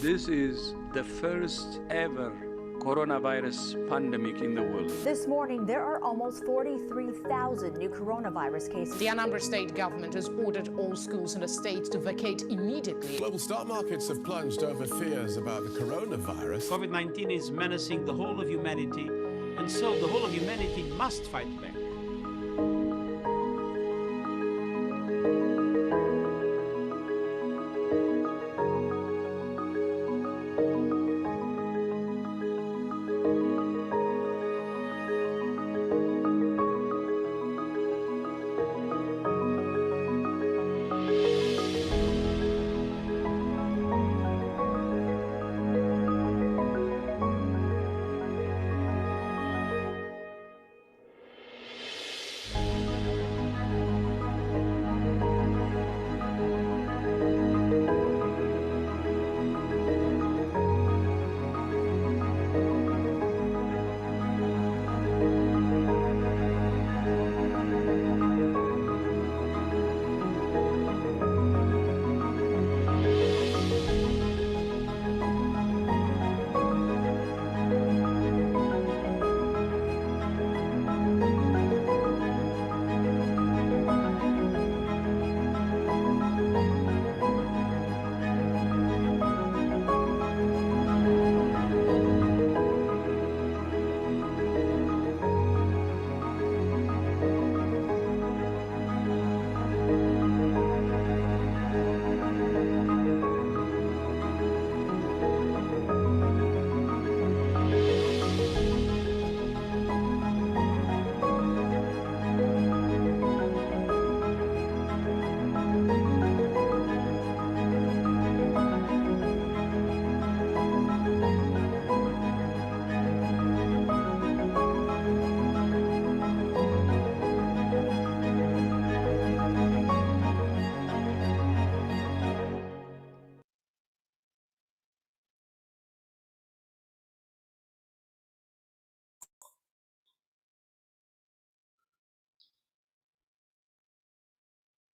This is the first ever coronavirus pandemic in the world. This morning, there are almost 43,000 new coronavirus cases. The Anambra State government has ordered all schools in the state to vacate immediately. Global stock markets have plunged over fears about the coronavirus. COVID-19 is menacing the whole of humanity, and so the whole of humanity must fight back.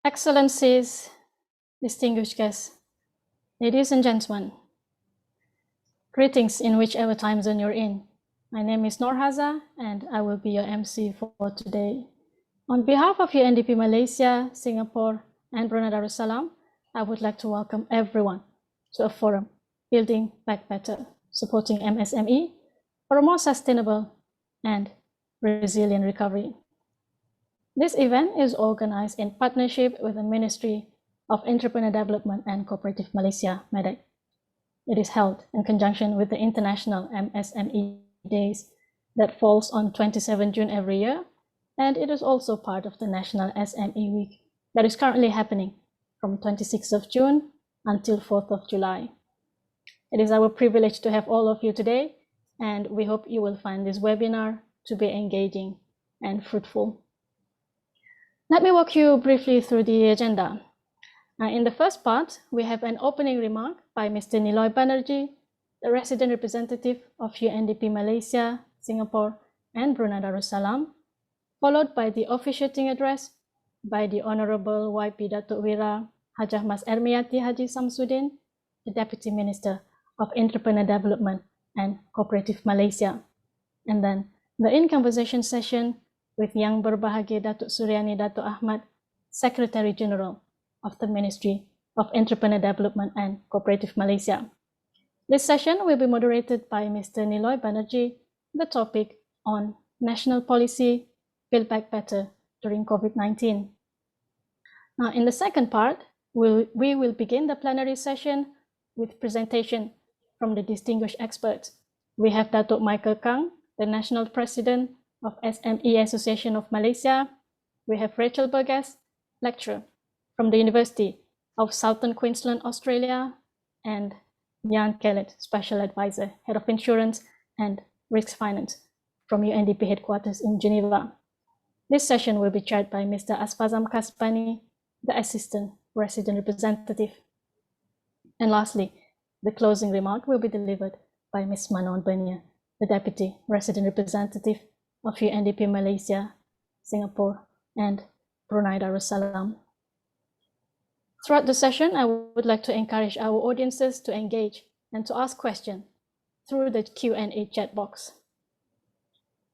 Excellencies, distinguished guests, ladies and gentlemen, greetings in whichever time zone you're in. My name is Norhaza and I will be your MC for today. On behalf of UNDP Malaysia, Singapore, and Brunei Darussalam, I would like to welcome everyone to a forum, Building Back Better, supporting MSME for a more sustainable and resilient recovery. This event is organized in partnership with the Ministry of Entrepreneur Development and Cooperative Malaysia, MEDEC. It is held in conjunction with the International MSME Days that falls on 27 June every year, and it is also part of the National SME Week that is currently happening from 26th of June until 4th of July. It is our privilege to have all of you today, and we hope you will find this webinar to be engaging and fruitful. Let me walk you briefly through the agenda. In the first part, we have an opening remark by Mr. Niloy Banerjee, the resident representative of UNDP Malaysia, Singapore, and Brunei Darussalam, followed by the officiating address by the Honorable YP Datuk Wira Hajah Mas Ermiati Haji Samsudin, the Deputy Minister of Entrepreneur Development and Cooperative Malaysia. And then the in-conversation session with Yang Berbahagia Datuk Suryani Datuk Ahmad, Secretary General of the Ministry of Entrepreneur Development and Cooperative Malaysia. This session will be moderated by Mr. Niloy Banerjee, the topic on national policy, Build Back Better during COVID-19. Now, in the second part, we will begin the plenary session with presentation from the distinguished experts. We have Datuk Michael Kang, the National President of SME Association of Malaysia. We have Rachel Burgess, lecturer from the University of Southern Queensland, Australia, and Jan Kellett, Special Advisor, Head of Insurance and Risk Finance from UNDP headquarters in Geneva. This session will be chaired by Mr. Asfazam Kasbani, the Assistant Resident Representative. And lastly, the closing remark will be delivered by Ms. Manon Bernier, the Deputy Resident Representative of UNDP Malaysia, Singapore, and Brunei Darussalam. Throughout the session, I would like to encourage our audiences to engage and to ask questions through the Q&A chat box.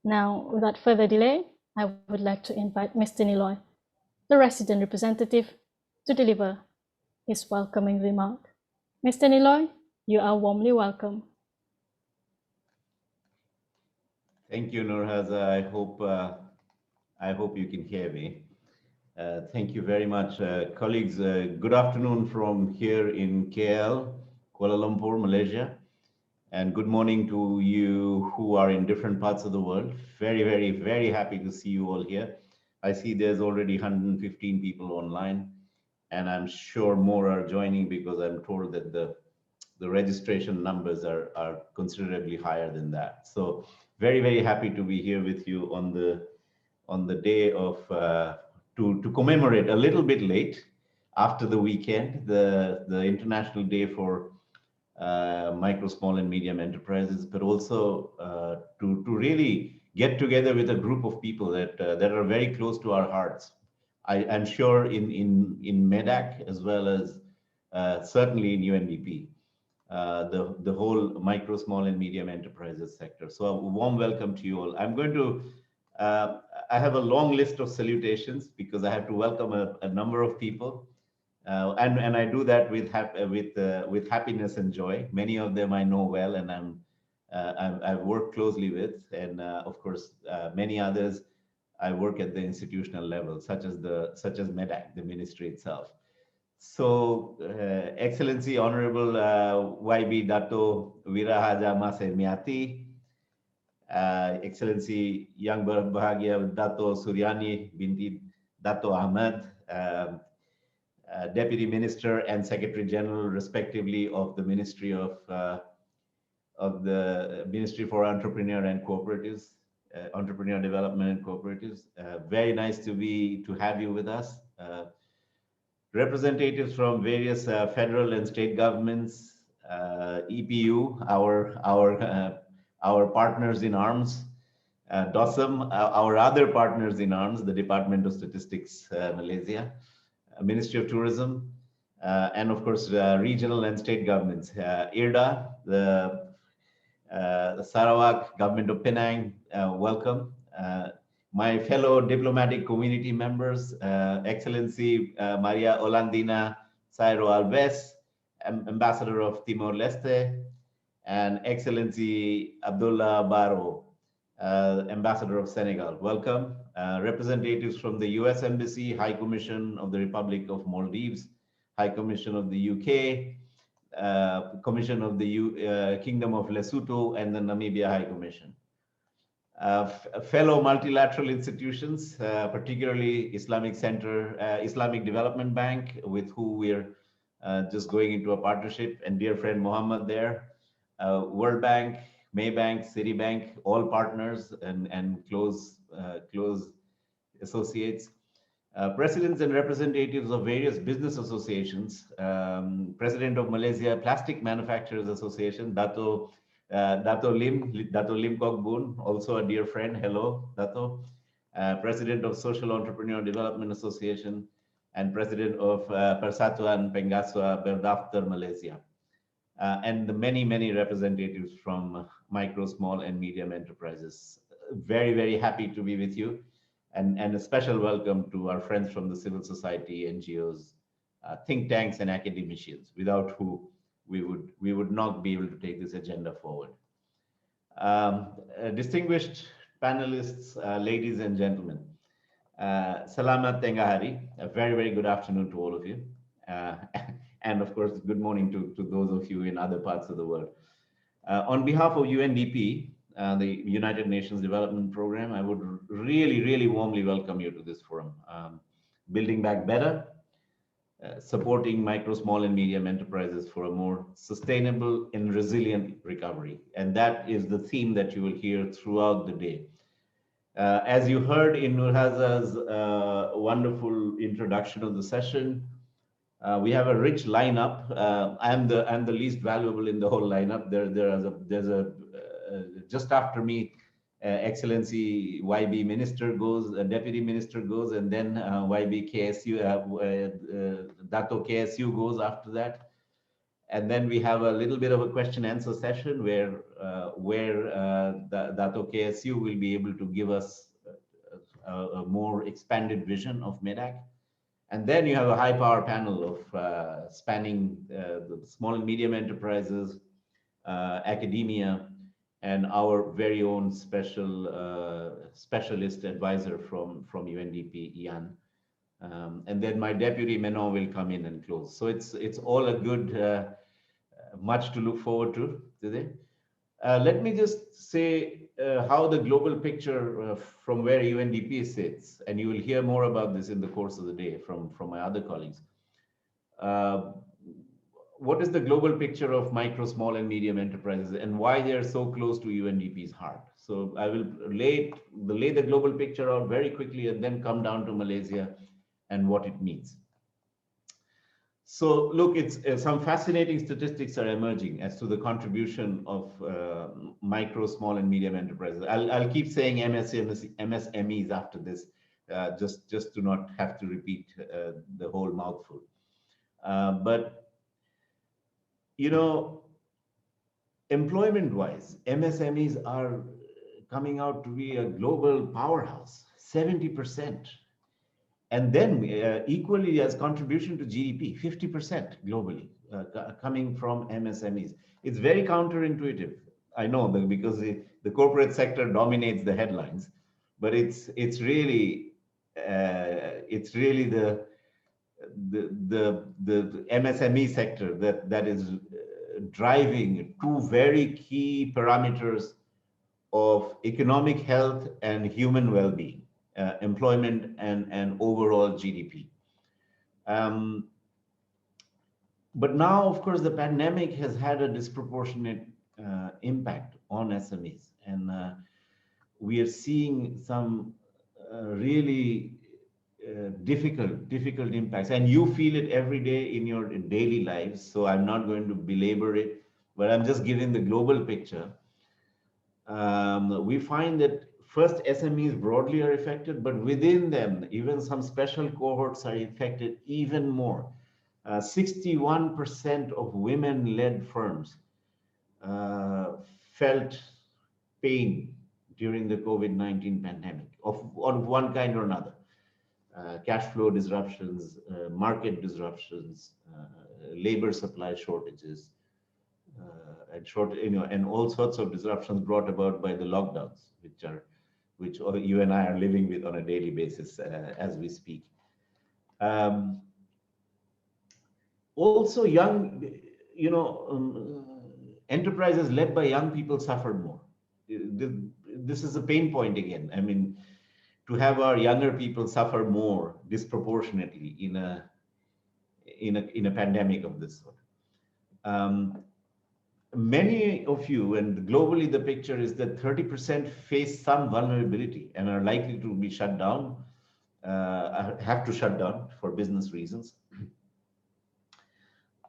Now, without further delay, I would like to invite Mr. Niloy, the resident representative, to deliver his welcoming remark. Mr. Niloy, you are warmly welcome. Thank you, Nurhaza. I hope you can hear me. Thank you very much, colleagues. Good afternoon from here in KL, Kuala Lumpur, Malaysia, and good morning to you who are in different parts of the world. Very, very, very happy to see you all here. I see there's already 115 people online, and I'm sure more are joining because I'm told that the registration numbers are considerably higher than that. So very, very happy to be here with you on the day of to commemorate a little bit late after the weekend, the International Day for micro, small, and medium enterprises, but also to really get together with a group of people that are very close to our hearts. I'm sure in MEDAC as well as certainly in UNDP. The whole micro, small, and medium enterprises sector. So a warm welcome to you all. I'm going to, I have a long list of salutations because I have to welcome a number of people. And I do that with happiness and joy. Many of them I know well and I've worked closely with. And of course, many others I work at the institutional level, such as MEDAC, the ministry itself. So, Excellency Honorable YB Dato Wirahaja Masemiati, Excellency Yang Berbahagia Dato Suryani binti Dato Ahmad, Deputy Minister and Secretary General, respectively, of the Ministry for Entrepreneur and Cooperatives, Entrepreneur Development and Cooperatives. Very nice to have you with us. Representatives from various federal and state governments, EPU, our partners in arms, DOSM, our other partners in arms, the Department of Statistics, Malaysia, Ministry of Tourism, and of course, regional and state governments, IRDA, the Sarawak, Government of Penang, welcome. My fellow diplomatic community members, Excellency Maria Olandina Sairo Alves, Ambassador of Timor-Leste, and Excellency Abdullah Barrow, Ambassador of Senegal. Welcome. Representatives from the US Embassy, High Commission of the Republic of Maldives, High Commission of the UK, Commission of the Kingdom of Lesotho, and the Namibia High Commission. Fellow multilateral institutions, particularly Islamic Center, Islamic Development Bank, with who we're just going into a partnership, and dear friend Mohammed there, World Bank, Maybank, Citibank, all partners and close associates. Presidents and representatives of various business associations, President of Malaysia Plastic Manufacturers Association, Dato Lim Kok Boon, also a dear friend. Hello, Dato. President of Social Entrepreneur Development Association, and President of Persatuan Pengasua Berdaftar Malaysia, and the many representatives from micro, small, and medium enterprises. Very, very happy to be with you, and a special welcome to our friends from the civil society, NGOs, think tanks, and academicians, without who we would not be able to take this agenda forward. Distinguished panelists, ladies and gentlemen, Selamat Tengah Hari, a very, very good afternoon to all of you. And of course, good morning to those of you in other parts of the world. On behalf of UNDP, the United Nations Development Program, I would really, really warmly welcome you to this forum. Building Back Better, supporting micro, small, and medium enterprises for a more sustainable and resilient recovery. And that is the theme that you will hear throughout the day. As you heard in Nurhaza's wonderful introduction of the session, we have a rich lineup. I'm the least valuable in the whole lineup. There's just after me, Excellency YB Minister goes, Deputy Minister goes, and then YB KSU, Dato KSU goes after that. And then we have a little bit of a question answer session where Dato KSU will be able to give us a more expanded vision of MEDAC. And then you have a high power panel of spanning the small and medium enterprises, academia, and our very own specialist advisor from UNDP, Ian. And then my deputy Menon will come in and close. So it's all a good, much to look forward to today. Let me just say how the global picture from where UNDP sits, and you will hear more about this in the course of the day from my other colleagues. What is the global picture of micro, small, and medium enterprises, and why they are so close to UNDP's heart? So I will lay the global picture out very quickly and then come down to Malaysia and what it means. So look, it's some fascinating statistics are emerging as to the contribution of micro, small, and medium enterprises. I'll keep saying MSMEs after this, just to not have to repeat the whole mouthful. But you know, employment-wise, MSMEs are coming out to be a global powerhouse, 70%. And then equally as contribution to GDP, 50% globally coming from MSMEs. It's very counterintuitive. I know that because the corporate sector dominates the headlines, but it's really the MSME sector that is driving two very key parameters of economic health and human well-being. Employment and overall GDP. But now, of course, the pandemic has had a disproportionate impact on SMEs, and we are seeing some really difficult impacts, and you feel it every day in your daily lives. So I'm not going to belabor it, but I'm just giving the global picture. We find that first, SMEs broadly are affected, but within them, even some special cohorts are affected even more. 61% of women-led firms felt pain during the COVID-19 pandemic of one kind or another. Cash flow disruptions, market disruptions, labor supply shortages, and all sorts of disruptions brought about by the lockdowns, which you and I are living with on a daily basis as we speak. Also, enterprises led by young people suffered more. This is a pain point again. I mean, to have our younger people suffer more disproportionately in a pandemic of this sort. Many of you, and globally the picture is that 30% face some vulnerability and are likely to be shut down, have to shut down for business reasons,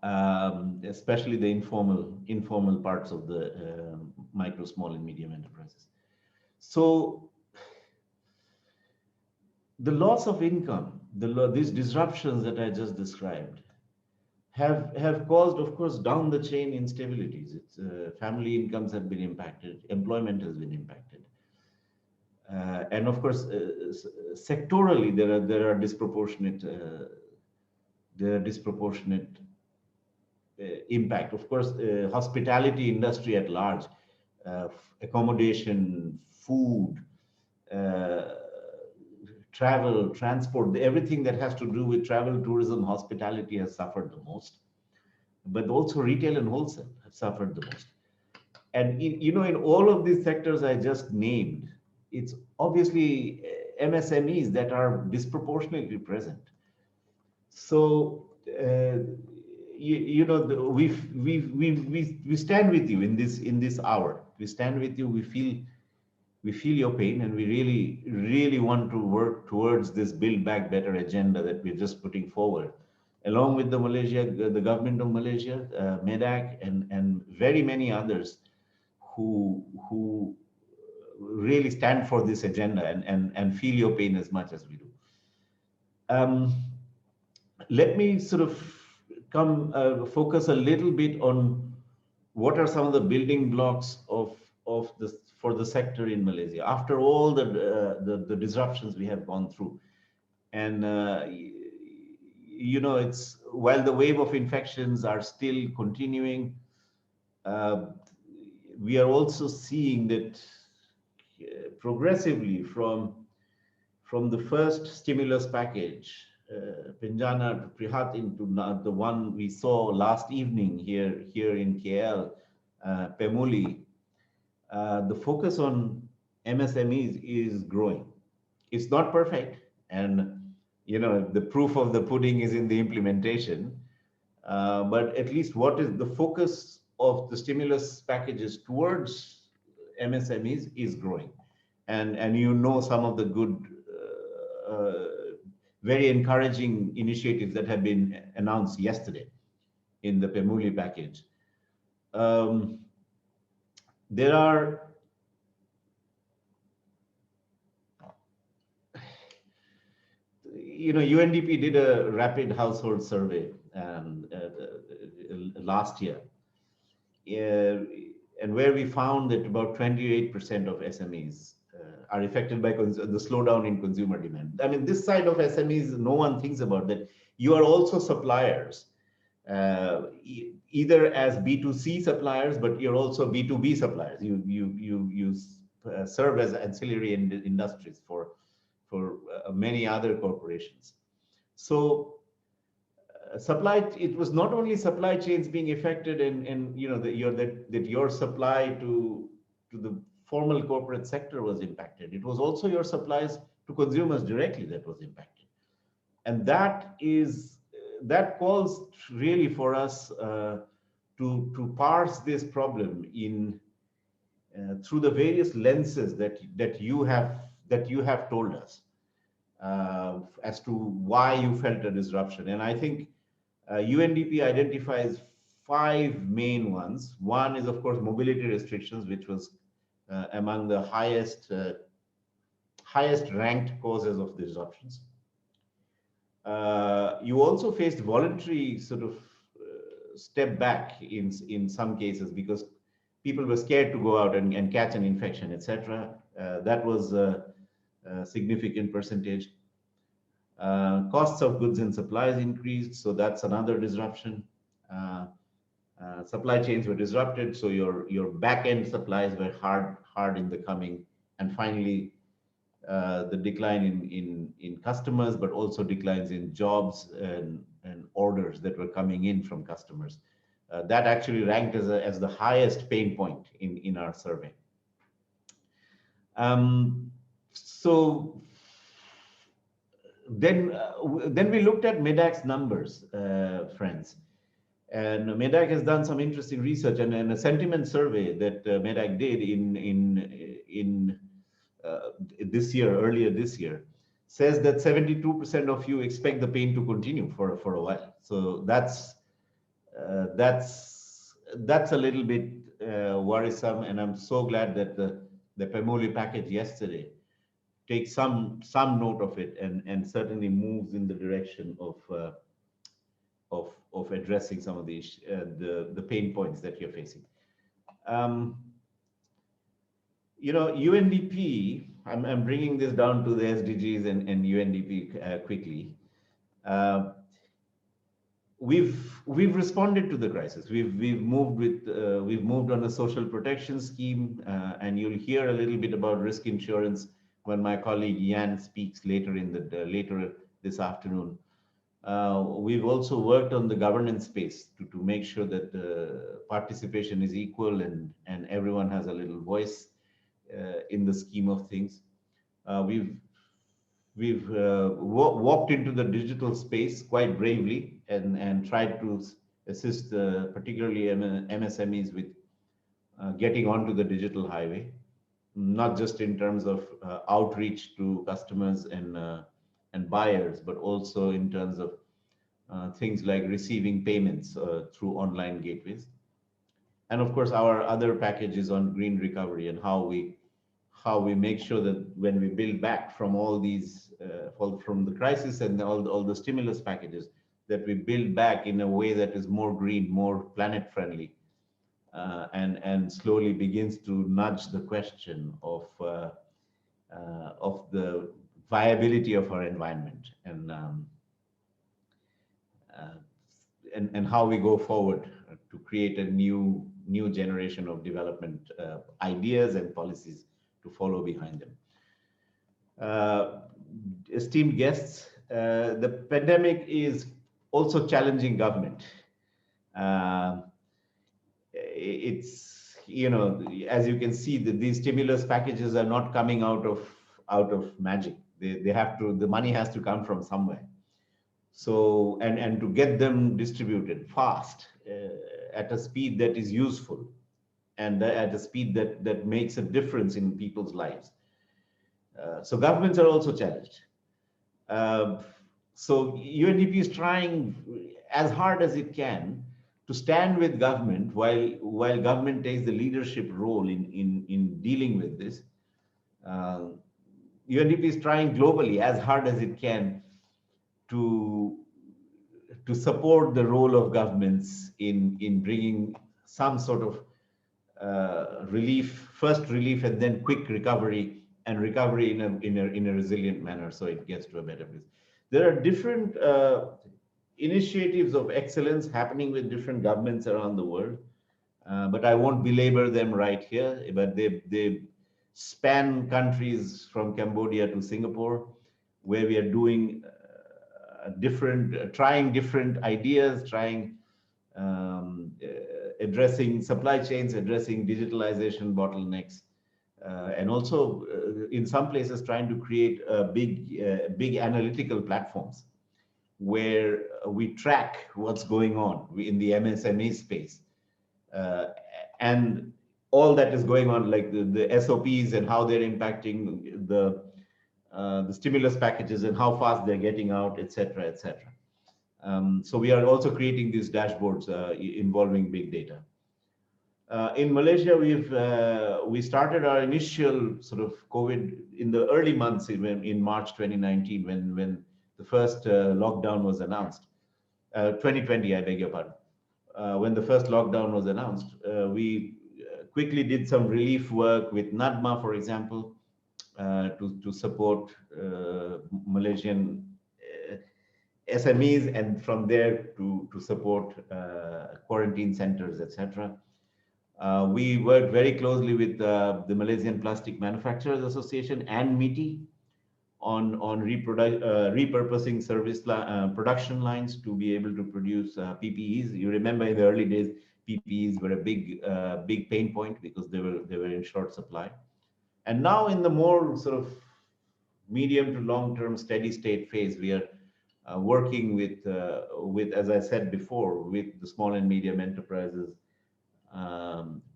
especially the informal parts of the micro, small, and medium enterprises. So the loss of income, these disruptions that I just described, have caused, of course, down the chain instabilities. Family incomes have been impacted, employment has been impacted, and of course, sectorally there are disproportionate impact. Of course, hospitality industry at large, accommodation, food, travel, transport, everything that has to do with travel, tourism, hospitality has suffered the most. But also retail and wholesale have suffered the most. And in all of these sectors I just named, it's obviously MSMEs that are disproportionately present. So we stand with you in this hour. We stand with you. We feel your pain, and we really want to work towards this Build Back Better agenda that we're just putting forward, along with the government of Malaysia, MEDAC, and very many others who really stand for this agenda and feel your pain as much as we do. Let me sort of focus a little bit on what are some of the building blocks of this for the sector in Malaysia after all the disruptions we have gone through. And it's while the wave of infections are still continuing, we are also seeing that progressively from the first stimulus package, Pinjana to Prihatin to the one we saw last evening here in KL, Pemuli, the focus on MSMEs is growing. It's not perfect, and the proof of the pudding is in the implementation. But at least what is the focus of the stimulus packages towards MSMEs is growing, and some of the good, very encouraging initiatives that have been announced yesterday in the Pemuli package. There are UNDP did a rapid household survey last year, and where we found that about 28% of SMEs are affected by the slowdown in consumer demand. I mean, this side of SMEs, no one thinks about that. You are also suppliers, either as B2C suppliers, but you're also B2B suppliers. You serve as ancillary industries for many other corporations. So it was not only supply chains being affected and that your supply to the formal corporate sector was impacted. It was also your supplies to consumers directly that was impacted. And that calls really for us to parse this problem through the various lenses that you have told us as to why you felt a disruption. And I think UNDP identifies 5 main ones. One is, of course, mobility restrictions, which was among the highest ranked causes of disruptions. You also faced voluntary sort of step back in some cases because people were scared to go out and catch an infection, etc. That was a significant percentage. Costs of goods and supplies increased, so that's another disruption. Supply chains were disrupted, so your back-end supplies were hard in the coming. And finally, the decline in customers, but also declines in jobs and orders that were coming in from customers. That actually ranked as the highest pain point in our survey. So then we looked at MEDAC's numbers, friends. And MEDAC has done some interesting research, and a sentiment survey that MEDAC did earlier this year, says that 72% of you expect the pain to continue for a while. So that's a little bit worrisome, and I'm so glad that the Pemuli package yesterday takes some note of it and certainly moves in the direction of addressing some of the pain points that you're facing. UNDP, I'm bringing this down to the SDGs and UNDP quickly. We've responded to the crisis. We've moved on a social protection scheme, and you'll hear a little bit about risk insurance when my colleague Yan speaks later this afternoon. We've also worked on the governance space to make sure that participation is equal and everyone has a little voice in the scheme of things. We've walked into the digital space quite bravely and tried to assist particularly MSMEs with getting onto the digital highway, not just in terms of outreach to customers and buyers, but also in terms of things like receiving payments through online gateways. And of course, our other packages on green recovery and how we make sure that when we build back from all these, from the crisis and all the stimulus packages, we build back in a way that is more green, more planet friendly, and slowly begins to nudge the question of the viability of our environment and how we go forward to create a new generation of development ideas and policies to follow behind them. Esteemed guests, the pandemic is also challenging government. It's, as you can see, these stimulus packages are not coming out of magic. They have to, the money has to come from somewhere. So, and to get them distributed fast, at a speed that is useful, and at a speed that makes a difference in people's lives. So governments are also challenged. So UNDP is trying as hard as it can to stand with government while government takes the leadership role in dealing with this. UNDP is trying globally as hard as it can to support the role of governments in bringing some sort of relief, first relief, and then quick recovery, and recovery in a resilient manner, so it gets to a better place. There are different initiatives of excellence happening with different governments around the world, but I won't belabor them right here. But they span countries from Cambodia to Singapore, where we are doing trying different ideas, addressing supply chains, addressing digitalization bottlenecks, and also in some places trying to create big analytical platforms where we track what's going on in the MSME space, and all that is going on, like the SOPs and how they're impacting the stimulus packages and how fast they're getting out, etc., etc. So we are also creating these dashboards involving big data. In Malaysia, we started our initial sort of COVID in the early months in March 2019 when the first lockdown was announced. 2020, I beg your pardon. When the first lockdown was announced, we quickly did some relief work with NADMA, for example, to support Malaysian SMEs, and from there to support quarantine centers, etc. We worked very closely with the Malaysian Plastic Manufacturers Association and MITI on repurposing production lines to be able to produce PPEs. You remember in the early days, PPEs were a big pain point because they were in short supply. And now in the more sort of medium to long-term steady state phase, we are working with, as I said before, with the small and medium enterprises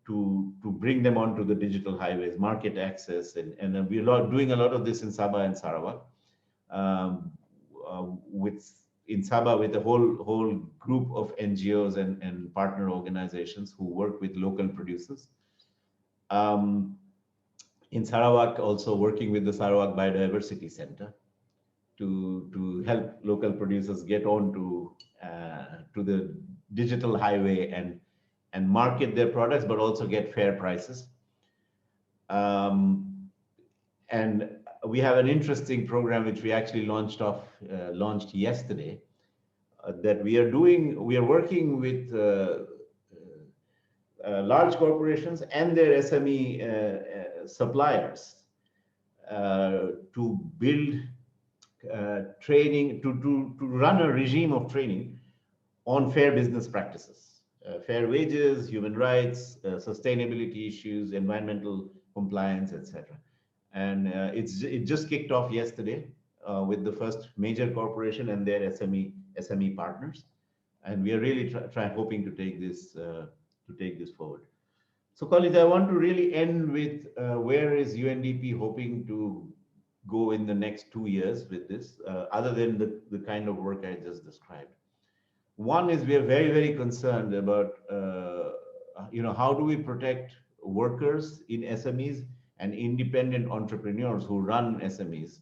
to bring them onto the digital highways, market access, and we're doing a lot of this in Sabah and Sarawak. In Sabah with a whole group of NGOs and partner organizations who work with local producers. In Sarawak, also working with the Sarawak Biodiversity Center to help local producers get on to the digital highway and market their products, but also get fair prices. And we have an interesting program which we actually launched yesterday, that we are working with large corporations and their SME suppliers to build training, to run a regime of training on fair business practices, fair wages, human rights, sustainability issues, environmental compliance, etc. And it just kicked off yesterday with the first major corporation and their SME partners, and we are really hoping to take this forward. So, colleagues, I want to really end with where is UNDP hoping to go in the next 2 years with this, other than the kind of work I just described. One is we are very, very concerned about, how do we protect workers in SMEs and independent entrepreneurs who run SMEs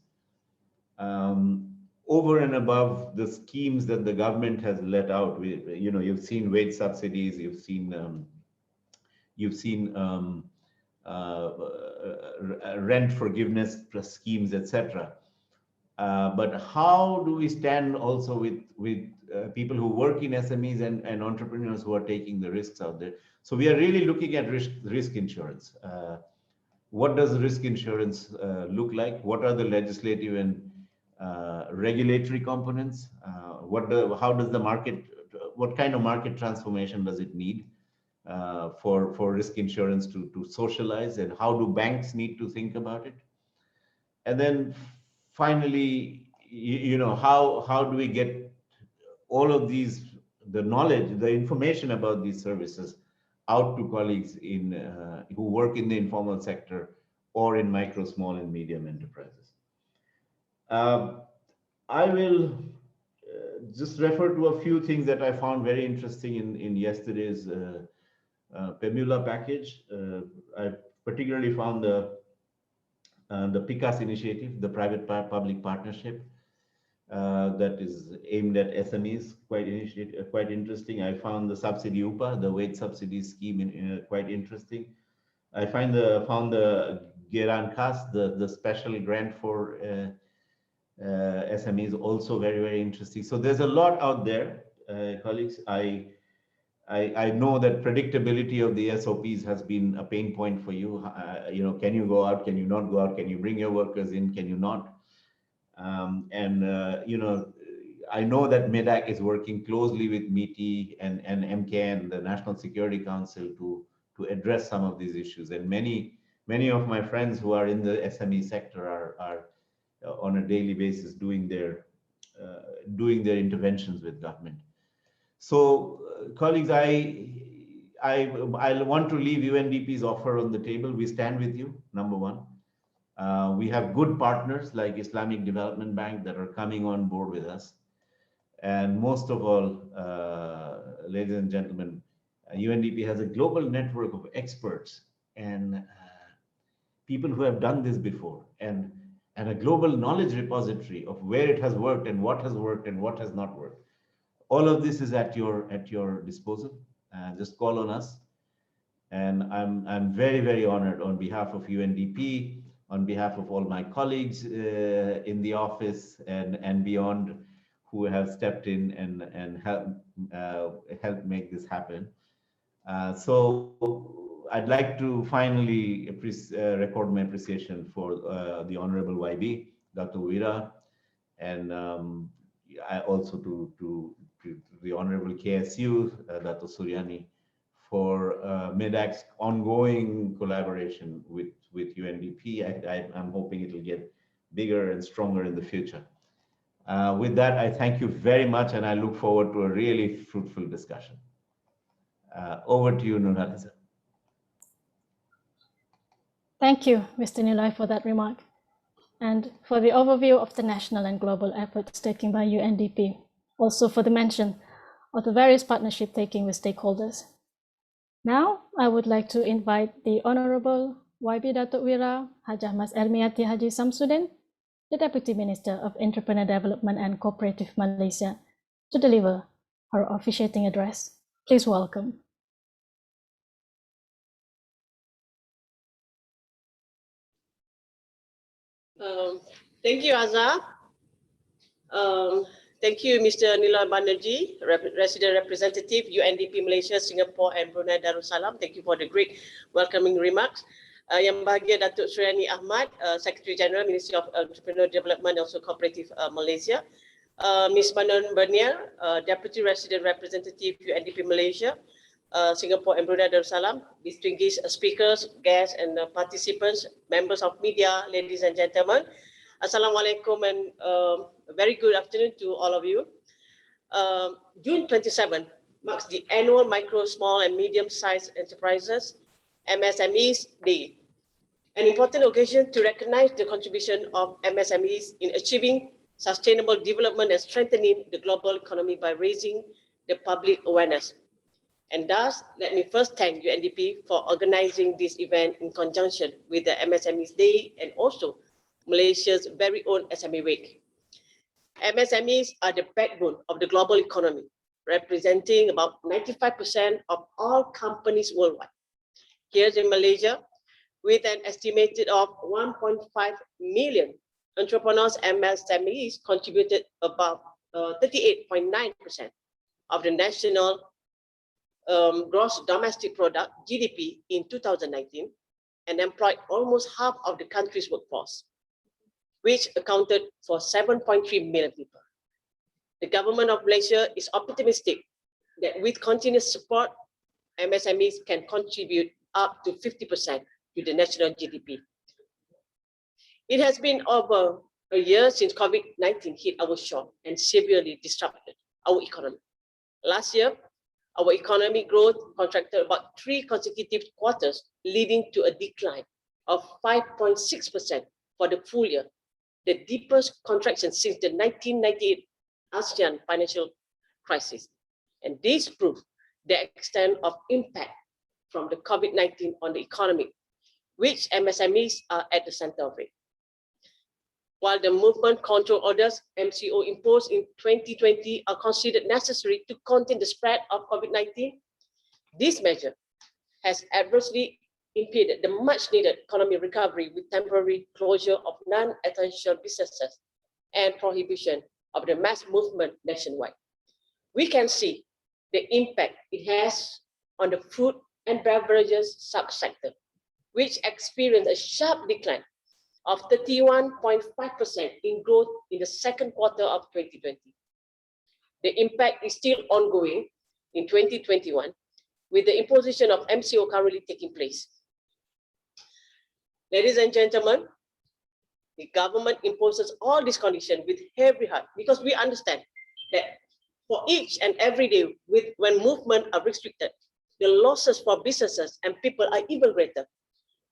over and above the schemes that the government has let out. You've seen wage subsidies, you've seen rent forgiveness schemes, etc. But how do we stand also with people who work in SMEs and entrepreneurs who are taking the risks out there? So we are really looking at risk insurance. What does risk insurance look like? What are the legislative and regulatory components? How does the market? What kind of market transformation does it need for risk insurance to socialize? And how do banks need to think about it? And then finally, how do we get all of these, the knowledge, the information about these services out to colleagues who work in the informal sector or in micro, small, and medium enterprises? I will just refer to a few things that I found very interesting in yesterday's PEMULA package. I particularly found the PICAS initiative, the private-public partnership that is aimed at SMEs, quite interesting. I found the subsidy UPA, the wage subsidy scheme, quite interesting. I found the Geran Khas, the special grant for SMEs, also very, very interesting. So there's a lot out there, colleagues. I know that predictability of the SOPs has been a pain point for you. Can you go out? Can you not go out? Can you bring your workers in? Can you not? I know that MEDAC is working closely with MITI and MKN, the National Security Council, to address some of these issues. And many of my friends who are in the SME sector are on a daily basis doing their interventions with government. So, colleagues, I want to leave UNDP's offer on the table. We stand with you, number one. We have good partners like Islamic Development Bank that are coming on board with us. And most of all, ladies and gentlemen, UNDP has a global network of experts and people who have done this before, and a global knowledge repository of where it has worked and what has not worked. All of this is at your disposal. Just call on us. And I'm very, very honored on behalf of UNDP, on behalf of all my colleagues in the office and beyond, who have stepped in and helped make this happen. So I'd like to finally record my appreciation for the Honorable YB, Dr. Wira, and I also to the Honorable KSU, Dr. Suryani, for MEDAC's ongoing collaboration with UNDP. I'm hoping it will get bigger and stronger in the future. With that, I thank you very much, and I look forward to a really fruitful discussion. Over to you, Nurhaliza. Thank you, Mr. Nilay, for that remark, and for the overview of the national and global efforts taken by UNDP, also for the mention of the various partnership taking with stakeholders. Now, I would like to invite the Honorable YB Datuk Wira Hajah Mas Ermiati Haji Samsudin, the Deputy Minister of Entrepreneur Development and Cooperative Malaysia, to deliver her officiating address. Please welcome. Thank you, Azhar. Thank you, Mr. Nilay Banerjee, Resident Representative, UNDP Malaysia, Singapore, and Brunei Darussalam. Thank you for the great welcoming remarks. Yang bahagia Datuk Suryani Ahmad, Secretary General, Ministry of Entrepreneur Development, also Cooperative Malaysia. Ms. Manon Bernier, Deputy Resident Representative, UNDP Malaysia, Singapore, and Brunei Darussalam. Distinguished speakers, guests, and participants, members of media, ladies and gentlemen. Assalamualaikum and a very good afternoon to all of you. June 27 marks the annual Micro, Small and Medium-Sized Enterprises MSMEs Day, an important occasion to recognize the contribution of MSMEs in achieving sustainable development and strengthening the global economy by raising the public awareness. And thus, let me first thank UNDP for organizing this event in conjunction with the MSMEs Day and also Malaysia's very own SME Week. MSMEs are the backbone of the global economy, representing about 95% of all companies worldwide. Here in Malaysia, with an estimated of 1.5 million entrepreneurs, MSMEs contributed about 38.9% of the national gross domestic product, GDP, in 2019, and employed almost half of the country's workforce, which accounted for 7.3 million people. The government of Malaysia is optimistic that with continuous support, MSMEs can contribute up to 50% to the national GDP. It has been over a year since COVID-19 hit our shore and severely disrupted our economy. Last year, our economic growth contracted about 3 consecutive quarters, leading to a decline of 5.6% for the full year, the deepest contraction since the 1998 ASEAN financial crisis. And this proved the extent of impact from the COVID-19 on the economy, which MSMEs are at the center of it. While the movement control orders MCO imposed in 2020 are considered necessary to contain the spread of COVID-19, this measure has adversely impeded the much-needed economic recovery with temporary closure of non-essential businesses and prohibition of the mass movement nationwide. We can see the impact it has on the food and beverages subsector, which experienced a sharp decline of 31.5% in growth in the second quarter of 2020. The impact is still ongoing in 2021, with the imposition of MCO currently taking place. Ladies and gentlemen, the government imposes all these conditions with heavy heart because we understand that for each and every day when movement are restricted, the losses for businesses and people are even greater.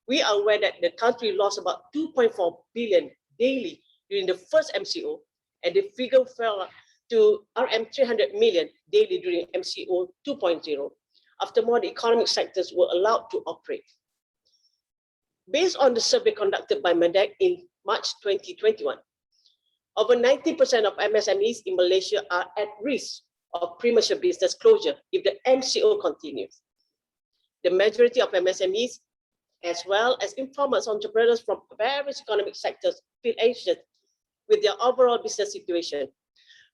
We are aware that the country lost about 2.4 billion daily during the first MCO, and the figure fell to RM 300 million daily during MCO 2.0, after more the economic sectors were allowed to operate. Based on the survey conducted by MEDEC in March 2021, over 90% of MSMEs in Malaysia are at risk of premature business closure if the MCO continues. The majority of MSMEs, as well as informal entrepreneurs from various economic sectors, feel anxious with their overall business situation.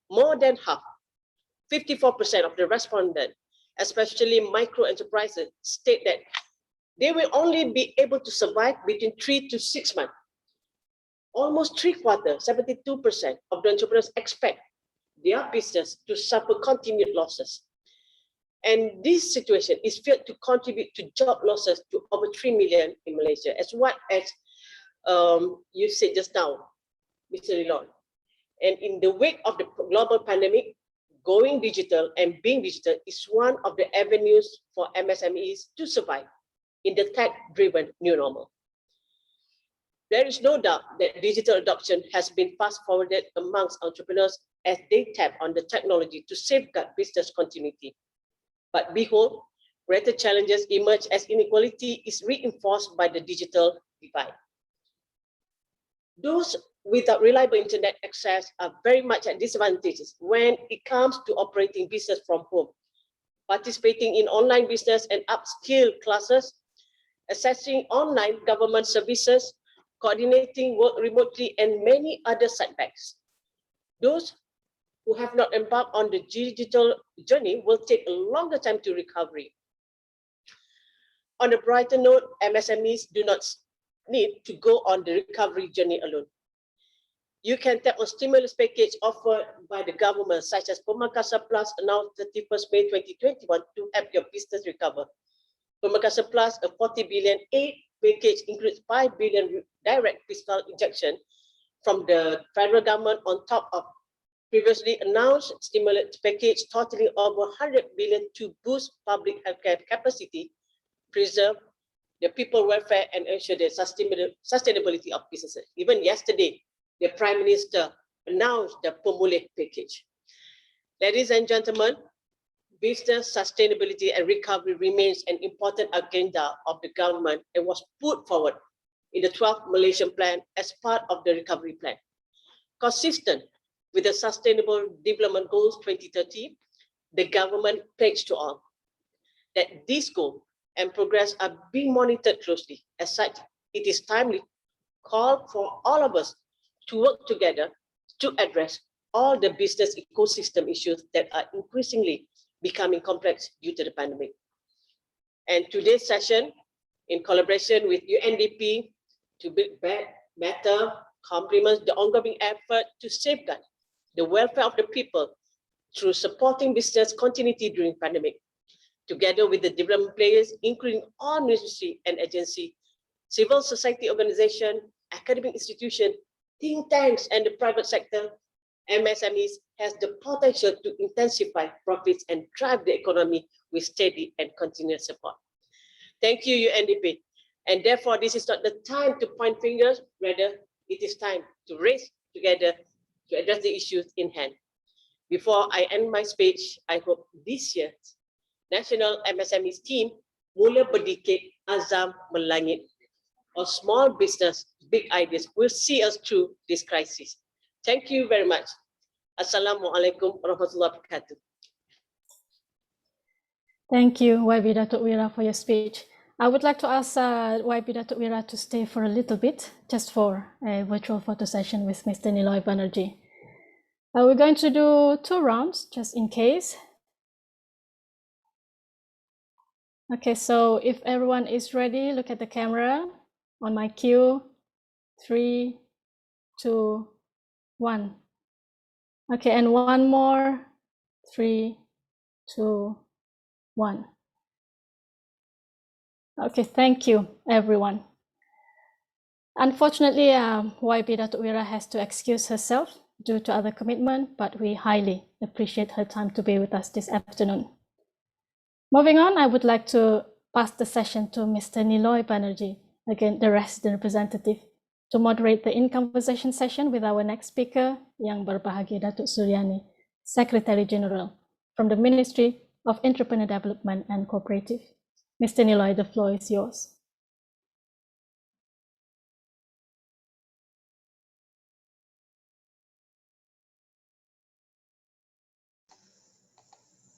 More than half, 54% of the respondents, especially micro enterprises, state that they will only be able to survive between 3 to 6 months. Almost 3/4, 72% of the entrepreneurs expect their business to suffer continued losses. And this situation is felt to contribute to job losses to over 3 million in Malaysia, as you said just now, Mr. Lilon. And in the wake of the global pandemic, going digital and being digital is one of the avenues for MSMEs to survive in the tech-driven new normal. There is no doubt that digital adoption has been fast-forwarded amongst entrepreneurs as they tap on the technology to safeguard business continuity. But behold, greater challenges emerge as inequality is reinforced by the digital divide. Those without reliable internet access are very much at disadvantages when it comes to operating business from home, participating in online business and upskill classes, accessing online government services, coordinating work remotely, and many other setbacks. Those who have not embarked on the digital journey will take a longer time to recovery. On a brighter note, MSMEs do not need to go on the recovery journey alone. You can tap on stimulus package offered by the government, such as Pemakasa Plus, announced 31st May 2021 to help your business recover. Pemakasa Plus, a 40 billion aid package, includes 5 billion direct fiscal injection from the federal government on top of previously announced stimulus package totaling over 100 billion to boost public healthcare capacity, preserve the people welfare, and ensure the sustainability of businesses. Even yesterday, the Prime Minister announced the Pemulih package. Ladies and gentlemen, business sustainability and recovery remains an important agenda of the government and was put forward in the 12th Malaysian Plan as part of the recovery plan. Consistent with the Sustainable Development Goals 2030, the government pledged to all that this goal and progress are being monitored closely. As such, it is timely call for all of us to work together to address all the business ecosystem issues that are increasingly becoming complex due to the pandemic. And today's session, in collaboration with UNDP to build better, complements the ongoing effort to safeguard the welfare of the people through supporting business continuity during pandemic, together with the development players, including all ministry and agency, civil society organization, academic institution, think tanks, and the private sector. MSMEs has the potential to intensify profits and drive the economy with steady and continuous support. Thank you, UNDP. And therefore, this is not the time to point fingers, rather, it is time to race together to address the issues in hand. Before I end my speech, I hope this year's National MSMEs team mula berdikit azam melangit, or small business, big ideas will see us through this crisis. Thank you very much. Assalamualaikum warahmatullahi wabarakatuh. Thank you, YB Datuk Wira, for your speech. I would like to ask YB Datuk Wira to stay for a little bit, just for a virtual photo session with Mr. Niloy Banerjee. We're going to do 2 rounds, just in case. Okay, so if everyone is ready, look at the camera. On my cue, 3, 2, 1. Okay, and one more, 3, 2, 1. Okay, thank you, everyone. Unfortunately, YB Datuk Wira has to excuse herself due to other commitment, but we highly appreciate her time to be with us this afternoon. Moving on, I would like to pass the session to Mr. Niloy Banerjee, again, the resident representative, to moderate the in-conversation session with our next speaker, Yang Berbahagia Datuk Suryani, Secretary General from the Ministry of Entrepreneur Development and Cooperative. Mr. Niloy, the floor is yours.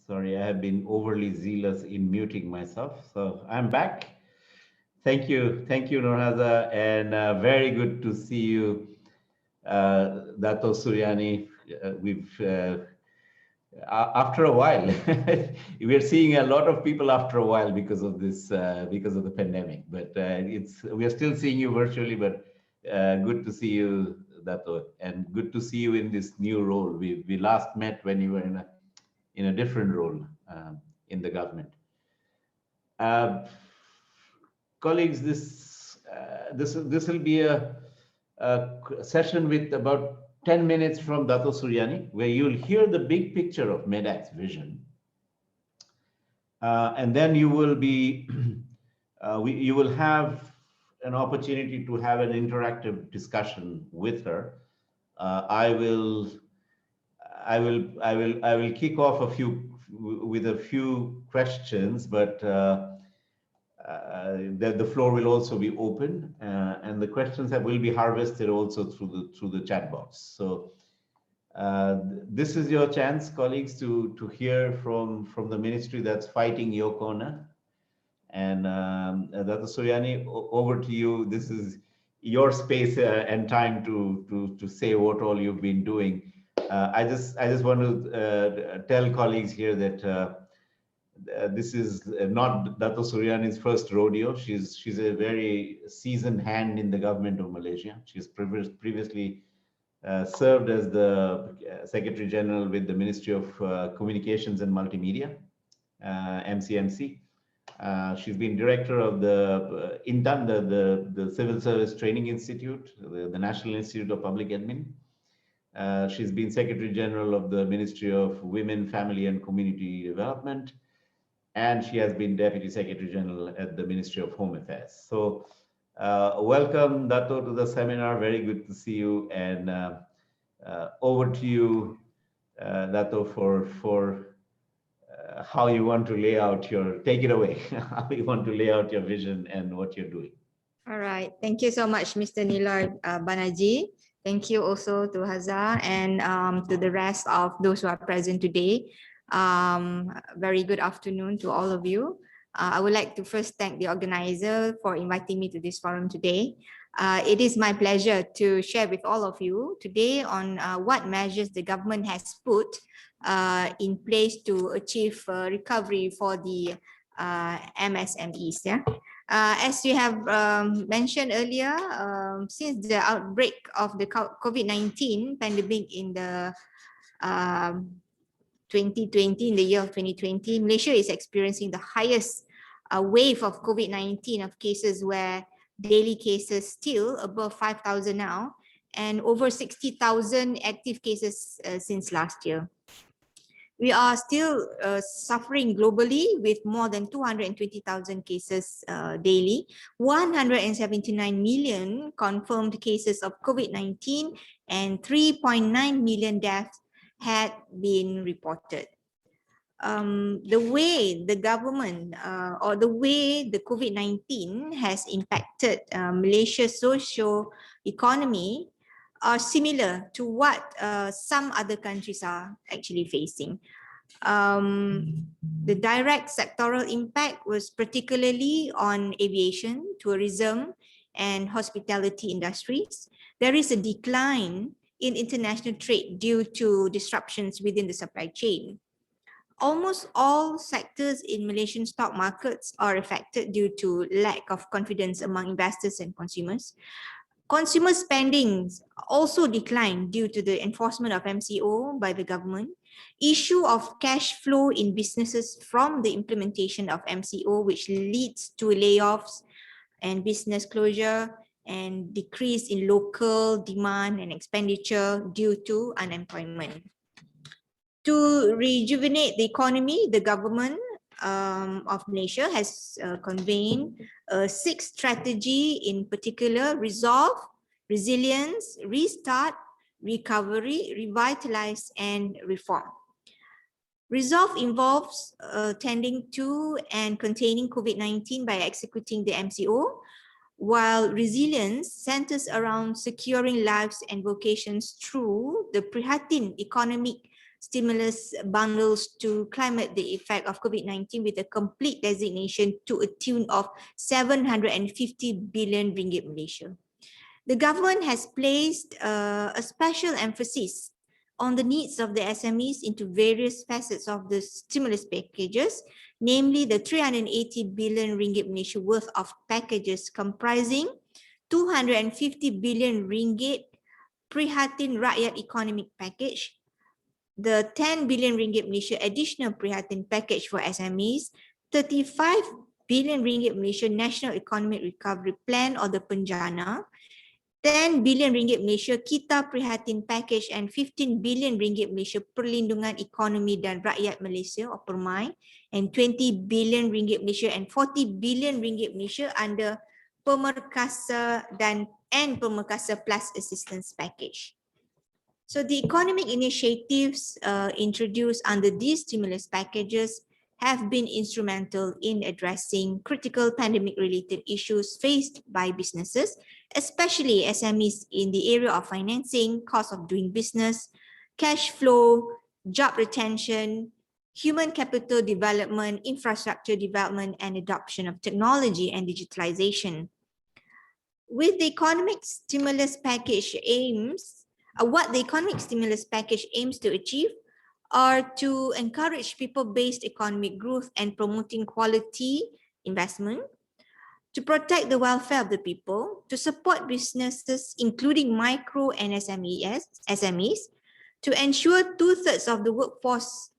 Sorry, I have been overly zealous in muting myself. So I'm back. Thank you, Nurhaza, and very good to see you, Dato Suryani. After a while, we're seeing a lot of people after a while because of this, because of the pandemic. But we are still seeing you virtually. But good to see you, Dato, and good to see you in this new role. We last met when you were in a different role in the government. Colleagues, this will be a session with about 10 minutes from Dato Suryani, where you'll hear the big picture of MEDAC's vision. And then you will be, you will have an opportunity to have an interactive discussion with her. I will kick off with a few questions, but the floor will also be open, and the questions will be harvested also through the chat box. So this is your chance, colleagues, to hear from the ministry that's fighting your corner. And Dato Suryani, over to you. This is your space and time to say what all you've been doing. I just want to tell colleagues here that this is not Dato Suryani's first rodeo. She's a very seasoned hand in the government of Malaysia. She's previously served as the Secretary General with the Ministry of Communications and Multimedia, MCMC. She's been director of the INTAN, the Civil Service Training Institute, the National Institute of Public Admin. She's been Secretary General of the Ministry of Women, Family and Community Development, and she has been Deputy Secretary General at the Ministry of Home Affairs. So welcome, Dato, to the seminar. Very good to see you. And over to you, Dato, for how you want to lay out your, take it away, how you want to lay out your vision and what you're doing. All right. Thank you so much, Mr. Niloy Banerjee. Thank you also to Haza and to the rest of those who are present today. Very good afternoon to all of you. I would like to first thank the organizer for inviting me to this forum today. It is my pleasure to share with all of you today on what measures the government has put in place to achieve recovery for the MSMEs. Yeah. As you have mentioned earlier, since the outbreak of the COVID-19 pandemic in the 2020, in the year of 2020, Malaysia is experiencing the highest wave of COVID-19 of cases, where daily cases still above 5,000 now, and over 60,000 active cases since last year. We are still suffering globally with more than 220,000 cases daily, 179 million confirmed cases of COVID-19, and 3.9 million deaths had been reported. The way the government or the way the COVID-19 has impacted Malaysia's socio economy are similar to what some other countries are actually facing. The direct sectoral impact was particularly on aviation, tourism, and hospitality industries. There is a decline in international trade due to disruptions within the supply chain. Almost all sectors in Malaysian stock markets are affected due to lack of confidence among investors and consumers. Consumer spending also declined due to the enforcement of MCO by the government. Issue of cash flow in businesses from the implementation of MCO, which leads to layoffs and business closure, and decrease in local demand and expenditure due to unemployment. To rejuvenate the economy, the government of Malaysia has convened a sixth strategy, in particular: resolve, resilience, restart, recovery, revitalize, and reform. Resolve involves tending to and containing COVID-19 by executing the MCO, while resilience centers around securing lives and vocations through the Prihatin economic stimulus bundles to climate the effect of COVID-19 with a complete designation to a tune of 750 billion ringgit Malaysia. The government has placed a special emphasis on the needs of the SMEs into various facets of the stimulus packages, namely the 380 billion ringgit Malaysia worth of packages comprising 250 billion ringgit Prihatin Rakyat Economic Package, the 10 billion ringgit Malaysia additional Prihatin package for SMEs, 35 billion ringgit Malaysia National Economic Recovery Plan or the Penjana, 10 billion ringgit Malaysia Kita Prihatin package, and 15 billion ringgit Malaysia Perlindungan Ekonomi dan Rakyat Malaysia or PERMAI, and 20 billion ringgit Malaysia and 40 billion ringgit Malaysia under Pemerkasa and Pemerkasa Plus Assistance Package. So the economic initiatives introduced under these stimulus packages have been instrumental in addressing critical pandemic-related issues faced by businesses, especially SMEs, in the area of financing, cost of doing business, cash flow, job retention, human capital development, infrastructure development, and adoption of technology and digitalization. With the economic stimulus package what the economic stimulus package aims to achieve are to encourage people-based economic growth and promoting quality investment, to protect the welfare of the people, to support businesses, including micro and SMEs, to ensure 2/3 of the workforce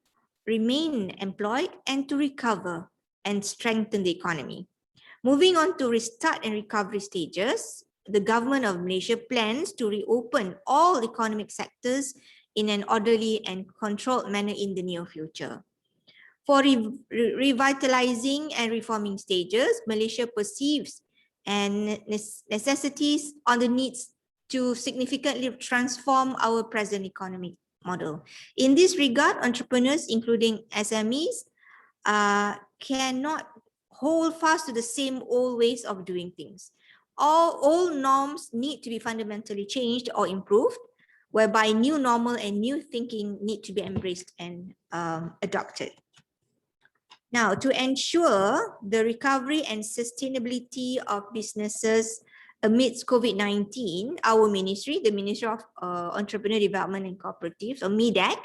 remain employed, and to recover and strengthen the economy. Moving on to restart and recovery stages, the government of Malaysia plans to reopen all economic sectors in an orderly and controlled manner in the near future. For revitalizing and reforming stages, Malaysia perceives and necessities on the needs to significantly transform our present economic model. In this regard, entrepreneurs, including SMEs, cannot hold fast to the same old ways of doing things. all norms need to be fundamentally changed or improved, whereby new normal and new thinking need to be embraced and adopted. Now, to ensure the recovery and sustainability of businesses amidst COVID-19, our ministry, the Ministry of Entrepreneur Development and Cooperatives, or MIDEC,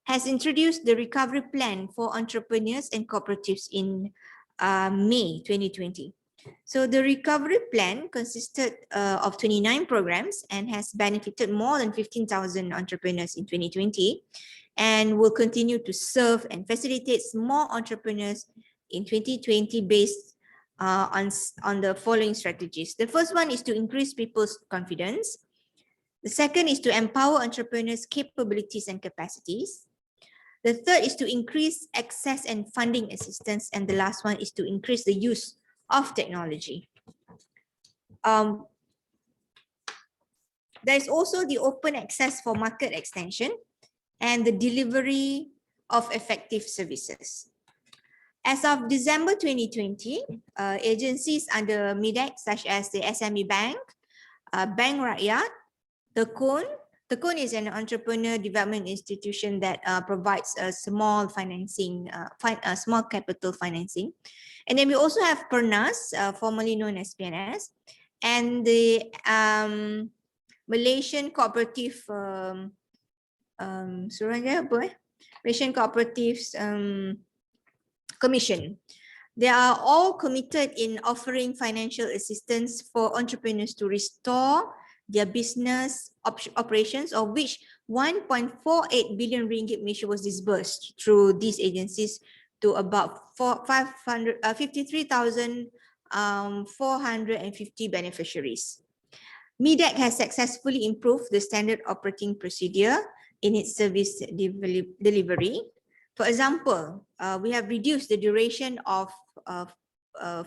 has introduced the recovery plan for entrepreneurs and cooperatives in May 2020. So the recovery plan consisted of 29 programs and has benefited more than 15,000 entrepreneurs in 2020, and will continue to serve and facilitate more entrepreneurs in 2020 based on the following strategies. The first one is to increase people's confidence. The second is to empower entrepreneurs' capabilities and capacities. The third is to increase access and funding assistance. And the last one is to increase the use of technology. There is also the open access for market extension and the delivery of effective services. As of December 2020, agencies under MIDEC such as the SME Bank, Bank Rakyat, Tekun is an entrepreneur development institution that provides a small financing, small capital financing. And then we also have PERNAS, formerly known as PNS, and the Malaysian Cooperative Malaysian Cooperatives Commission. They are all committed in offering financial assistance for entrepreneurs to restore their business operations, of which 1.48 billion ringgit Malaysia was disbursed through these agencies to about 53,450 beneficiaries. MIDEC has successfully improved the standard operating procedure in its service delivery. For example, we have reduced the duration of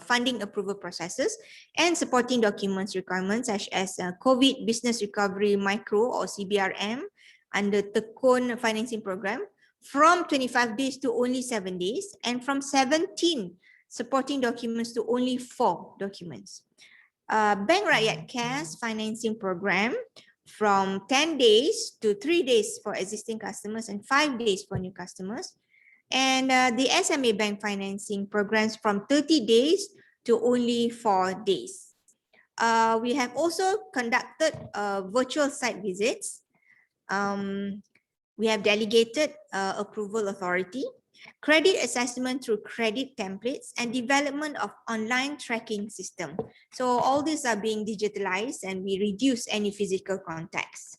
funding approval processes and supporting documents requirements such as COVID Business Recovery Micro or CBRM under Tekun financing program from 25 days to only 7 days, and from 17 supporting documents to only 4 documents. Bank Rakyat Cares financing program from 10 days to 3 days for existing customers and 5 days for new customers. And the SMA Bank financing programs from 30 days to only 4 days. We have also conducted virtual site visits. We have delegated approval authority, credit assessment through credit templates, and development of online tracking system. So all these are being digitalized and we reduce any physical contacts.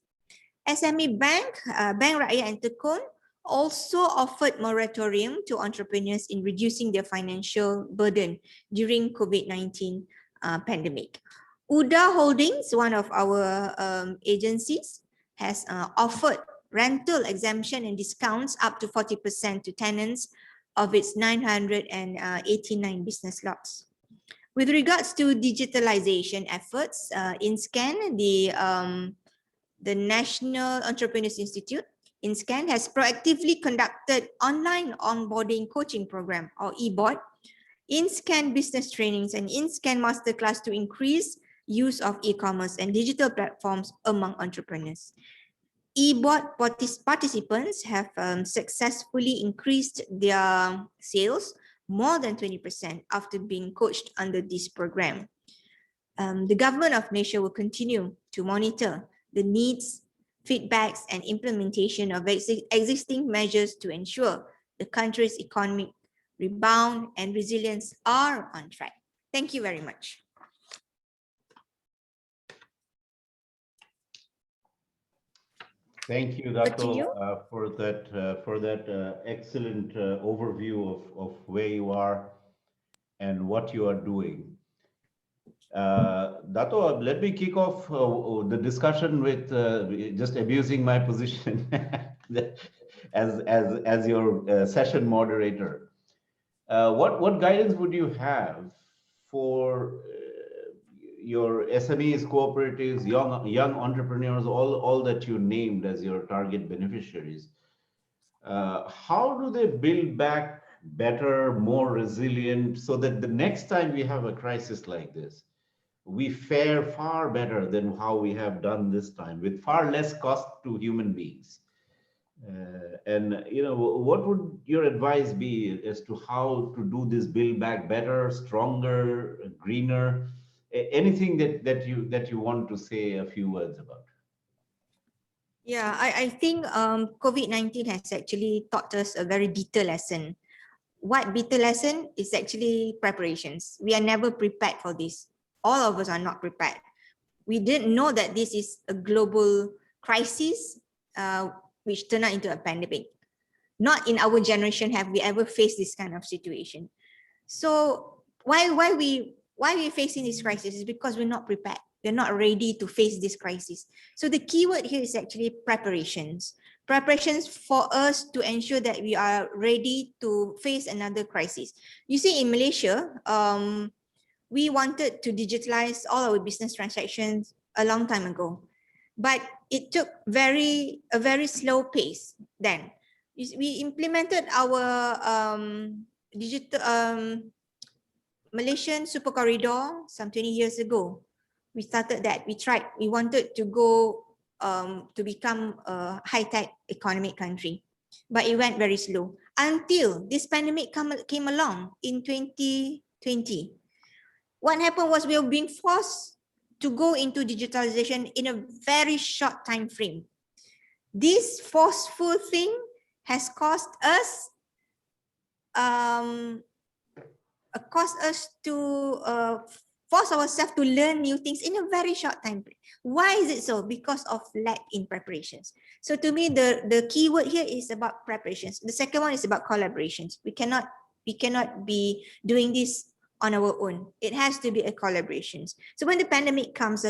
SME Bank, Bank Rakyat and Tekun also offered moratorium to entrepreneurs in reducing their financial burden during COVID-19 pandemic. UDA Holdings, one of our agencies, has offered rental exemption and discounts up to 40% to tenants of its 989 business lots. With regards to digitalization efforts, InScan, the National Entrepreneurs Institute, InScan has proactively conducted online onboarding coaching program or eBot, InScan business trainings and InScan masterclass to increase use of e-commerce and digital platforms among entrepreneurs. eBot participants have successfully increased their sales more than 20% after being coached under this program. The government of Malaysia will continue to monitor the needs, feedbacks, and implementation of existing measures to ensure the country's economic rebound and resilience are on track. Thank you very much. Thank you, Dato, for that excellent overview of where you are and what you are doing. Dato, let me kick off the discussion with just abusing my position as your session moderator. What guidance would you have for your SMEs, cooperatives, young entrepreneurs, all that you named as your target beneficiaries? How do they build back better, more resilient, so that the next time we have a crisis like this, we fare far better than how we have done this time, with far less cost to human beings. And what would your advice be as to how to do this build back better, stronger, greener? Anything that you want to say a few words about? Yeah, I think COVID-19 has actually taught us a very bitter lesson. What bitter lesson is actually preparations. We are never prepared for this. All of us are not prepared. We didn't know that this is a global crisis, which turned out into a pandemic. Not in our generation have we ever faced this kind of situation. So why we facing this crisis is because we're not prepared. We're not ready to face this crisis. So the key word here is actually preparations. Preparations for us to ensure that we are ready to face another crisis. You see, in Malaysia, we wanted to digitalize all our business transactions a long time ago, but it took a very slow pace then. We implemented our digital Malaysian super corridor some 20 years ago. We started that. We wanted to go to become a high-tech economic country, but it went very slow until this pandemic came along in 2020. What happened was we were being forced to go into digitalization in a very short time frame. This forceful thing has caused us to force ourselves to learn new things in a very short time frame. Why is it so? Because of lack in preparations. So to me, the key word here is about preparations. The second one is about collaborations. We cannot be doing this on our own. It has to be a collaboration. So when the pandemic comes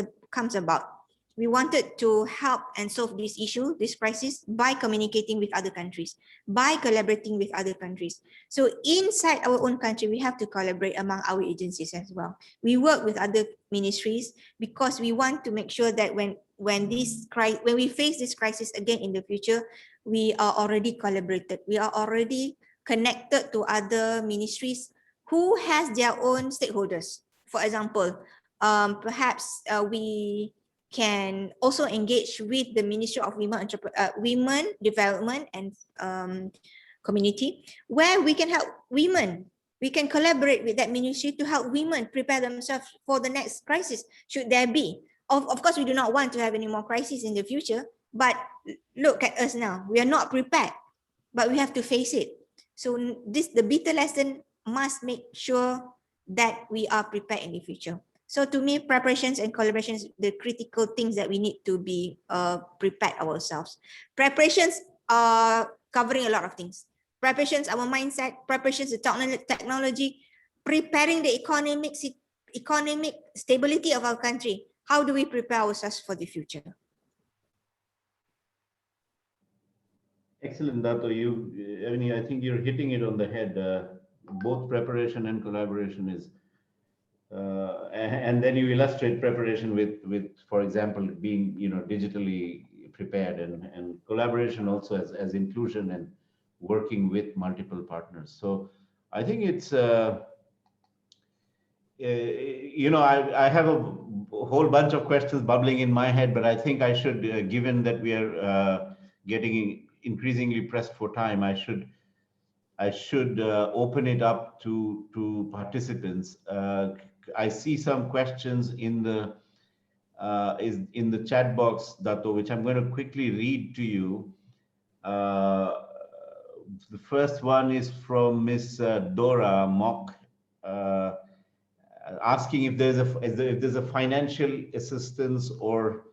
about, we wanted to help and solve this issue, this crisis, by communicating with other countries, by collaborating with other countries. So inside our own country, we have to collaborate among our agencies as well. We work with other ministries because we want to make sure that when we face this crisis again in the future, we are already collaborated. We are already connected to other ministries who has their own stakeholders. For example, perhaps we can also engage with the Ministry of Women Development and Community, where we can help women. We can collaborate with that ministry to help women prepare themselves for the next crisis, should there be. Of course, we do not want to have any more crises in the future, but look at us now. We are not prepared, but we have to face it. So the bitter lesson must make sure that we are prepared in the future. So to me, preparations and collaborations, the critical things that we need to be prepared ourselves. Preparations are covering a lot of things. Preparations, our mindset, preparations, the technology, preparing the economic stability of our country. How do we prepare ourselves for the future? Excellent, Dato. I think you're hitting it on the head. Both preparation and collaboration is, and then you illustrate preparation with, for example, being digitally prepared, and collaboration also as inclusion and working with multiple partners. So I think it's I have a whole bunch of questions bubbling in my head, but I think I should, given that we are getting increasingly pressed for time, I should open it up to participants. I see some questions in the chat box, Dato, which I'm going to quickly read to you. The first one is from Miss Dora Mock, asking if there's a financial assistance or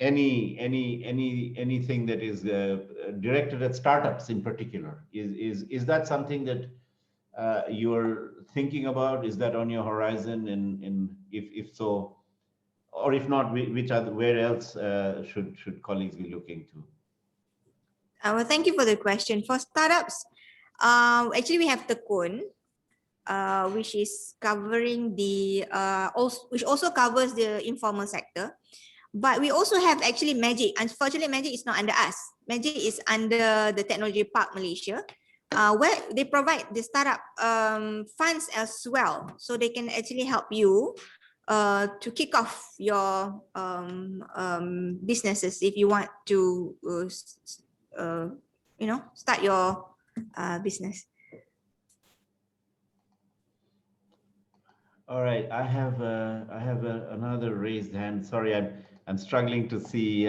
anything that is directed at startups in particular. Is that something that you're thinking about? Is that on your horizon? And if so, or if not, where else should colleagues be looking to? Well, thank you for the question. For startups, actually we have Tekun, which is covering which also covers the informal sector. But we also have actually Magic. Unfortunately, Magic is not under us. Magic is under the Technology Park Malaysia, where they provide the startup funds as well. So they can actually help you to kick off your businesses if you want to, start your business. All right, I have another raised hand. Sorry, I'm struggling to see.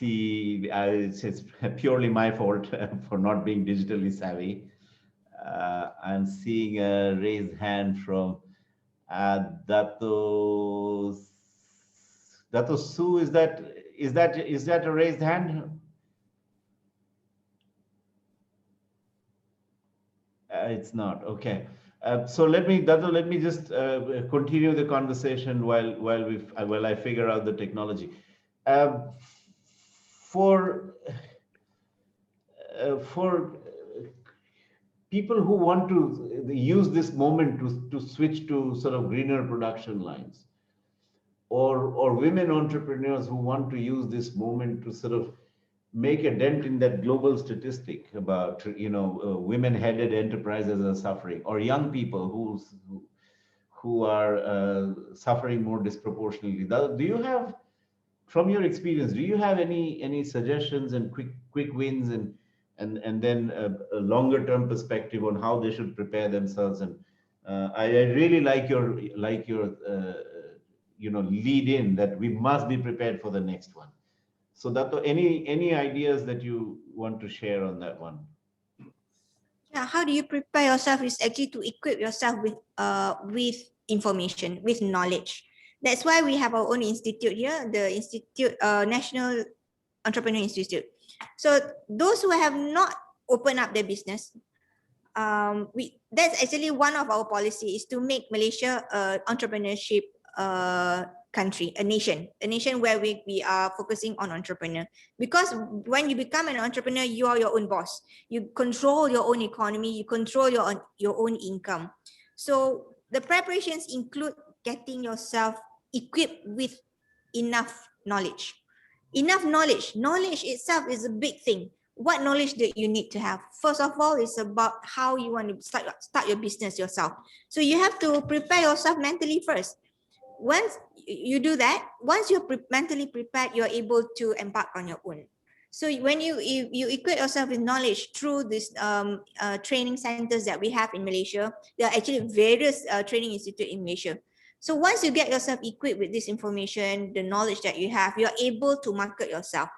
It's purely my fault for not being digitally savvy. I'm seeing a raised hand from Dato Su. Is that a raised hand? It's not. Okay. So let me just continue the conversation while I figure out the technology. For people who want to use this moment to switch to sort of greener production lines, or women entrepreneurs who want to use this moment to sort of make a dent in that global statistic about women-headed enterprises are suffering, or young people who are suffering more disproportionately. Do you have, from your experience, do you have any suggestions and quick wins and then a longer term perspective on how they should prepare themselves? And I really like your lead in that we must be prepared for the next one. So Dato, any ideas that you want to share on that one? Yeah, how do you prepare yourself is actually to equip yourself with information, with knowledge. That's why we have our own institute here, the National Entrepreneur Institute. So those who have not opened up their business, that's actually one of our policies, is to make Malaysia an entrepreneurship country, a nation where we are focusing on entrepreneur. Because when you become an entrepreneur, you are your own boss. You control your own economy, you control your own income. So the preparations include getting yourself equipped with enough knowledge. Knowledge itself is a big thing. What knowledge do you need to have? First of all, it's about how you want to start your business yourself. So you have to prepare yourself mentally first. Once you do that, once you're mentally prepared, you're able to embark on your own. So when you equip yourself with knowledge through these training centers that we have in Malaysia, there are actually various training institutes in Malaysia. So once you get yourself equipped with this information, the knowledge that you have, you're able to market yourself.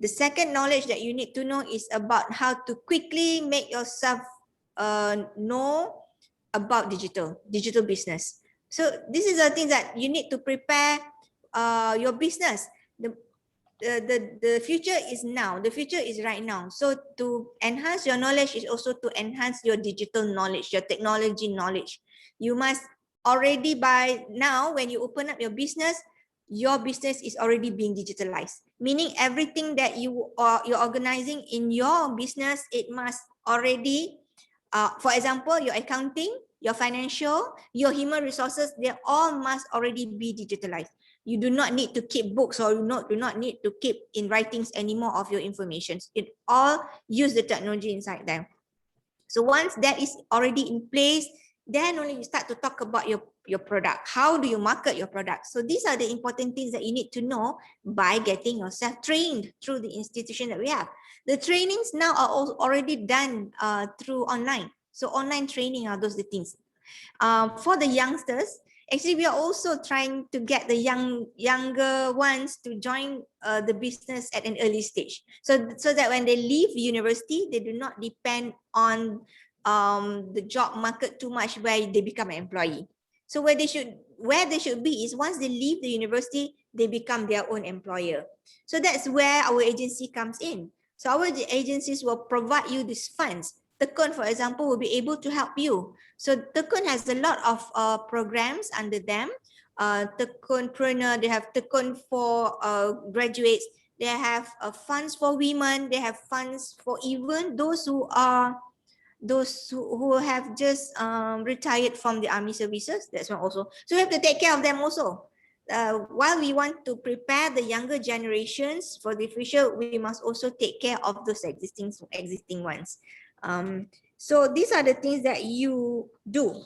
The second knowledge that you need to know is about how to quickly make yourself know about digital business. So this is the things that you need to prepare your business. The future is now. The future is right now. So to enhance your knowledge is also to enhance your digital knowledge, your technology knowledge. You must already, by now, when you open up your business is already being digitalized. Meaning everything that you're organizing in your business, it must already, for example, your accounting, your financial, your human resources, they all must already be digitalized. You do not need to keep books, or you do not need to keep in writings anymore of your information. It all use the technology inside them. So once that is already in place, then only you start to talk about your product. How do you market your product? So these are the important things that you need to know by getting yourself trained through the institution that we have. The trainings now are already done through online. So online training are those the things. For the youngsters, actually we are also trying to get the younger ones to join the business at an early stage. So that when they leave university, they do not depend on the job market too much where they become an employee. So where they should be is once they leave the university, they become their own employer. So that's where our agency comes in. So our agencies will provide you these funds. Tekun, for example, will be able to help you. So Tekun has a lot of programs under them. Tekunpreneur, they have Tekun for graduates. They have funds for women. They have funds for even those who have just retired from the army services. That's one also. So we have to take care of them also. While we want to prepare the younger generations for the future, we must also take care of those existing ones. So these are the things that you do.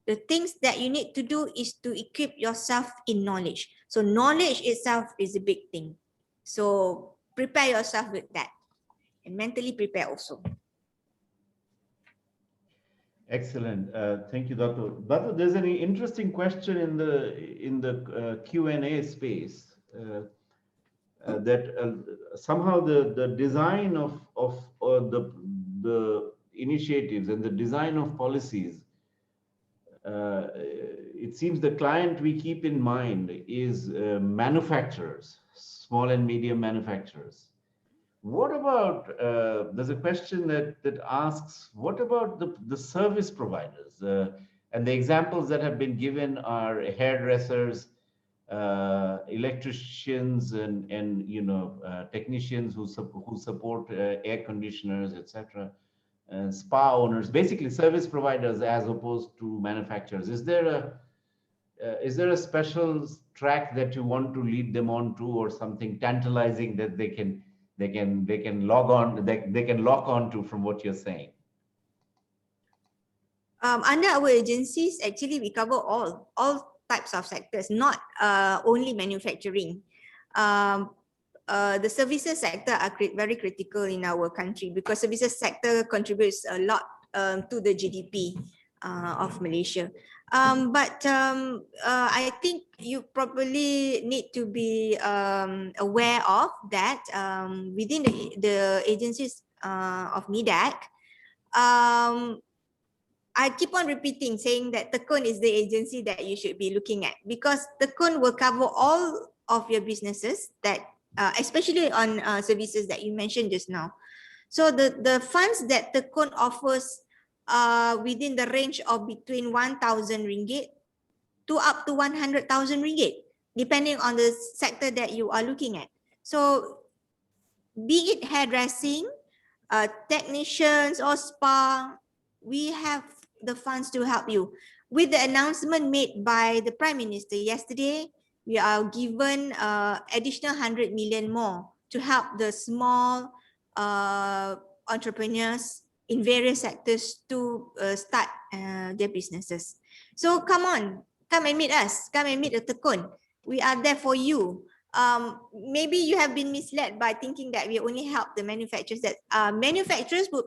The things that you need to do is to equip yourself in knowledge. So knowledge itself is a big thing. So prepare yourself with that and mentally prepare also. Excellent. Thank you, Dato. Dato, there's an interesting question in the Q&A space that somehow the design of the initiatives and the design of policies, it seems the client we keep in mind is manufacturers, small and medium manufacturers. What about, there's a question that asks, what about the service providers? And the examples that have been given are hairdressers, electricians, and technicians who support air conditioners, etc. And spa owners, basically service providers as opposed to manufacturers. Is there a special track that you want to lead them on to, or something tantalizing that they can lock on to from what you're saying? Under our agencies, actually we cover all types of sectors, not only manufacturing. The services sector are very critical in our country because services sector contributes a lot to the GDP of Malaysia. I think you probably need to be aware of that within the agencies of MIDAC. I keep on repeating saying that Tekun is the agency that you should be looking at, because Tekun will cover all of your businesses that especially on services that you mentioned just now. So the funds that Tekun offers within the range of between 1,000 ringgit to up to 100,000 ringgit, depending on the sector that you are looking at. So be it hairdressing, technicians or spa, we have the funds to help you. With the announcement made by the Prime Minister yesterday, we are given additional 100 million more to help the small entrepreneurs in various sectors to start their businesses. So come on, come and meet us, come and meet the Tekun. We are there for you. Maybe you have been misled by thinking that we only help the manufacturers. That manufacturers would,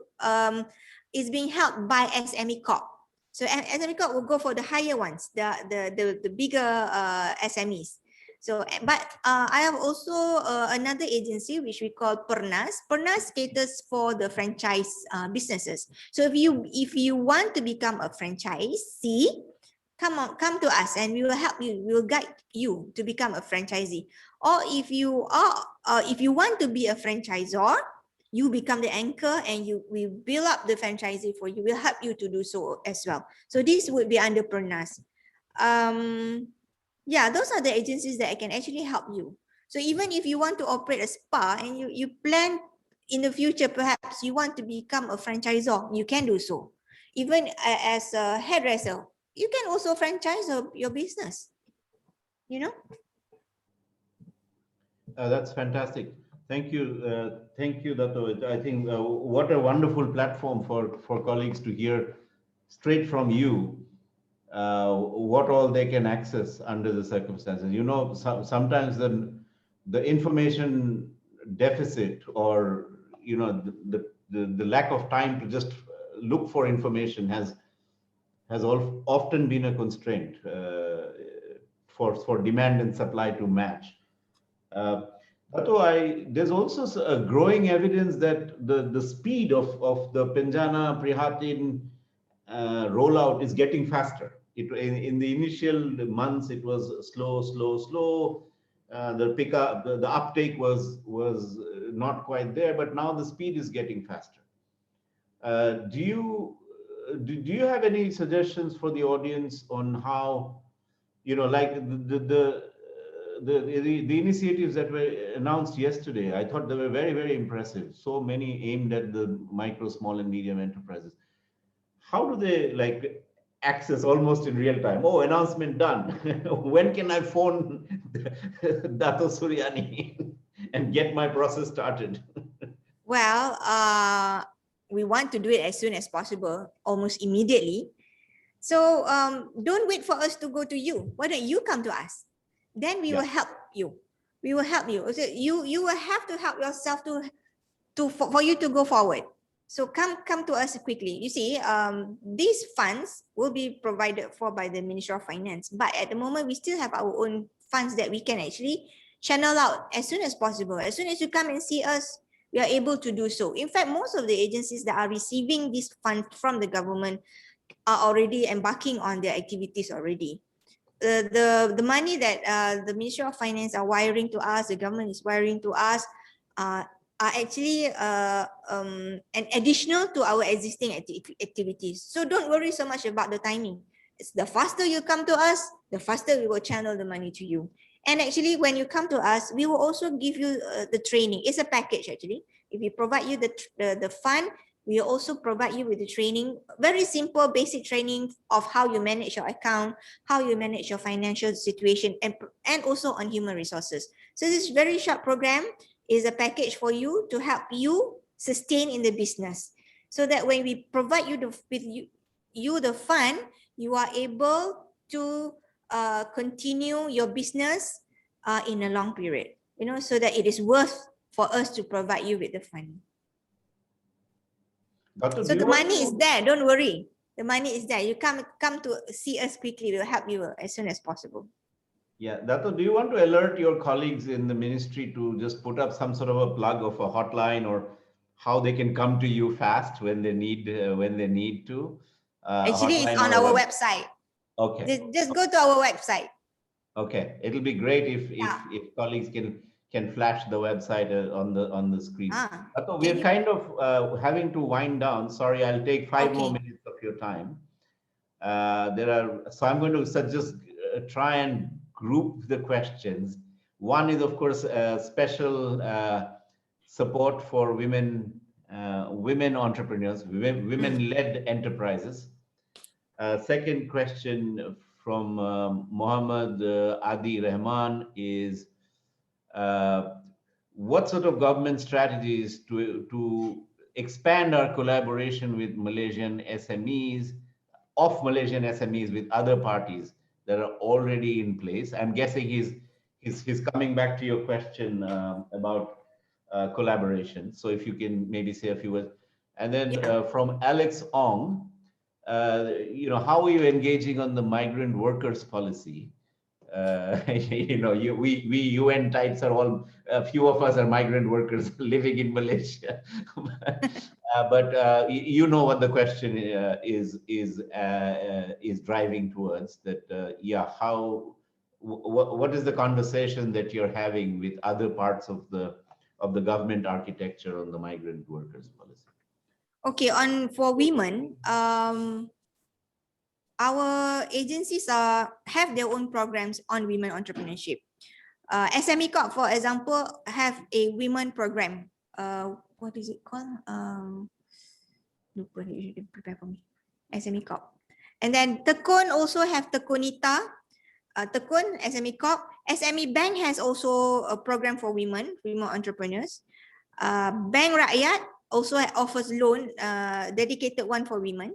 is being helped by SME Corp. So SME Corp will go for the higher ones, the bigger SMEs. So, but I have also another agency which we call Pernas. Pernas caters for the franchise businesses. So if you want to become a franchisee, come to us and we will help you. We will guide you to become a franchisee. Or if you want to be a franchisor, you become the anchor and we build up the franchisee for you. We'll help you to do so as well. So this would be under Pernas. Yeah, those are the agencies that can actually help you. So even if you want to operate a spa and you plan in the future, perhaps you want to become a franchisor, you can do so. Even as a hairdresser, you can also franchise your business, you know? That's fantastic. Thank you, Dato. I think what a wonderful platform for colleagues to hear straight from you what all they can access under the circumstances. You know, sometimes the information deficit, or you know, the lack of time to just look for information has often been a constraint for demand and supply to match. There's also a growing evidence that the speed of the Penjana Prihatin rollout is getting faster. In the initial months, it was slow. The uptake was not quite there, but now the speed is getting faster. Do you have any suggestions for the audience on how, you know, like the initiatives that were announced yesterday? I thought they were very, very impressive. So many aimed at the micro, small, and medium enterprises. How do they like access almost in real time? Oh, announcement done. When can I phone Dato Suryani and get my process started? Well, we want to do it as soon as possible, almost immediately. So don't wait for us to go to you. Why don't you come to us? Then we will help you. We will help you. So you will have to help yourself for you to go forward. So come to us quickly. You see, these funds will be provided for by the Ministry of Finance. But at the moment, we still have our own funds that we can actually channel out as soon as possible. As soon as you come and see us, we are able to do so. In fact, most of the agencies that are receiving these funds from the government are already embarking on their activities already. The money that the Ministry of Finance are wiring to us, the government is wiring to us, are actually an additional to our existing activities. So don't worry so much about the timing. It's the faster you come to us, the faster we will channel the money to you. And actually, when you come to us, we will also give you the training. It's a package actually. If we provide you the fund, we also provide you with the training, very simple, basic training of how you manage your account, how you manage your financial situation, and also on human resources. So this very short program is a package for you to help you sustain in the business, so that when we provide you the fund, you are able to continue your business in a long period, so that it is worth for us to provide you with the fund. Doctor, So the money is there, don't worry. The money is there. You come to see us quickly. We'll help you as soon as possible. Yeah, Dato, do you want to alert your colleagues in the ministry to just put up some sort of a plug of a hotline, or how they can come to you fast when they need to? Actually, it's on our website. Okay. Just go to our website. Okay, it'll be great if colleagues can flash the website on the screen. So we're kind of having to wind down. Sorry, I'll take 5 more minutes of your time. So I'm going to just try and group the questions. One is, of course, special support for women entrepreneurs, women-led enterprises. Second question from Mohammed Adi Rahman is, what sort of government strategies to expand our collaboration with Malaysian SMEs, with other parties that are already in place? I'm guessing he's coming back to your question about collaboration. So if you can maybe say a few words. And then from Alex Ong, how are you engaging on the migrant workers policy? We UN types are all, a few of us are migrant workers living in Malaysia. But you know what the question is driving towards, that what is the conversation that you're having with other parts of the government architecture on the migrant workers policy? Okay, for women, our agencies have their own programs on women entrepreneurship. SME Corp, for example, have a women program. What is it called? You should prepare for me. SME Corp. And then Tekun also have Tekunita. Tekun, SME Corp. SME Bank has also a program for women entrepreneurs. Bank Rakyat also offers loan, dedicated one for women.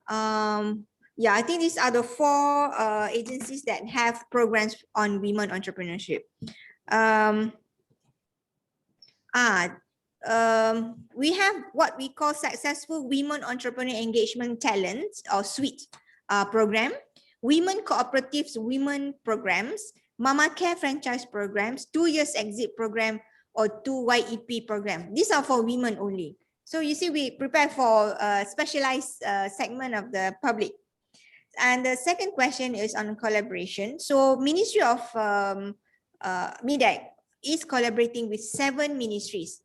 I think these are the 4 agencies that have programs on women entrepreneurship. We have what we call Successful Women Entrepreneur Engagement Talents, or SWEET program, Women Cooperatives Women programs, Mama Care franchise programs, 2 years exit program, or 2 YEP program. These are for women only. So you see, we prepare for a specialized segment of the public. And the second question is on collaboration. So Ministry of MIDEC is collaborating with 7 ministries.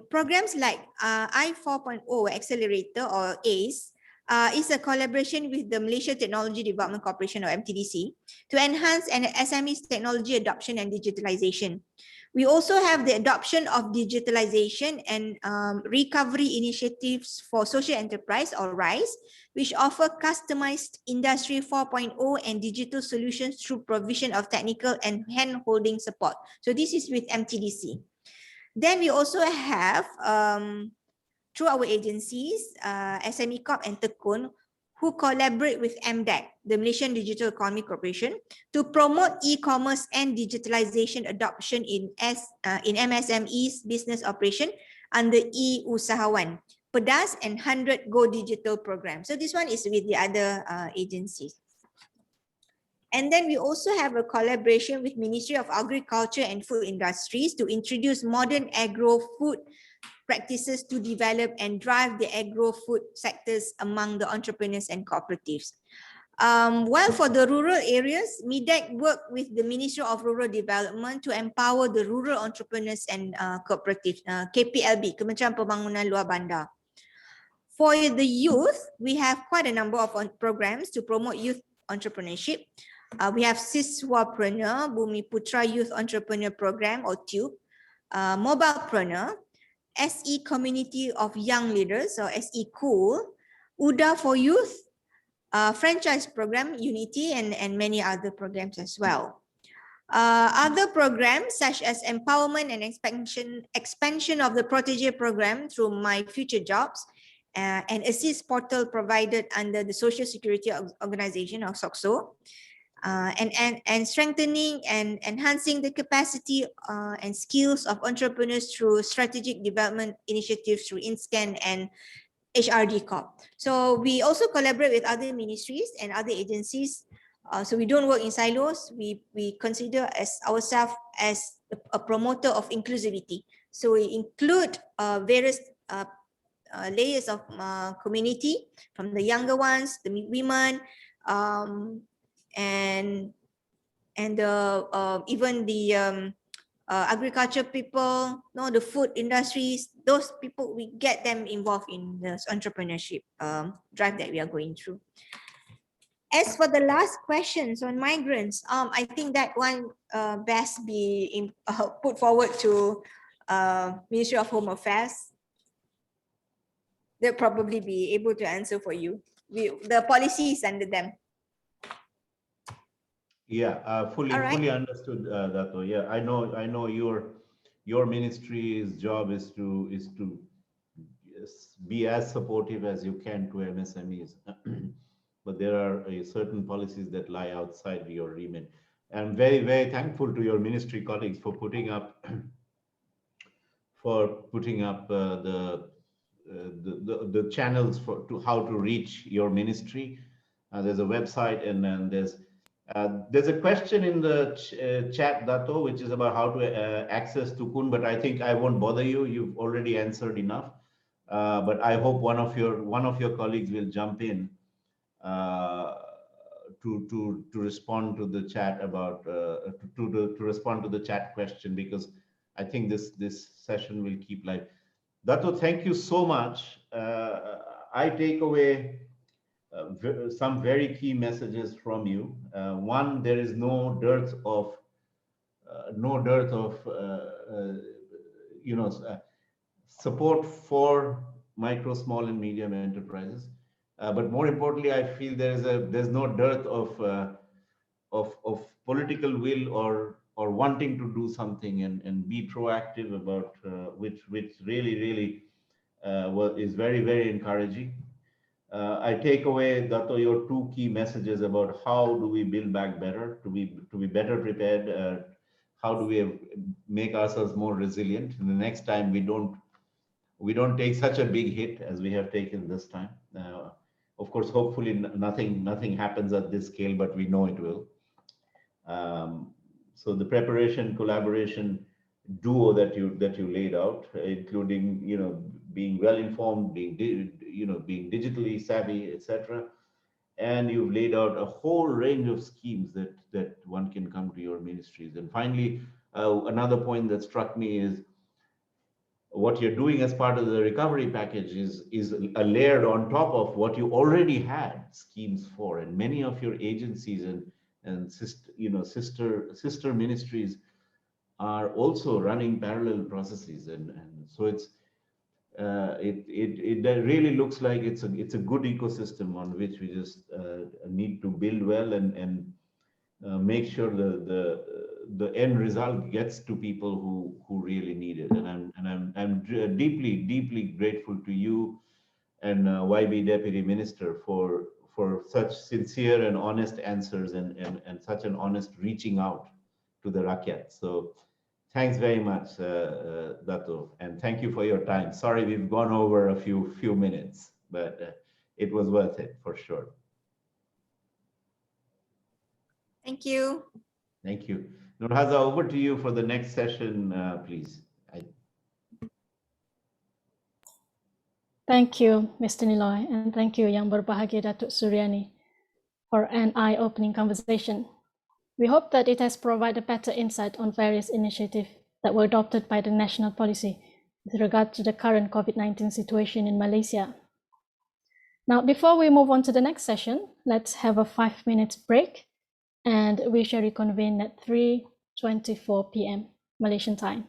Programs like I 4.0 Accelerator, or ACE, is a collaboration with the Malaysia Technology Development Corporation, or MTDC, to enhance an SMEs technology adoption and digitalization. We also have the adoption of digitalization and recovery initiatives for social enterprise, or RISE, which offer customized Industry 4.0 and digital solutions through provision of technical and hand-holding support. So this is with MTDC. Then we also have, through our agencies, SME Corp and Tekun, who collaborate with MDEC, the Malaysian Digital Economy Corporation, to promote e-commerce and digitalization adoption in MSMEs business operation under e-Usahawan, PEDAS and 100 Go Digital program. So this one is with the other agencies. And then we also have a collaboration with Ministry of Agriculture and Food Industries to introduce modern agro-food practices to develop and drive the agro-food sectors among the entrepreneurs and cooperatives. While for the rural areas, MIDEC worked with the Ministry of Rural Development to empower the rural entrepreneurs and cooperatives, KPLB, Kementerian Pembangunan Luar Bandar. For the youth, we have quite a number of programs to promote youth entrepreneurship. We have Siswapreneur, Bumi Putra Youth Entrepreneur Program or TUBE, Mobilepreneur, SE Community of Young Leaders or SE Cool, UDA for Youth, franchise program Unity, and many other programs as well. Other programs such as empowerment and expansion of the protege program through My Future Jobs and assist portal provided under the Social Security Organization or SOCSO. And strengthening and enhancing the capacity and skills of entrepreneurs through strategic development initiatives through InScan and HRD Corp. So we also collaborate with other ministries and other agencies. So we don't work in silos. We consider ourselves as a promoter of inclusivity. So we include various layers of community, from the younger ones, the women, and even the agriculture people, the food industries, those people, we get them involved in this entrepreneurship drive that we are going through. As for the last questions on migrants, I think that one best be put forward to Ministry of Home Affairs. They'll probably be able to answer for you. The policy is under them. Yeah, fully understood, Dato. Yeah, I know your ministry's job is to be as supportive as you can to MSMEs, but there are certain policies that lie outside your remit. I'm very, very thankful to your ministry colleagues for putting up the channels to how to reach your ministry. There's a website, and then there's a question in the chat, Dato, which is about how to access Tukun, but I think I won't bother you. You've already answered enough. But I hope one of your colleagues will jump in to respond to the chat about to respond to the chat question, because I think this session will keep live. Dato, thank you so much. I take away some very key messages from you. One, there is no dearth of support for micro, small, and medium enterprises. But more importantly, I feel there's no dearth of political will or wanting to do something and be proactive about which really is very, very encouraging. I take away, Dato, your two key messages about how do we build back better, to be better prepared, how do we make ourselves more resilient, and the next time we don't take such a big hit as we have taken this time. Of course, hopefully nothing happens at this scale, but we know it will. So the preparation, collaboration duo that you laid out, including being well informed, being digitally savvy, etc. And you've laid out a whole range of schemes that one can come to your ministries. And finally, another point that struck me is what you're doing as part of the recovery package is a layered on top of what you already had schemes for, and many of your agencies and sister ministries are also running parallel processes, and so it really looks like it's a good ecosystem on which we just need to build well and make sure the end result gets to people who really need it. And I'm deeply grateful to you and YB Deputy Minister for for such sincere and honest answers and such an honest reaching out to the rakyat. So thanks very much, Dato, and thank you for your time. Sorry we've gone over a few minutes, but it was worth it for sure. Thank you. Thank you. Nurhaza, over to you for the next session, please. Thank you, Mr. Niloy, and thank you, Yang Berbahagia Datuk Suryani, for an eye-opening conversation. We hope that it has provided better insight on various initiatives that were adopted by the national policy with regard to the current COVID-19 situation in Malaysia. Now, before we move on to the next session, let's have a 5-minute break, and we shall reconvene at 3:24 p.m. Malaysian time.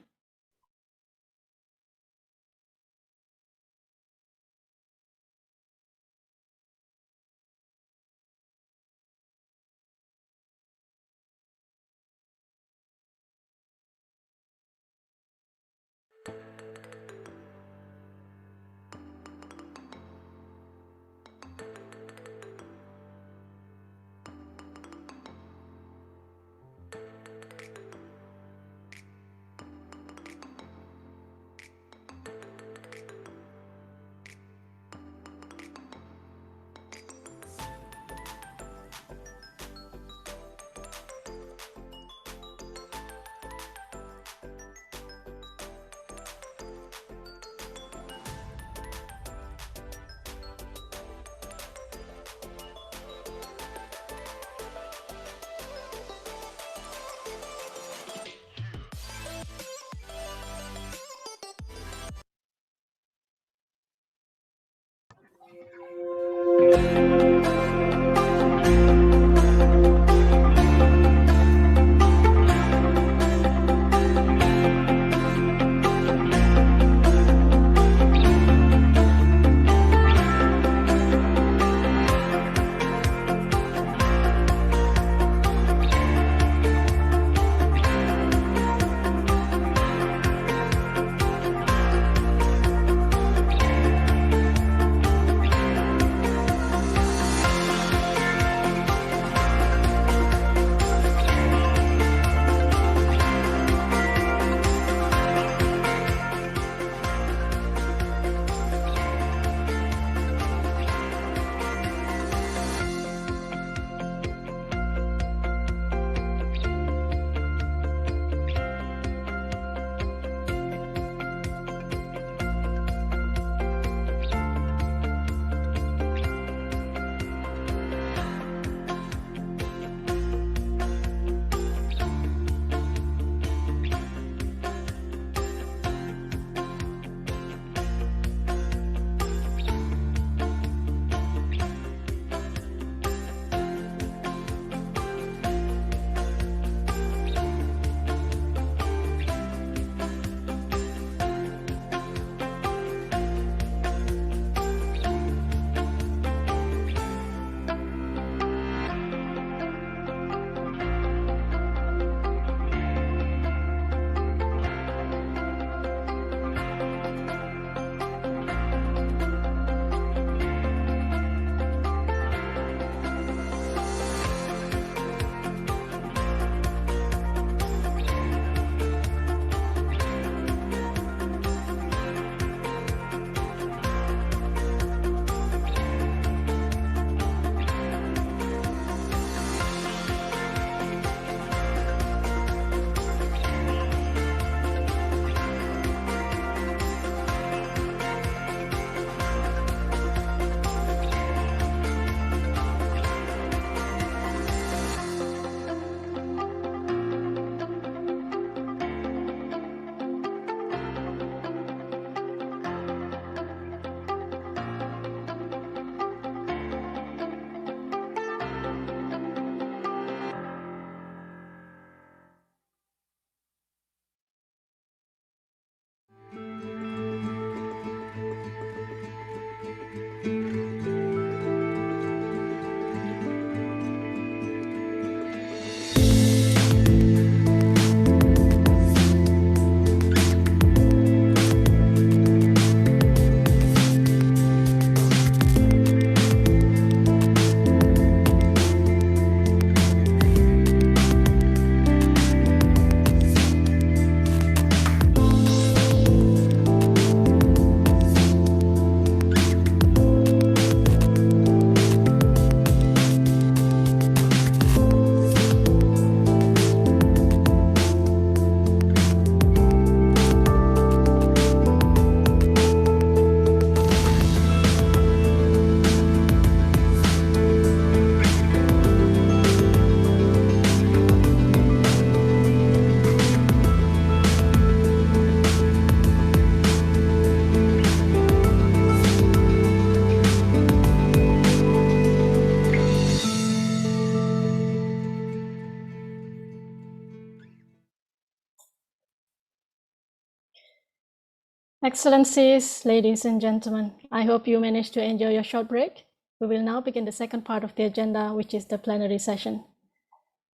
Excellencies, ladies and gentlemen, I hope you managed to enjoy your short break. We will now begin the second part of the agenda, which is the plenary session.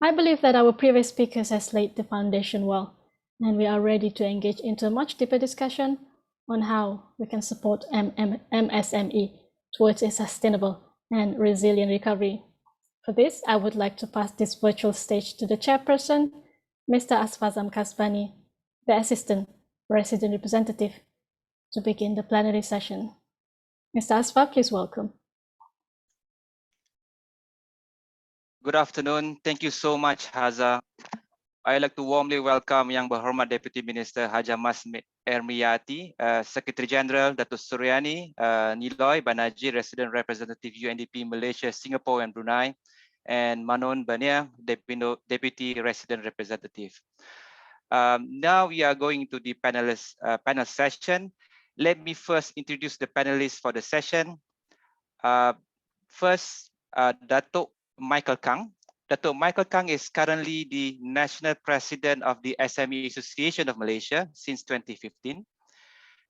I believe that our previous speakers has laid the foundation well, and we are ready to engage into a much deeper discussion on how we can support MSME towards a sustainable and resilient recovery. For this, I would like to pass this virtual stage to the chairperson, Mr. Asfazam Kasbani, the Assistant Resident Representative, to begin the plenary session. Mr. Asfa, please welcome. Good afternoon. Thank you so much, Haza. I'd like to warmly welcome Yang Berhormat Deputy Minister Haja Mas Ermiyati, Secretary General Datuk Suryani, Niloy Banaji, Resident Representative UNDP Malaysia, Singapore and Brunei, and Manon Bania, Deputy Resident Representative. Now we are going to the panel session. Let me first introduce the panelists for the session. First, Datuk Michael Kang. Datuk Michael Kang is currently the National President of the SME Association of Malaysia since 2015.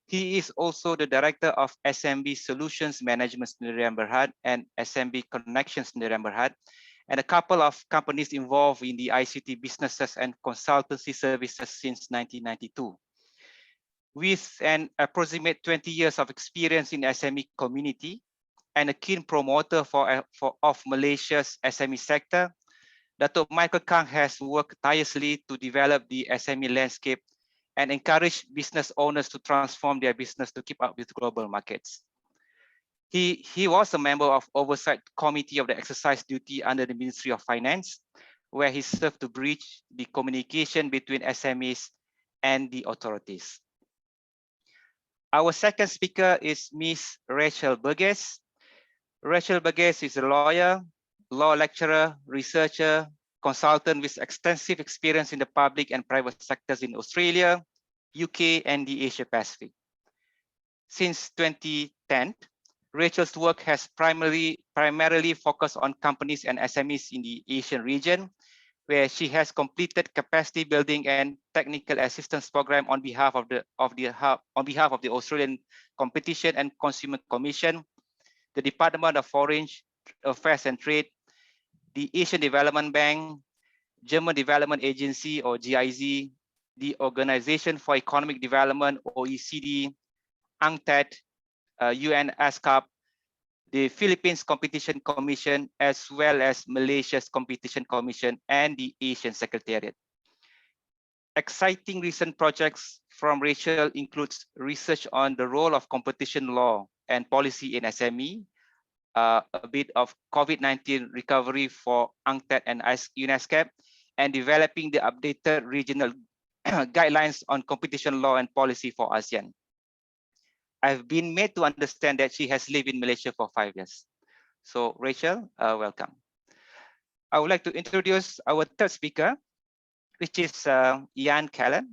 He is also the Director of SMB Solutions Management Sdn Bhd and SMB Connections Sdn Bhd, and a couple of companies involved in the ICT businesses and consultancy services since 1992. With an approximate 20 years of experience in SME community and a keen promoter of Malaysia's SME sector, Datuk Michael Kang has worked tirelessly to develop the SME landscape and encourage business owners to transform their business to keep up with global markets. He was a member of Oversight Committee of the Exercise Duty under the Ministry of Finance, where he served to bridge the communication between SMEs and the authorities. Our second speaker is Ms. Rachel Burgess. Rachel Burgess is a lawyer, law lecturer, researcher, consultant with extensive experience in the public and private sectors in Australia, UK, and the Asia Pacific. Since 2010, Rachel's work has primarily focused on companies and SMEs in the Asian region, where she has completed capacity building and technical assistance program on behalf of the Australian Competition and Consumer Commission, the Department of Foreign Affairs and Trade, the Asian Development Bank, German Development Agency or GIZ, the Organization for Economic Development OECD, UNCTAD, UN ASCAP, the Philippines Competition Commission, as well as Malaysia's Competition Commission and the Asian Secretariat. Exciting recent projects from Rachel includes research on the role of competition law and policy in SME, a bit of COVID-19 recovery for UNCTAD and UNESCAP, and developing the updated regional guidelines on competition law and policy for ASEAN. I've been made to understand that she has lived in Malaysia for 5 years. So Rachel, welcome. I would like to introduce our third speaker, which is Ian Callan.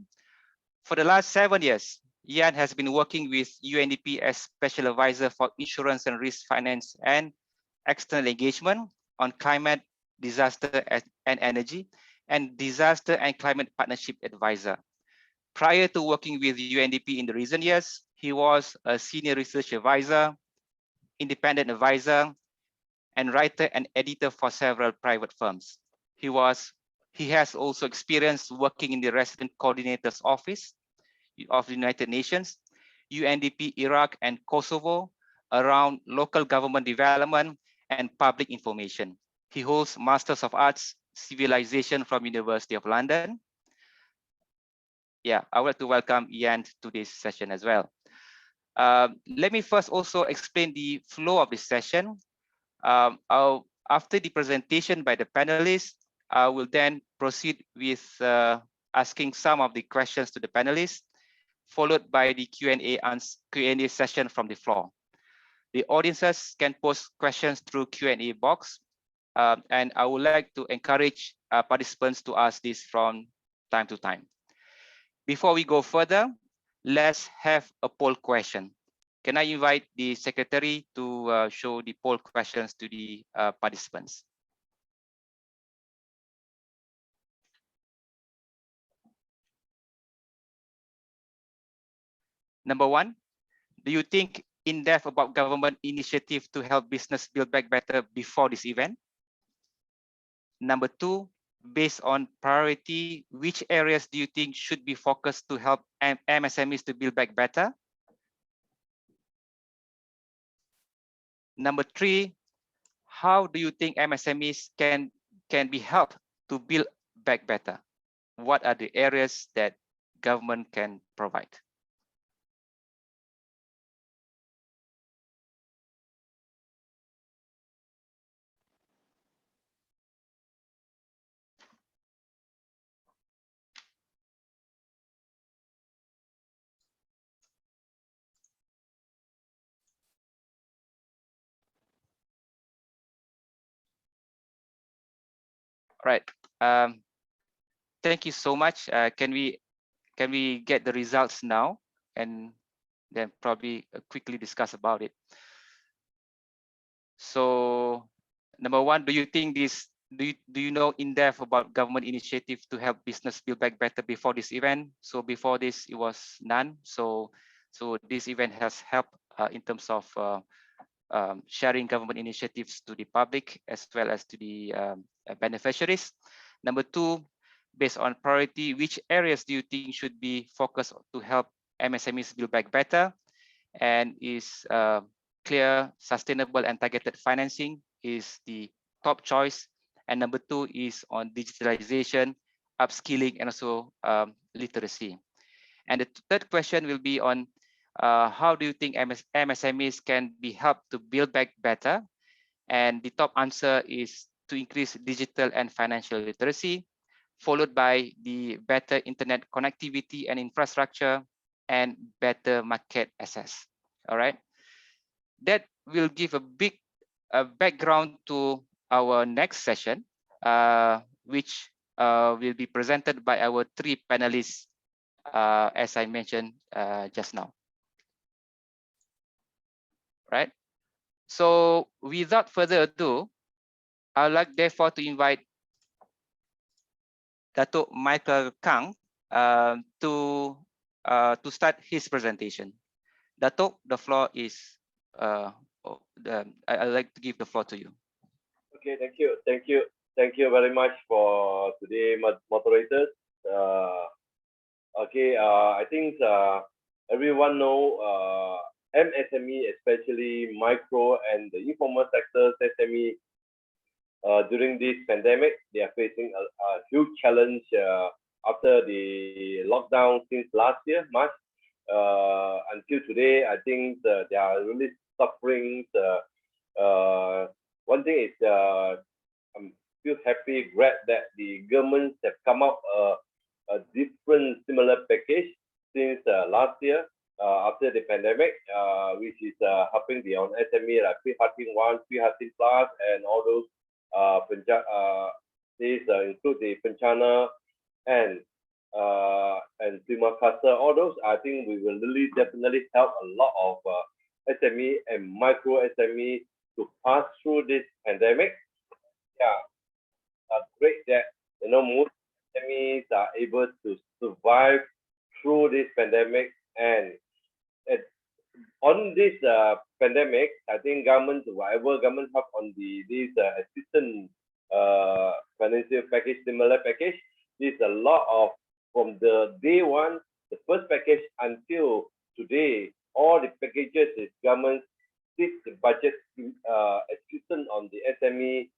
For the last 7 years, Ian has been working with UNDP as Special Advisor for Insurance and Risk Finance and External Engagement on Climate, Disaster and Energy, and Disaster and Climate Partnership Advisor. Prior to working with UNDP in the recent years, he was a Senior Research Advisor, Independent Advisor, and writer and editor for several private firms. He has also experience working in the Resident Coordinator's Office of the United Nations, UNDP Iraq and Kosovo, around local government development and public information. He holds Masters of Arts Civilization from University of London. Yeah, I would like to welcome Ian to this session as well. Let me first also explain the flow of this session. After the presentation by the panelists, I will then proceed with asking some of the questions to the panelists, followed by the Q&A session from the floor. The audiences can post questions through Q&A box, and I would like to encourage participants to ask this from time to time. Before we go further, let's have a poll question. Can I invite the secretary to show the poll questions to the participants? Number one, do you think in depth about government initiative to help business build back better before this event? Number two, based on priority, which areas do you think should be focused to help MSMEs to build back better? Number three, how do you think MSMEs can be helped to build back better? What are the areas that government can provide? Right. Thank you so much. Can we get the results now and then probably quickly discuss about it? So, number one, do you think this? Do you know in depth about government initiative to help business build back better before this event? So before this, it was none. So this event has helped in terms of sharing government initiatives to the public as well as to the beneficiaries. Number two, based on priority, which areas do you think should be focused to help MSMEs build back better? And is clear, sustainable, and targeted financing is the top choice. And number two is on digitalization, upskilling, and also literacy. And the third question will be on how do you think MSMEs can be helped to build back better? And the top answer is to increase digital and financial literacy, followed by the better internet connectivity and infrastructure, and better market access. All right. That will give a big background to our next session, which will be presented by our three panelists, as I mentioned just now. Right. So without further ado, I'd like therefore to invite Dato' Michael Kang to start his presentation. Dato', the floor is, I'd like to give the floor to you. Okay, thank you very much for today, moderators. I think everyone know MSME, especially micro and the informal sectors, SME, during this pandemic, they are facing a huge challenge after the lockdown since last year, March. Until today, I think they are really suffering. One thing is, I'm still happy, glad that the governments have come up a different similar package since last year after the pandemic, which is helping the SME like Free Hearting 1, Free Hearting Plus, and all those. These include the Pencana and Prima Casa. All those, I think we will really definitely help a lot of SME and micro SME to pass through this pandemic. Yeah, great that most SMEs are able to survive through this pandemic. And on this pandemic, I think government, whatever government have on this assistance financial package, similar package, there's a lot of, from the day one, the first package until today, all the packages is government seek the budget assistance on the SME,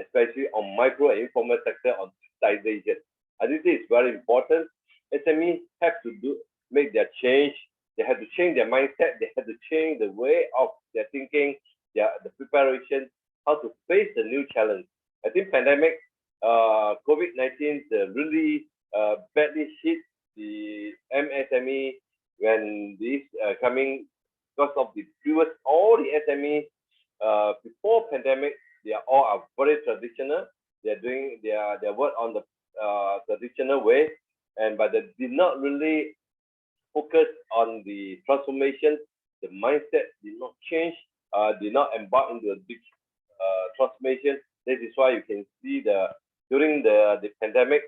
especially on micro and informal sector on digitization. I think this is very important. SME have to make their change. They have to change their mindset. They have to change the way of their thinking, the preparation, how to face the new challenge. I think pandemic, COVID-19 really badly hit the MSME when this coming because of the previous, all the SME before pandemic, they are all very traditional. They are doing their work on the traditional way, but they did not really focus on the transformation. The mindset did not change, did not embark into a big transformation. This is why you can see during the pandemic,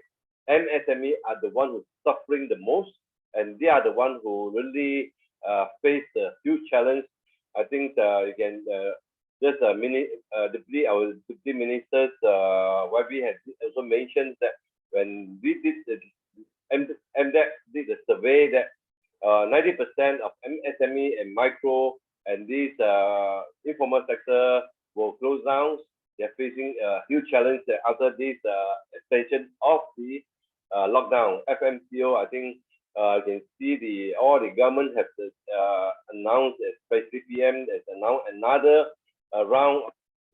MSME are the one who's suffering the most, and they are the one who really face a huge challenge. I think you can just deputy our deputy ministers YB has also mentioned that when we did the MDEC did a survey that 90% of MSME and micro and these informal sector will close down. They're facing a huge challenge after this extension of the lockdown. FMCO, I think you can see all the government have announced, especially PM has announced another round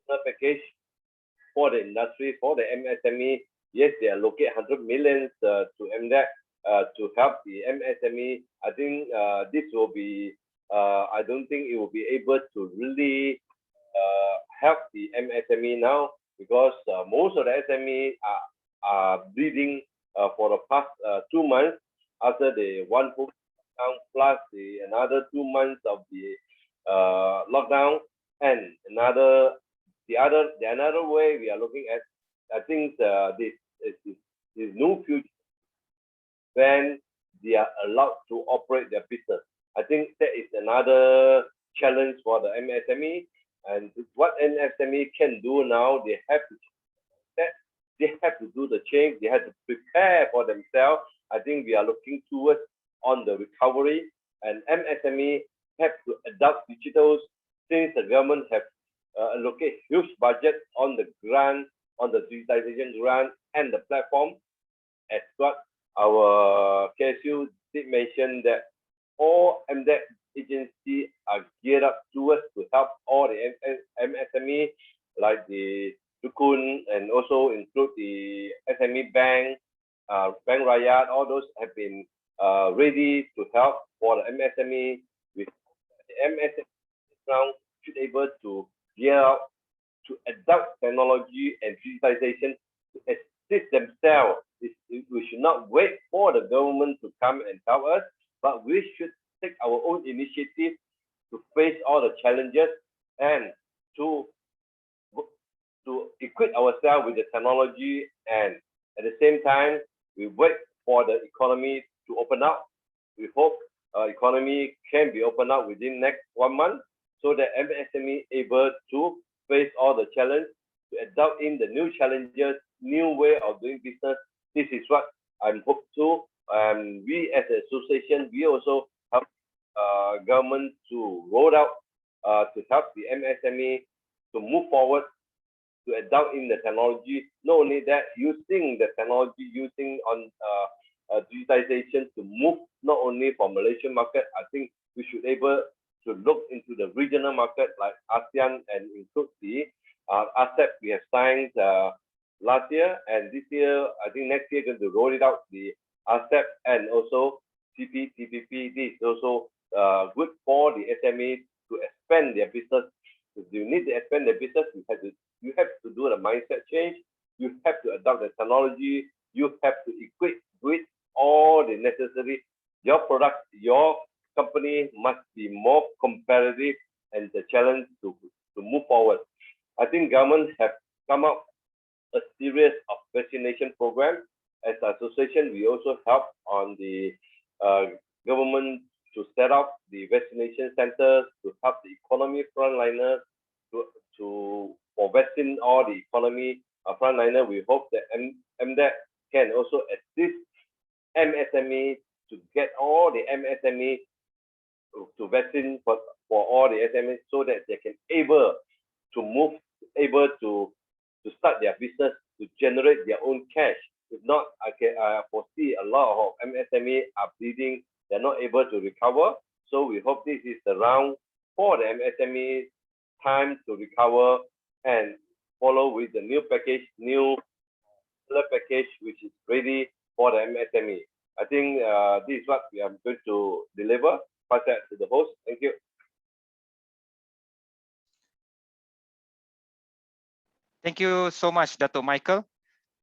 of package for the industry, for the MSME. Yes, they allocate 100 million to MDEC to help the MSME. I think this will be, I don't think it will be able to really help the MSME now, because most of the SME are bleeding for the past 2 months after the one full lockdown plus another 2 months of the lockdown, and another way we are looking at. I think this is no future when they are allowed to operate their business. I think that is another challenge for the MSME. And what MSME can do now, they have to do the change. They have to prepare for themselves. I think we are looking towards on the recovery, and MSME have to adopt digitals, since the government have allocated huge budget on the grant, on the digitization grant and the platform. As what our KSU did mention, that all MDEC agencies are geared up towards to help all the MSME, like the Dukun, and also include the SME Bank, Bank Rakyat. All those have been ready to help for the MSME. With the MSME now should be able to gear up to adopt technology and digitization to assist themselves. We should not wait for the government to come and help us, but we should take our own initiative to face all the challenges and to equip ourselves with the technology, and at the same time we wait for the economy to open up. We hope economy can be opened up within next 1 month, so that MSME able to face all the challenges, to adopt in the new challenges, new way of doing business. This is what I'm hope to. We as an association, we also help government to roll out to help the MSME to move forward, to adopt in the technology. Not only that, using the technology, using on digitization to move not only for Malaysian market. I think we should able to look into the regional market like ASEAN and include the ASEP we have signed last year, and this year, I think next year going to roll it out, the ASEP and also CPTPP. This is also good for the SME to expand their business. If you need to expand their business, you have to do the mindset change. You have to adopt the technology. You have to equip with all the necessary. Your product, your company must be more competitive, and the challenge to move forward. I think government have come up a series of vaccination programs. As an association, we also help on the government to set up the vaccination centers to help the economy frontliners for vaccine all the economy frontliner. We hope that MDEC can also assist MSME to get all the MSME to vaccine for all the SMEs, so that they can able to move, able to start their business, to generate their own cash. If not, I foresee a lot of MSME are bleeding. They're not able to recover. So we hope this is the round for the MSME time to recover and follow with the new package, new package, which is ready for the MSME. I think this is what we are going to deliver. Pass that to the host. Thank you. Thank you so much, Dato' Michael.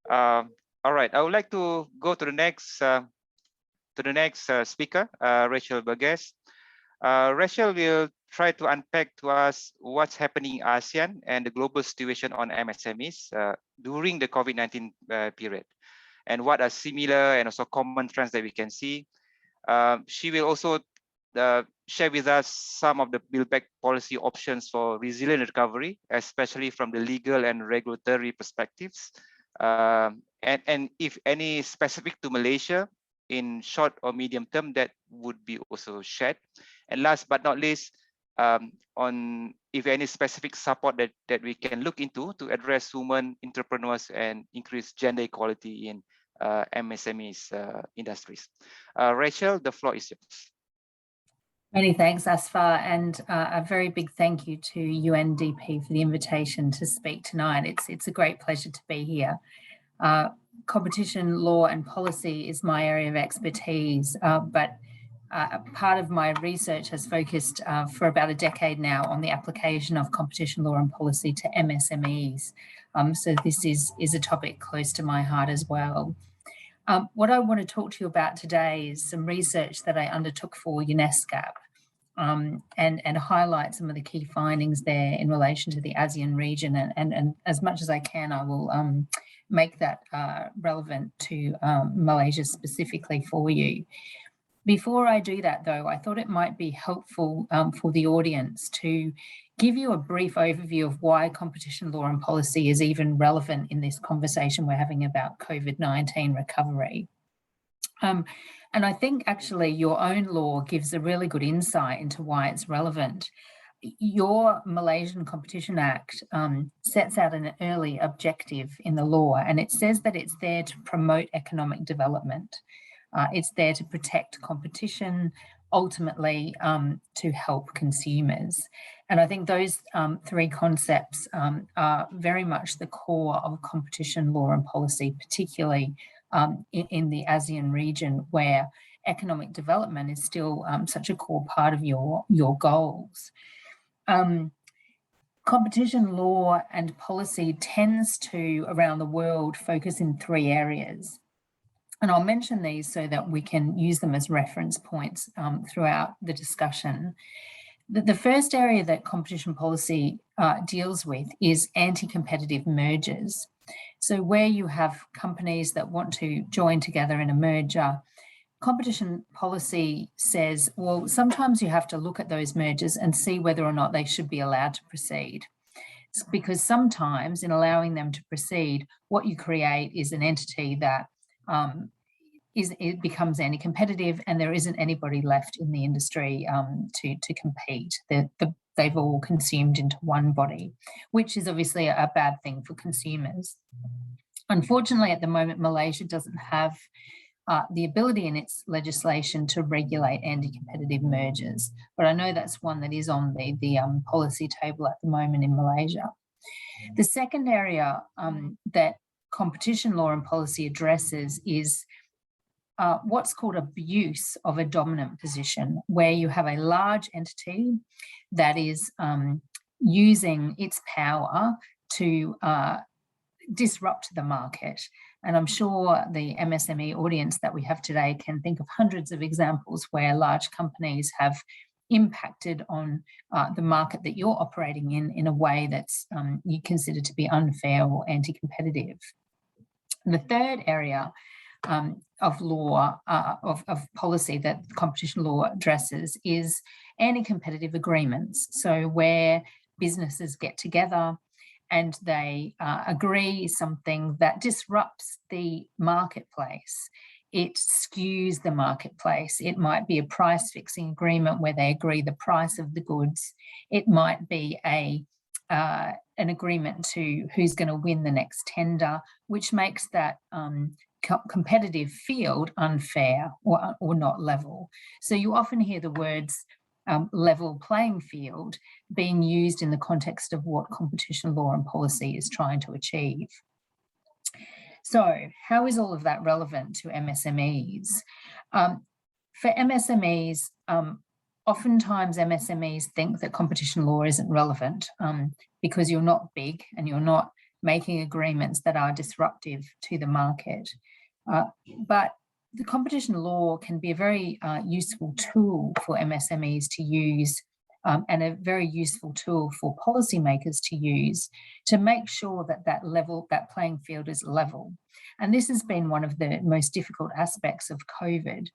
All right, I would like to go to the next speaker, Rachel Burgess. Rachel will try to unpack to us what's happening in ASEAN and the global situation on MSMEs during the COVID-19 period, and what are similar and also common trends that we can see. She will also share with us some of the build back policy options for resilient recovery, especially from the legal and regulatory perspectives, and if any specific to Malaysia in short or medium term, that would be also shared. And last but not least, on if any specific support that we can look into to address women entrepreneurs and increase gender equality in MSMEs industries. Rachel, the floor is yours. Many thanks, Asfar, and a very big thank you to UNDP for the invitation to speak tonight. It's a great pleasure to be here. Competition law and policy is my area of expertise, but part of my research has focused for about a decade now on the application of competition law and policy to MSMEs. So this is a topic close to my heart as well. What I want to talk to you about today is some research that I undertook for UNESCO and highlight some of the key findings there in relation to the ASEAN region. And as much as I can, I will make that relevant to Malaysia specifically for you. Before I do that, though, I thought it might be helpful for the audience to give you a brief overview of why competition law and policy is even relevant in this conversation we're having about COVID-19 recovery. And I think actually your own law gives a really good insight into why it's relevant. Your Malaysian Competition Act sets out an early objective in the law, and it says that it's there to promote economic development. It's there to protect competition, ultimately to help consumers. And I think those three concepts are very much the core of competition law and policy, particularly in the ASEAN region, where economic development is still such a core part of your goals. Competition law and policy tends to, around the world, focus in three areas. And I'll mention these so that we can use them as reference points throughout the discussion. The first area that competition policy deals with is anti-competitive mergers. So where you have companies that want to join together in a merger, competition policy says, well, sometimes you have to look at those mergers and see whether or not they should be allowed to proceed. It's because sometimes in allowing them to proceed, what you create is an entity that it becomes anti-competitive, and there isn't anybody left in the industry to compete. They've all consumed into one body, which is obviously a bad thing for consumers. Unfortunately, at the moment, Malaysia doesn't have the ability in its legislation to regulate anti-competitive mergers, but I know that's one that is on the policy table at the moment in Malaysia. The second area that competition law and policy addresses is what's called abuse of a dominant position, where you have a large entity that is using its power to disrupt the market. And I'm sure the MSME audience that we have today can think of hundreds of examples where large companies have impacted on the market that you're operating in a way that's you consider to be unfair or anti-competitive. The third area of law, of policy that competition law addresses is anti-competitive agreements. So where businesses get together and they agree something that disrupts the marketplace. It skews the marketplace. It might be a price fixing agreement where they agree the price of the goods. It might be an agreement to who's going to win the next tender, which makes that competitive field unfair or not level. So you often hear the words level playing field being used in the context of what competition law and policy is trying to achieve. So how is all of that relevant to MSMEs? For MSMEs, oftentimes MSMEs think that competition law isn't relevant because you're not big and you're not making agreements that are disruptive to the market. But the competition law can be a very useful tool for MSMEs to use and a very useful tool for policymakers to use to make sure that that playing field is level. And this has been one of the most difficult aspects of COVID,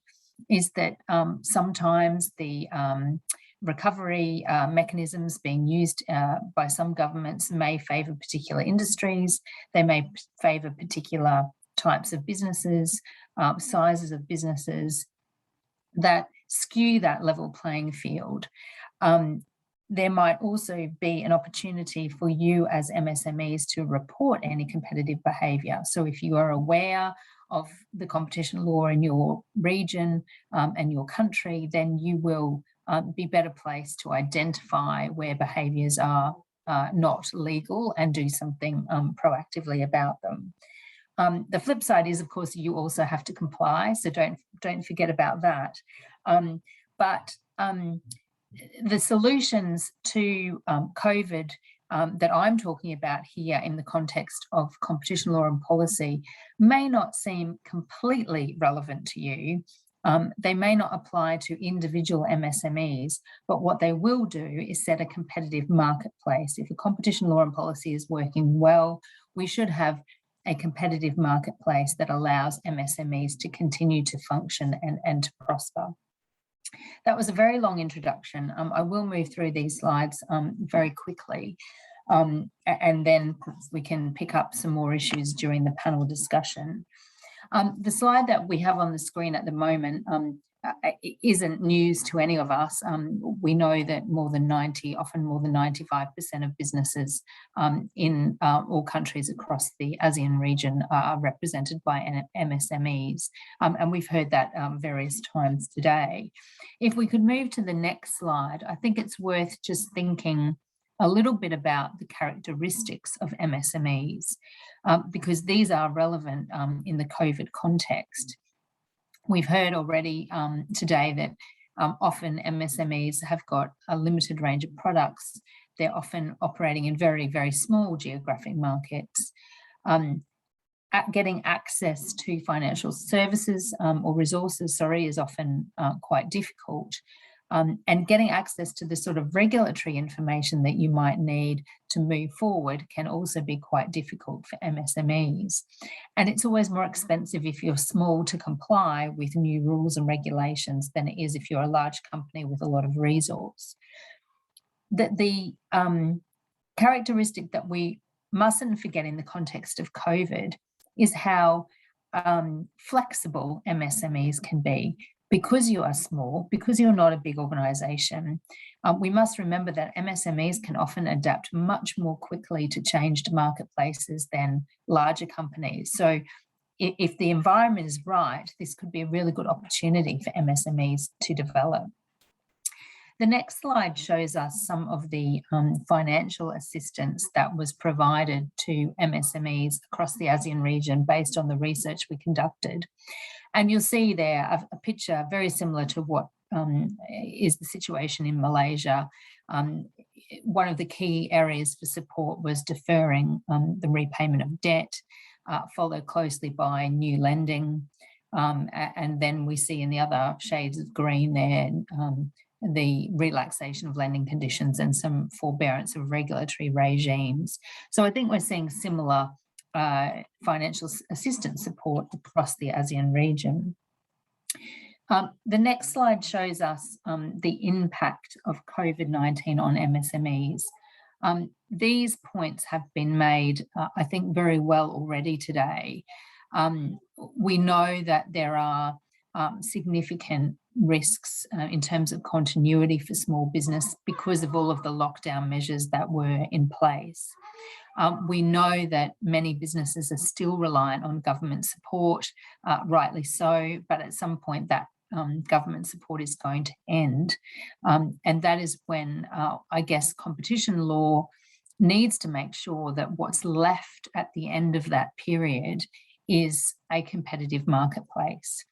is that sometimes the recovery mechanisms being used by some governments may favour particular industries. They may favour particular types of businesses, sizes of businesses that skew that level playing field. There might also be an opportunity for you as MSMEs to report any competitive behaviour. So if you are aware of the competition law in your region and your country, then you will be better placed to identify where behaviours are not legal and do something proactively about them. The flip side is, of course, you also have to comply, so don't forget about that. But the solutions to COVID that I'm talking about here in the context of competition law and policy may not seem completely relevant to you. They may not apply to individual MSMEs, but what they will do is set a competitive marketplace. If a competition law and policy is working well, we should have a competitive marketplace that allows MSMEs to continue to function and to prosper. That was a very long introduction. I will move through these slides very quickly, and then we can pick up some more issues during the panel discussion. The slide that we have on the screen at the moment isn't news to any of us. We know that often more than 95% of businesses in all countries across the ASEAN region are represented by MSMEs, and we've heard that various times today. If we could move to the next slide, I think it's worth just thinking a little bit about the characteristics of MSMEs, because these are relevant in the COVID context. We've heard already today that often MSMEs have got a limited range of products. They're often operating in very, very small geographic markets. Getting access to financial services or resources, is often quite difficult. And getting access to the sort of regulatory information that you might need to move forward can also be quite difficult for MSMEs. And it's always more expensive if you're small to comply with new rules and regulations than it is if you're a large company with a lot of resource. The characteristic that we mustn't forget in the context of COVID is how flexible MSMEs can be. Because you are small, because you're not a big organisation, we must remember that MSMEs can often adapt much more quickly to changed marketplaces than larger companies. So if the environment is right, this could be a really good opportunity for MSMEs to develop. The next slide shows us some of the financial assistance that was provided to MSMEs across the ASEAN region based on the research we conducted. And you'll see there a picture very similar to what is the situation in Malaysia. One of the key areas for support was deferring the repayment of debt, followed closely by new lending. And then we see in the other shades of green there the relaxation of lending conditions and some forbearance of regulatory regimes. So I think we're seeing similar financial assistance support across the ASEAN region. The next slide shows us the impact of COVID-19 on MSMEs. These points have been made, I think, very well already today. We know that there are significant risks in terms of continuity for small business because of all of the lockdown measures that were in place. We know that many businesses are still reliant on government support, rightly so, but at some point that government support is going to end. And that is when, I guess, competition law needs to make sure that what's left at the end of that period is a competitive marketplace.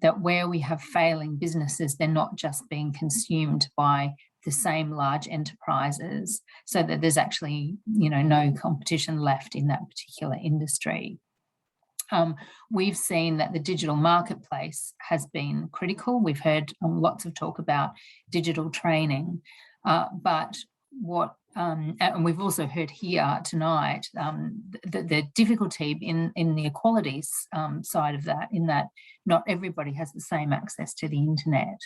That where we have failing businesses, they're not just being consumed by the same large enterprises, so that there's actually, no competition left in that particular industry. We've seen that the digital marketplace has been critical. We've heard lots of talk about digital training, but what and we've also heard here tonight, the difficulty in the equalities side of that, in that not everybody has the same access to the internet.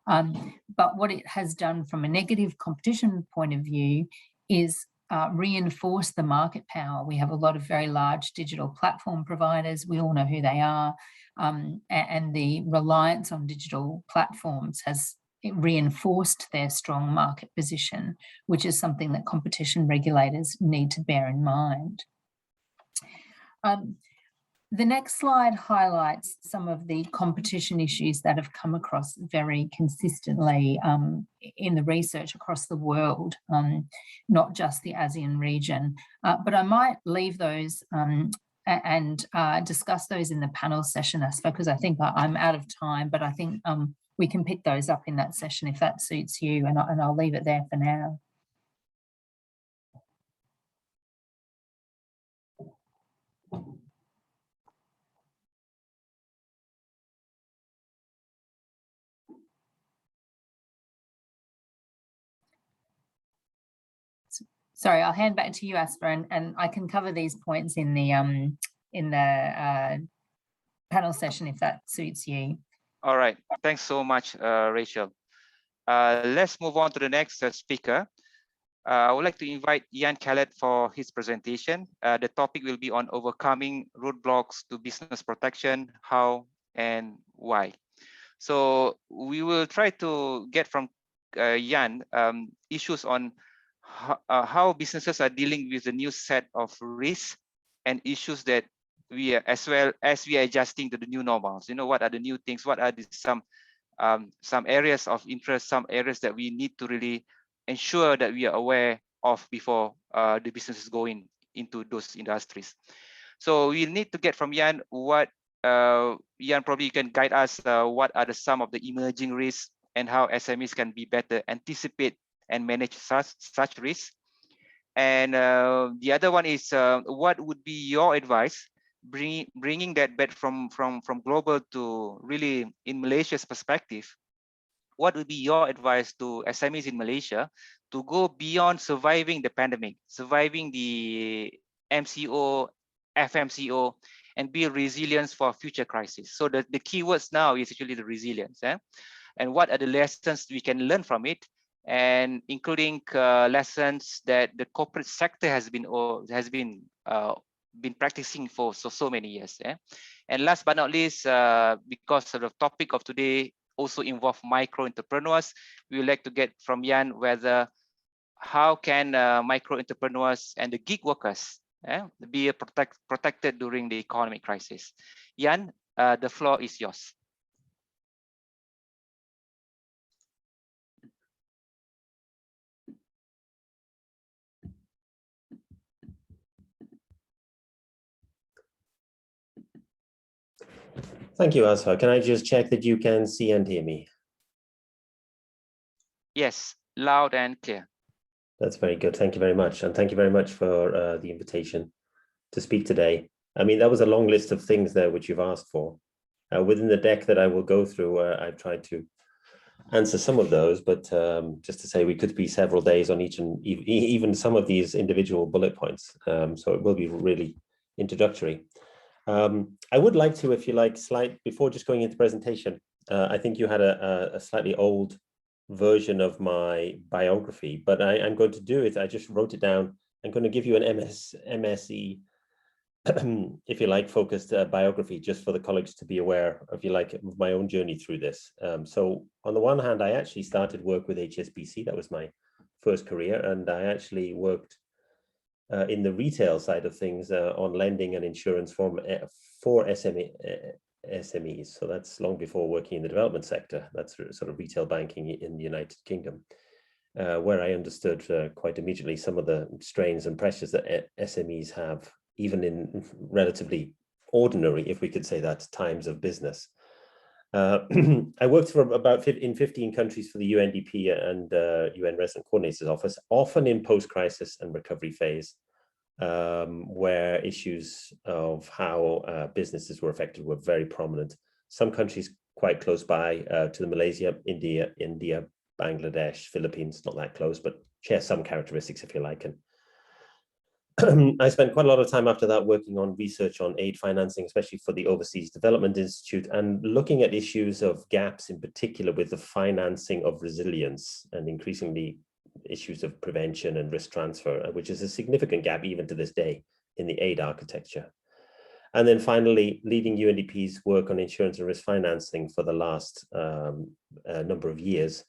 But what it has done from a negative competition point of view is reinforce the market power. We have a lot of very large digital platform providers. We all know who they are. And the reliance on digital platforms has reinforced their strong market position, which is something that competition regulators need to bear in mind. The next slide highlights some of the competition issues that have come across very consistently in the research across the world, not just the ASEAN region. But I might leave those and discuss those in the panel session, because I think I'm out of time, but I think we can pick those up in that session if that suits you, and I'll leave it there for now. Sorry, I'll hand back to you, Asper, and I can cover these points in the panel session if that suits you. All right, thanks so much, Rachel. Let's move on to the next speaker. I would like to invite Ian Kellett for his presentation. The topic will be on overcoming roadblocks to business protection, how and why. So we will try to get from Ian issues on how businesses are dealing with the new set of risks and issues that we are, as well as we are adjusting to the new normals. You know, what are the new things? What are some areas of interest, some areas that we need to really ensure that we are aware of before the businesses going into those industries. So we need to get from Ian what Ian probably can guide us. What are some of the emerging risks and how SMEs can be better anticipate and manage such risks. And the other one is what would be your advice bringing that back from global to really in Malaysia's perspective? What would be your advice to SMEs in Malaysia to go beyond surviving the pandemic, surviving the MCO, FMCO, and build resilience for future crises? So the keywords now is actually the resilience. And what are the lessons we can learn from it? And including lessons that the corporate sector has been practicing for so many years. And last but not least, because of the topic of today also involve micro entrepreneurs, we would like to get from Jan whether how can micro entrepreneurs and the gig workers be protected during the economic crisis. Jan, the floor is yours. Thank you, Asha. Can I just check that you can see and hear me? Yes, loud and clear. That's very good. Thank you very much. And thank you very much for the invitation to speak today. I mean, that was a long list of things there which you've asked for. Within the deck that I will go through, I've tried to answer some of those, but just to say we could be several days on each and even some of these individual bullet points. So it will be really introductory. I would like to, if you like, before just going into presentation, I think you had a slightly old version of my biography, but I'm going to do it. I just wrote it down. I'm going to give you an MSE, if you like, focused biography, just for the colleagues to be aware, if you like, of my own journey through this. So on the one hand, I actually started work with HSBC. That was my first career. And I actually worked in the retail side of things on lending and insurance for SMEs. So that's long before working in the development sector. That's sort of retail banking in the United Kingdom, where I understood quite immediately some of the strains and pressures that SMEs have, even in relatively ordinary, if we could say that, times of business. I worked for in 15 countries for the UNDP and UN Resident Coordinator's Office, often in post-crisis and recovery phase, where issues of how businesses were affected were very prominent. Some countries quite close by to the Malaysia, India, Bangladesh, Philippines, not that close, but share some characteristics, if you like. And I spent quite a lot of time after that working on research on aid financing, especially for the Overseas Development Institute, and looking at issues of gaps, in particular with the financing of resilience and increasingly issues of prevention and risk transfer, which is a significant gap even to this day in the aid architecture. And then finally, leading UNDP's work on insurance and risk financing for the last number of years,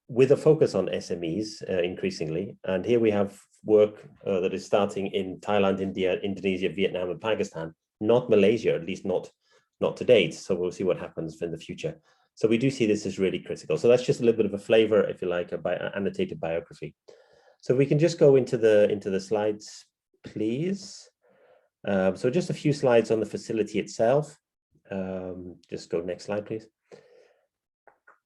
with a focus on SMEs increasingly. And here we have work that is starting in Thailand, India, Indonesia, Vietnam, and Pakistan, not Malaysia, at least not to date. So we'll see what happens in the future. So we do see this as really critical. So that's just a little bit of a flavor, if you like, an annotated biography. So we can just go into the slides, please. So just a few slides on the facility itself. Just go next slide, please.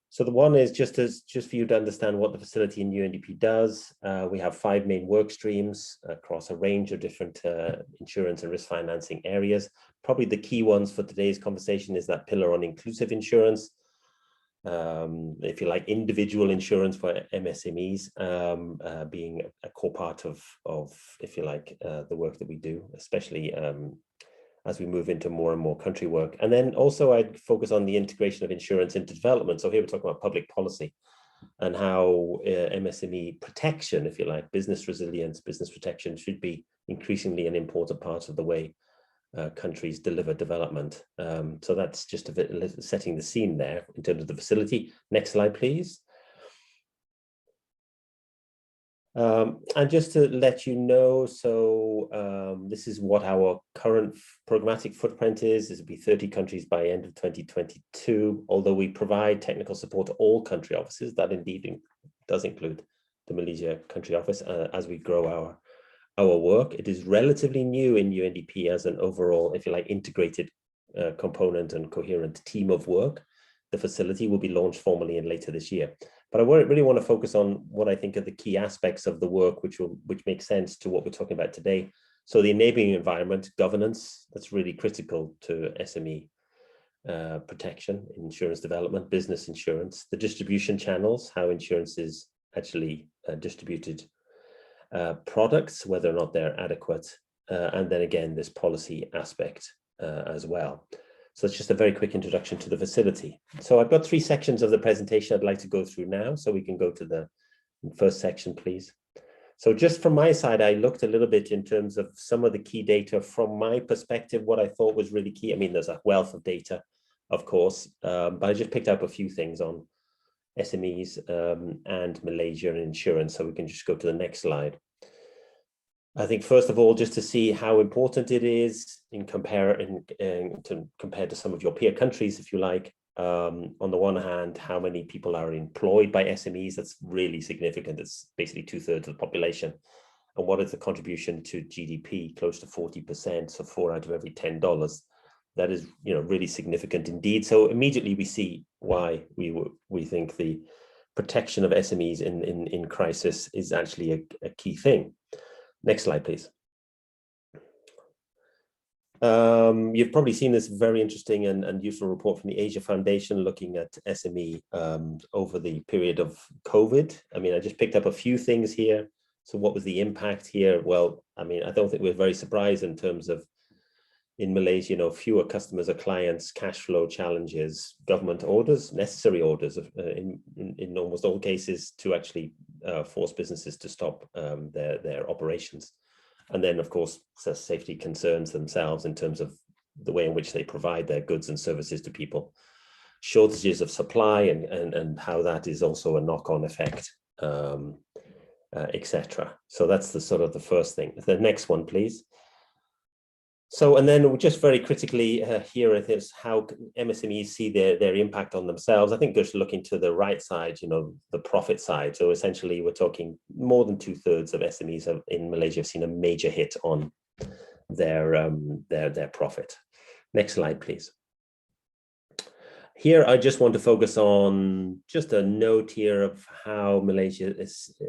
So the one is just for you to understand what the facility in UNDP does. We have 5 main work streams across a range of different insurance and risk financing areas. Probably the key ones for today's conversation is that pillar on inclusive insurance. If you like, individual insurance for MSMEs being a core part of if you like, the work that we do, especially as we move into more and more country work. And then also I'd focus on the integration of insurance into development. So here we're talking about public policy and how MSME protection, if you like, business resilience, business protection should be increasingly an important part of the way countries deliver development. So that's just a bit setting the scene there in terms of the facility. Next slide, please. And just to let you know, so this is what our current programmatic footprint is. This will be 30 countries by end of 2022, although we provide technical support to all country offices. That indeed does include the Malaysia country office as we grow our work. It is relatively new in UNDP as an overall, if you like, integrated component and coherent team of work. The facility will be launched formally later this year. But I really want to focus on what I think are the key aspects of the work which make sense to what we're talking about today. So the enabling environment, governance, that's really critical to SME protection, insurance development, business insurance, the distribution channels, how insurance is actually distributed, products, whether or not they're adequate, and then again, this policy aspect as well. So it's just a very quick introduction to the facility. So I've got 3 sections of the presentation I'd like to go through now. So we can go to the first section, please. So just from my side, I looked a little bit in terms of some of the key data from my perspective, what I thought was really key. I mean, there's a wealth of data, of course, but I just picked up a few things on SMEs and Malaysia and insurance. So we can just go to the next slide. I think first of all, just to see how important it is compared to some of your peer countries, if you like. On the one hand, how many people are employed by SMEs? That's really significant. It's basically 2/3 of the population. And what is the contribution to GDP? Close to 40%, so 4 out of every $10. That is, really significant indeed. So immediately we see why we think the protection of SMEs in crisis is actually a key thing. Next slide, please. You've probably seen this very interesting and useful report from the Asia Foundation looking at SME over the period of COVID. I mean, I just picked up a few things here. So what was the impact here? Well, I mean, I don't think we're very surprised in terms of in Malaysia, fewer customers or clients, cash flow challenges, government orders, necessary orders in almost all cases to actually force businesses to stop their operations. And then, of course, safety concerns themselves in terms of the way in which they provide their goods and services to people. Shortages of supply and how that is also a knock-on effect, etc. So that's the sort of the first thing. The next one, please. So, and then just very critically here it is how MSMEs see their impact on themselves. I think just looking to the right side, the profit side. So essentially we're talking more than 2/3 of SMEs in Malaysia have seen a major hit on their profit. Next slide, please. Here, I just want to focus on just a note here of how Malaysia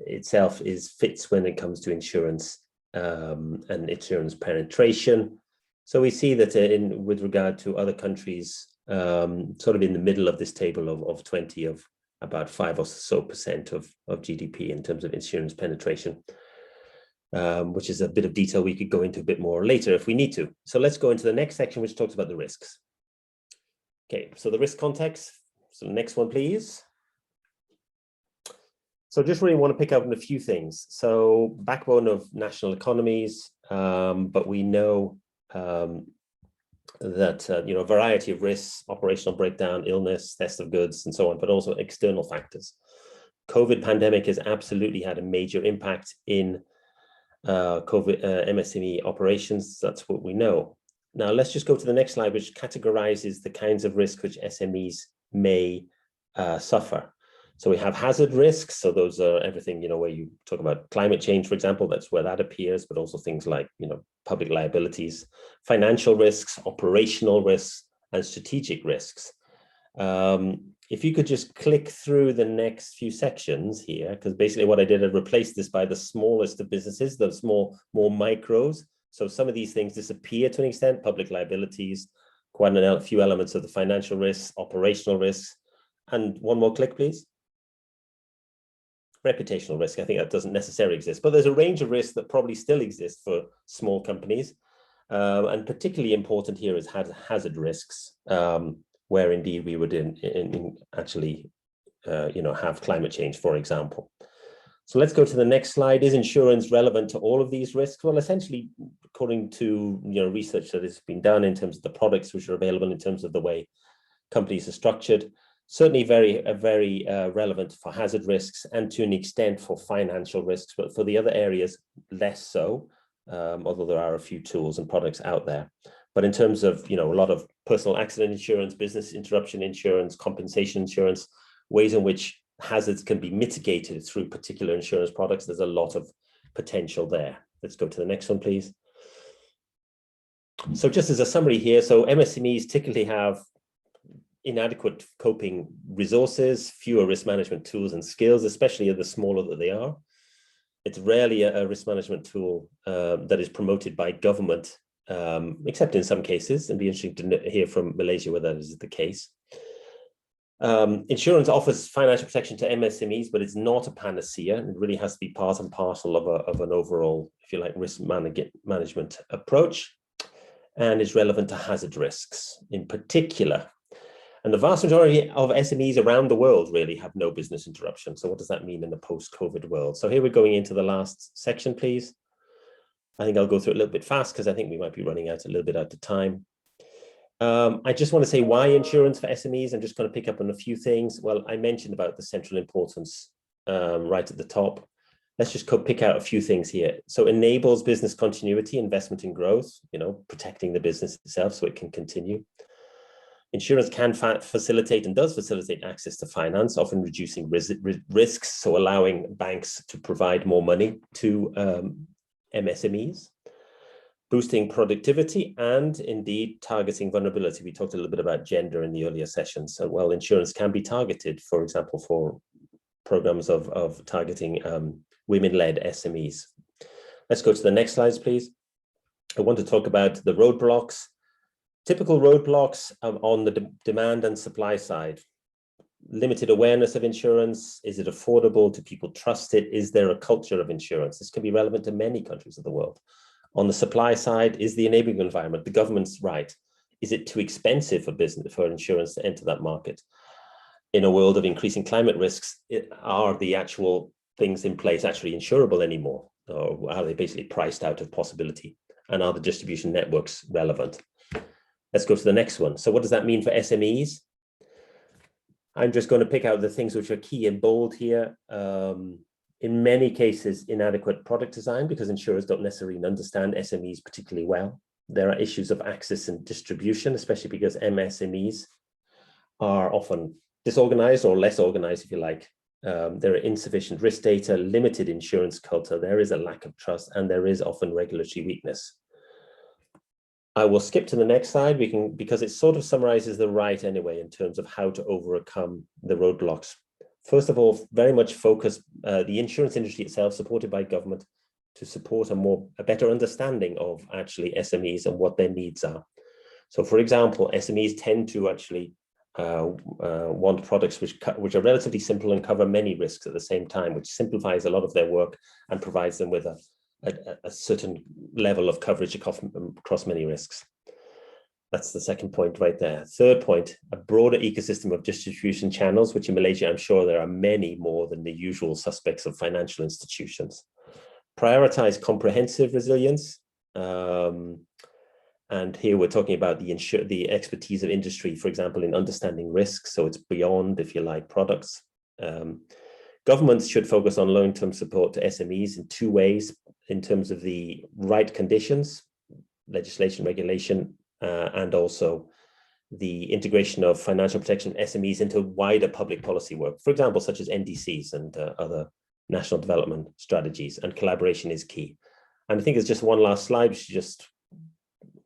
itself fits when it comes to insurance and insurance penetration. So we see that with regard to other countries, sort of in the middle of this table of 20 of about 5% or so of GDP in terms of insurance penetration, which is a bit of detail we could go into a bit more later if we need to. So let's go into the next section, which talks about the risks. Okay, so the risk context. So the next one, please. So just really want to pick up on a few things. So backbone of national economies, but we know that a variety of risks, operational breakdown, illness, theft of goods, and so on, but also external factors. COVID pandemic has absolutely had a major impact in MSME operations. That's what we know. Now let's just go to the next slide, which categorizes the kinds of risk which SMEs may suffer. So we have hazard risks. So those are everything, where you talk about climate change, for example, that's where that appears, but also things like, public liabilities, financial risks, operational risks, and strategic risks. If you could just click through the next few sections here, because basically what I did, I replaced this by the smallest of businesses, the more micros. So some of these things disappear to an extent, public liabilities, quite a few elements of the financial risks, operational risks, and one more click, please. Reputational risk, I think that doesn't necessarily exist, but there's a range of risks that probably still exist for small companies. And particularly important here is hazard risks, where indeed we would actually have climate change, for example. So let's go to the next slide. Is insurance relevant to all of these risks? Well, essentially, according to research that has been done in terms of the products which are available, in terms of the way companies are structured, certainly very relevant for hazard risks and to an extent for financial risks, but for the other areas, less so, although there are a few tools and products out there. But in terms of, a lot of personal accident insurance, business interruption insurance, compensation insurance, ways in which hazards can be mitigated through particular insurance products, there's a lot of potential there. Let's go to the next one, please. So just as a summary here, so MSMEs typically have inadequate coping resources, fewer risk management tools and skills, especially the smaller that they are. It's rarely a risk management tool that is promoted by government, except in some cases. It'd be interesting to hear from Malaysia whether that is the case. Insurance offers financial protection to MSMEs, but it's not a panacea. It really has to be part and parcel of an overall, if you like, risk management approach, and is relevant to hazard risks in particular. And the vast majority of SMEs around the world really have no business interruption. So what does that mean in the post-COVID world? So here we're going into the last section, please. I think I'll go through it a little bit fast because I think we might be running out a little bit out of time. I just want to say why insurance for SMEs. I'm just going to pick up on a few things. Well, I mentioned about the central importance right at the top. Let's just pick out a few things here. So enables business continuity, investment and growth, protecting the business itself so it can continue. Insurance can facilitate and does facilitate access to finance, often reducing risks, so allowing banks to provide more money to MSMEs, boosting productivity, and indeed targeting vulnerability. We talked a little bit about gender in the earlier session. So, well, insurance can be targeted, for example, for programs of targeting women-led SMEs. Let's go to the next slides, please. I want to talk about the roadblocks. Typical roadblocks on the demand and supply side. Limited awareness of insurance. Is it affordable? Do people trust it? Is there a culture of insurance? This can be relevant to many countries of the world. On the supply side, is the enabling environment, the government's right? Is it too expensive for insurance to enter that market? In a world of increasing climate risks, are the actual things in place actually insurable anymore? Or are they basically priced out of possibility? And are the distribution networks relevant? Let's go to the next one. So what does that mean for SMEs? I'm just going to pick out the things which are key in bold here. In many cases, inadequate product design, because insurers don't necessarily understand SMEs particularly well. There are issues of access and distribution, especially because MSMEs are often disorganized or less organized, if you like. There are insufficient risk data, limited insurance culture, there is a lack of trust, and there is often regulatory weakness. I will skip to the next slide because it sort of summarizes the right anyway in terms of how to overcome the roadblocks. First of all, very much focus the insurance industry itself, supported by government, to support a better understanding of actually SMEs and what their needs are. So for example, SMEs tend to actually want products which are relatively simple and cover many risks at the same time, which simplifies a lot of their work and provides them with a certain level of coverage across many risks. That's the second point right there. Third point, a broader ecosystem of distribution channels, which in Malaysia, I'm sure there are many more than the usual suspects of financial institutions. Prioritize comprehensive resilience. And here we're talking about the expertise of industry, for example, in understanding risks. So it's beyond, if you like, products. Governments should focus on long-term support to SMEs in two ways, in terms of the right conditions, legislation, regulation, and also the integration of financial protection SMEs into wider public policy work, for example, such as NDCs and other national development strategies, and collaboration is key. And I think it's just one last slide,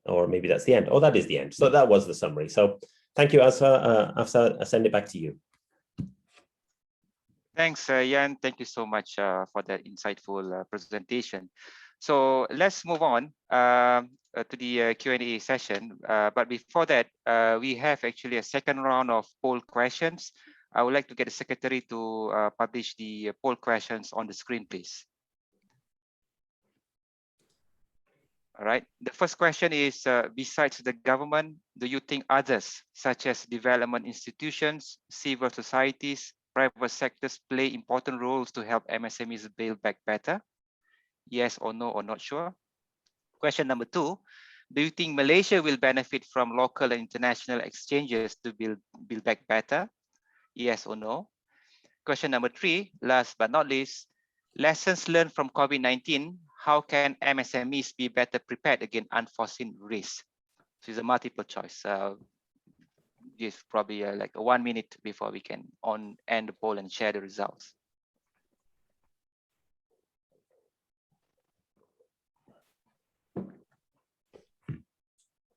or maybe that's the end. Oh, that is the end. So that was the summary. So thank you, Afsa. Afsa, I send it back to you. Thanks, Jan. Thank you so much for that insightful presentation. So let's move on to the Q&A session. But before that, we have actually a second round of poll questions. I would like to get the secretary to publish the poll questions on the screen, please. All right. The first question is, besides the government, do you think others, such as development institutions, civil societies, private sectors, play important roles to help MSMEs build back better? Yes or no, or not sure? Question number 2, do you think Malaysia will benefit from local and international exchanges to build back better? Yes or no? Question number 3, last but not least, lessons learned from COVID-19, how can MSMEs be better prepared against unforeseen risks? So it's a multiple choice. Give probably like 1 minute before we can end the poll and share the results.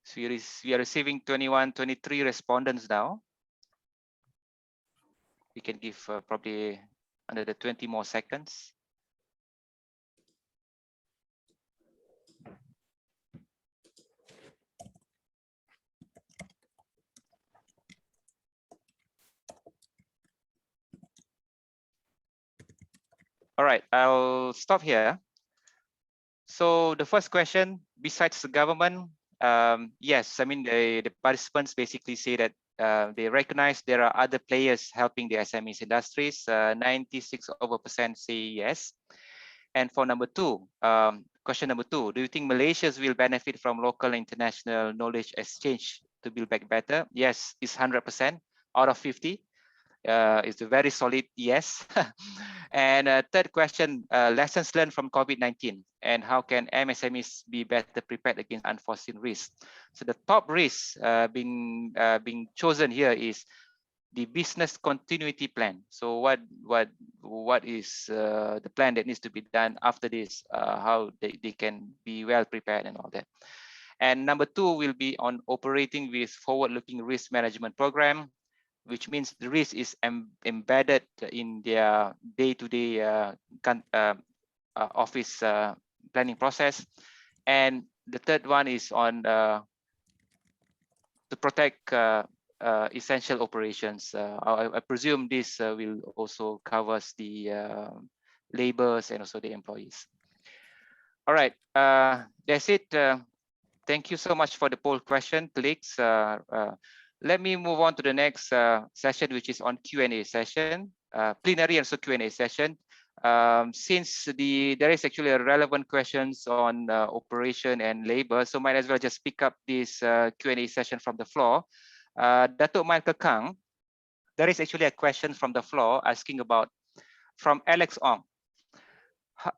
So we are receiving 21, 23 respondents now. We can give probably another 20 more seconds. All right, I'll stop here. So the first question, besides the government, yes, I mean, the participants basically say that they recognize there are other players helping the SMEs industries. 96% say yes. And for number 2, question number 2, do you think Malaysians will benefit from local international knowledge exchange to build back better? Yes, it's 100% out of 50. It's a very solid yes. And third question, lessons learned from COVID-19 and how can MSMEs be better prepared against unforeseen risks? So the top risk being chosen here is the business continuity plan. So what is the plan that needs to be done after this? How they can be well prepared and all that. And number 2 will be on operating with forward-looking risk management program, which means the risk is embedded in their day-to-day office planning process. And the third one is on to protect essential operations. I presume this will also covers the laborers and also the employees. All right, that's it. Thank you so much for the poll question, colleagues. Let me move on to the next session, which is on Q&A session, plenary and also Q&A session. Since there is actually a relevant questions on operation and labor, so might as well just pick up this Q&A session from the floor. Datuk Michael Kang, there is actually a question from the floor asking about, from Alex Ong.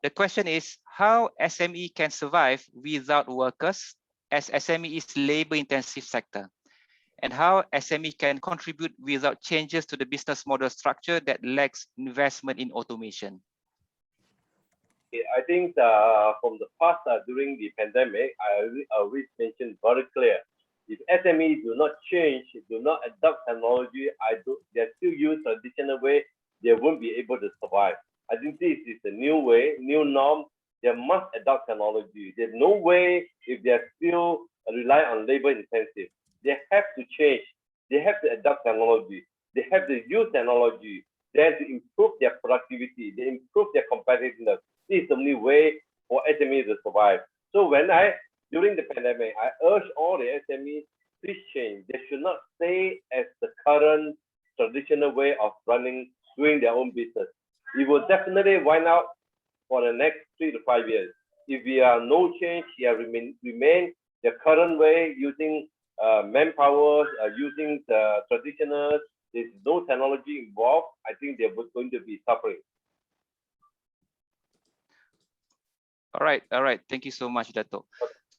The question is, how SME can survive without workers, as SME is labor-intensive sector? And how SME can contribute without changes to the business model structure that lacks investment in automation? I think from the past, during the pandemic, I always mentioned very clear, if SMEs do not change, do not adopt technology, they still use traditional way, they won't be able to survive. I think this is the new way, new norm. They must adopt technology. There's no way if they're still rely on labor intensive. They have to change. they have to adopt technology. They have to use technology then to improve their productivity, they improve their competitiveness. This is the only way for SMEs to survive. So during the pandemic, I urge all the SMEs, please change. They should not stay as the current traditional way of doing their own business. It will definitely wind out for the next 3 to 5 years. If we are no change, remain the current way, using manpower, using the traditional, there's no technology involved, I think they're going to be suffering. All right. Thank you so much, Dato'.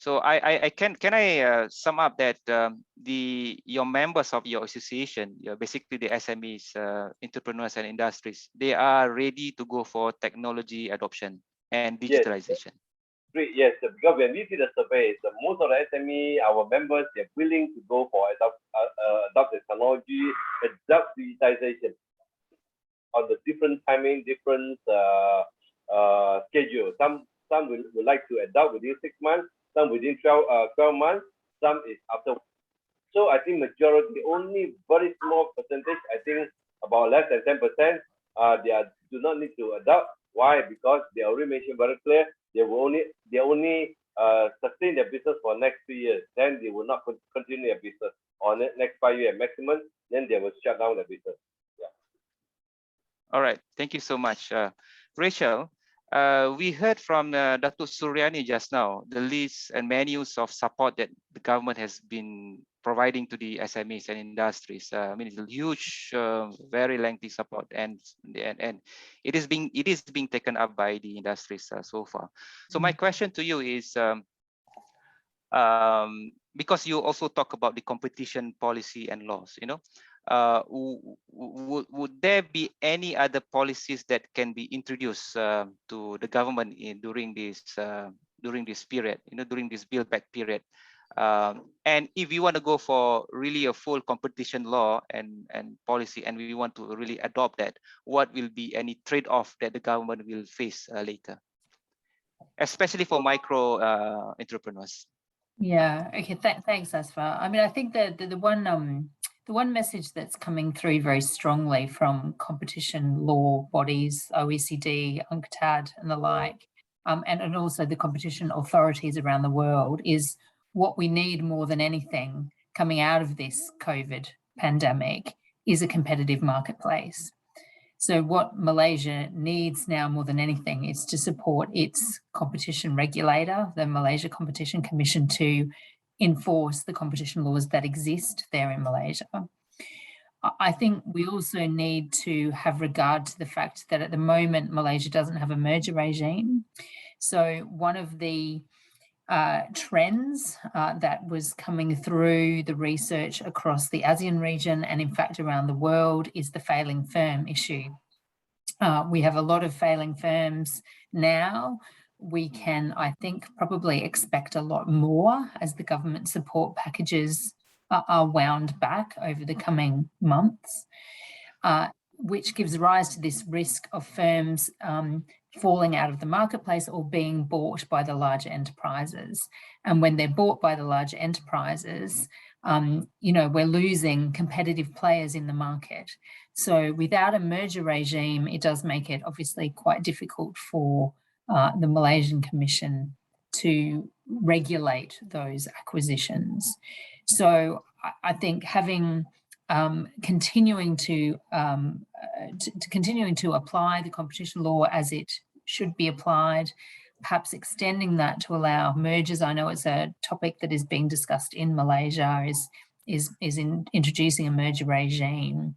So can I sum up that your members of your association, basically the SMEs, entrepreneurs and industries, they are ready to go for technology adoption and digitalization. Great, yes, because when we see the surveys, most of the SME, our members, they're willing to go for adopt the technology, adopt digitization on the different timing, different schedule. Some would like to adopt within 6 months, some within 12 months, some is after. So I think majority, only very small percentage, I think about less than 10%, they do not need to adopt. Why? Because they already mentioned very clear, they only sustain their business for next 3 years. Then they will not continue their business on the next 5 years maximum. Then they will shut down the business. Yeah. All right. Thank you so much, Rachel. We heard from Dato' Suryani just now the list and menus of support that the government has been providing to the SMEs and industries. I mean, it's a huge, very lengthy support, and it is being taken up by the industries so far. So my question to you is, because you also talk about the competition policy and laws, would there be any other policies that can be introduced to the government during this period, during this build back period? And if we want to go for really a full competition law and policy, and we want to really adopt that, what will be any trade-off that the government will face later, especially for micro entrepreneurs? Yeah. Okay. Thanks, Asfar. I mean, I think that the one message that's coming through very strongly from competition law bodies, OECD, UNCTAD, and the like, and also the competition authorities around the world, is what we need more than anything coming out of this COVID pandemic is a competitive marketplace. So what Malaysia needs now more than anything is to support its competition regulator, the Malaysia Competition Commission, to enforce the competition laws that exist there in Malaysia. I think we also need to have regard to the fact that at the moment, Malaysia doesn't have a merger regime. So one of the trends that was coming through the research across the ASEAN region and in fact around the world is the failing firm issue. We have a lot of failing firms now. We can, I think, probably expect a lot more as the government support packages are wound back over the coming months, which gives rise to this risk of firms falling out of the marketplace or being bought by the larger enterprises. And when they're bought by the larger enterprises, we're losing competitive players in the market. So without a merger regime, it does make it obviously quite difficult for the Malaysian Commission to regulate those acquisitions. So I think having continuing to apply the competition law as it should be applied, perhaps extending that to allow mergers. I know it's a topic that is being discussed in Malaysia, is introducing a merger regime.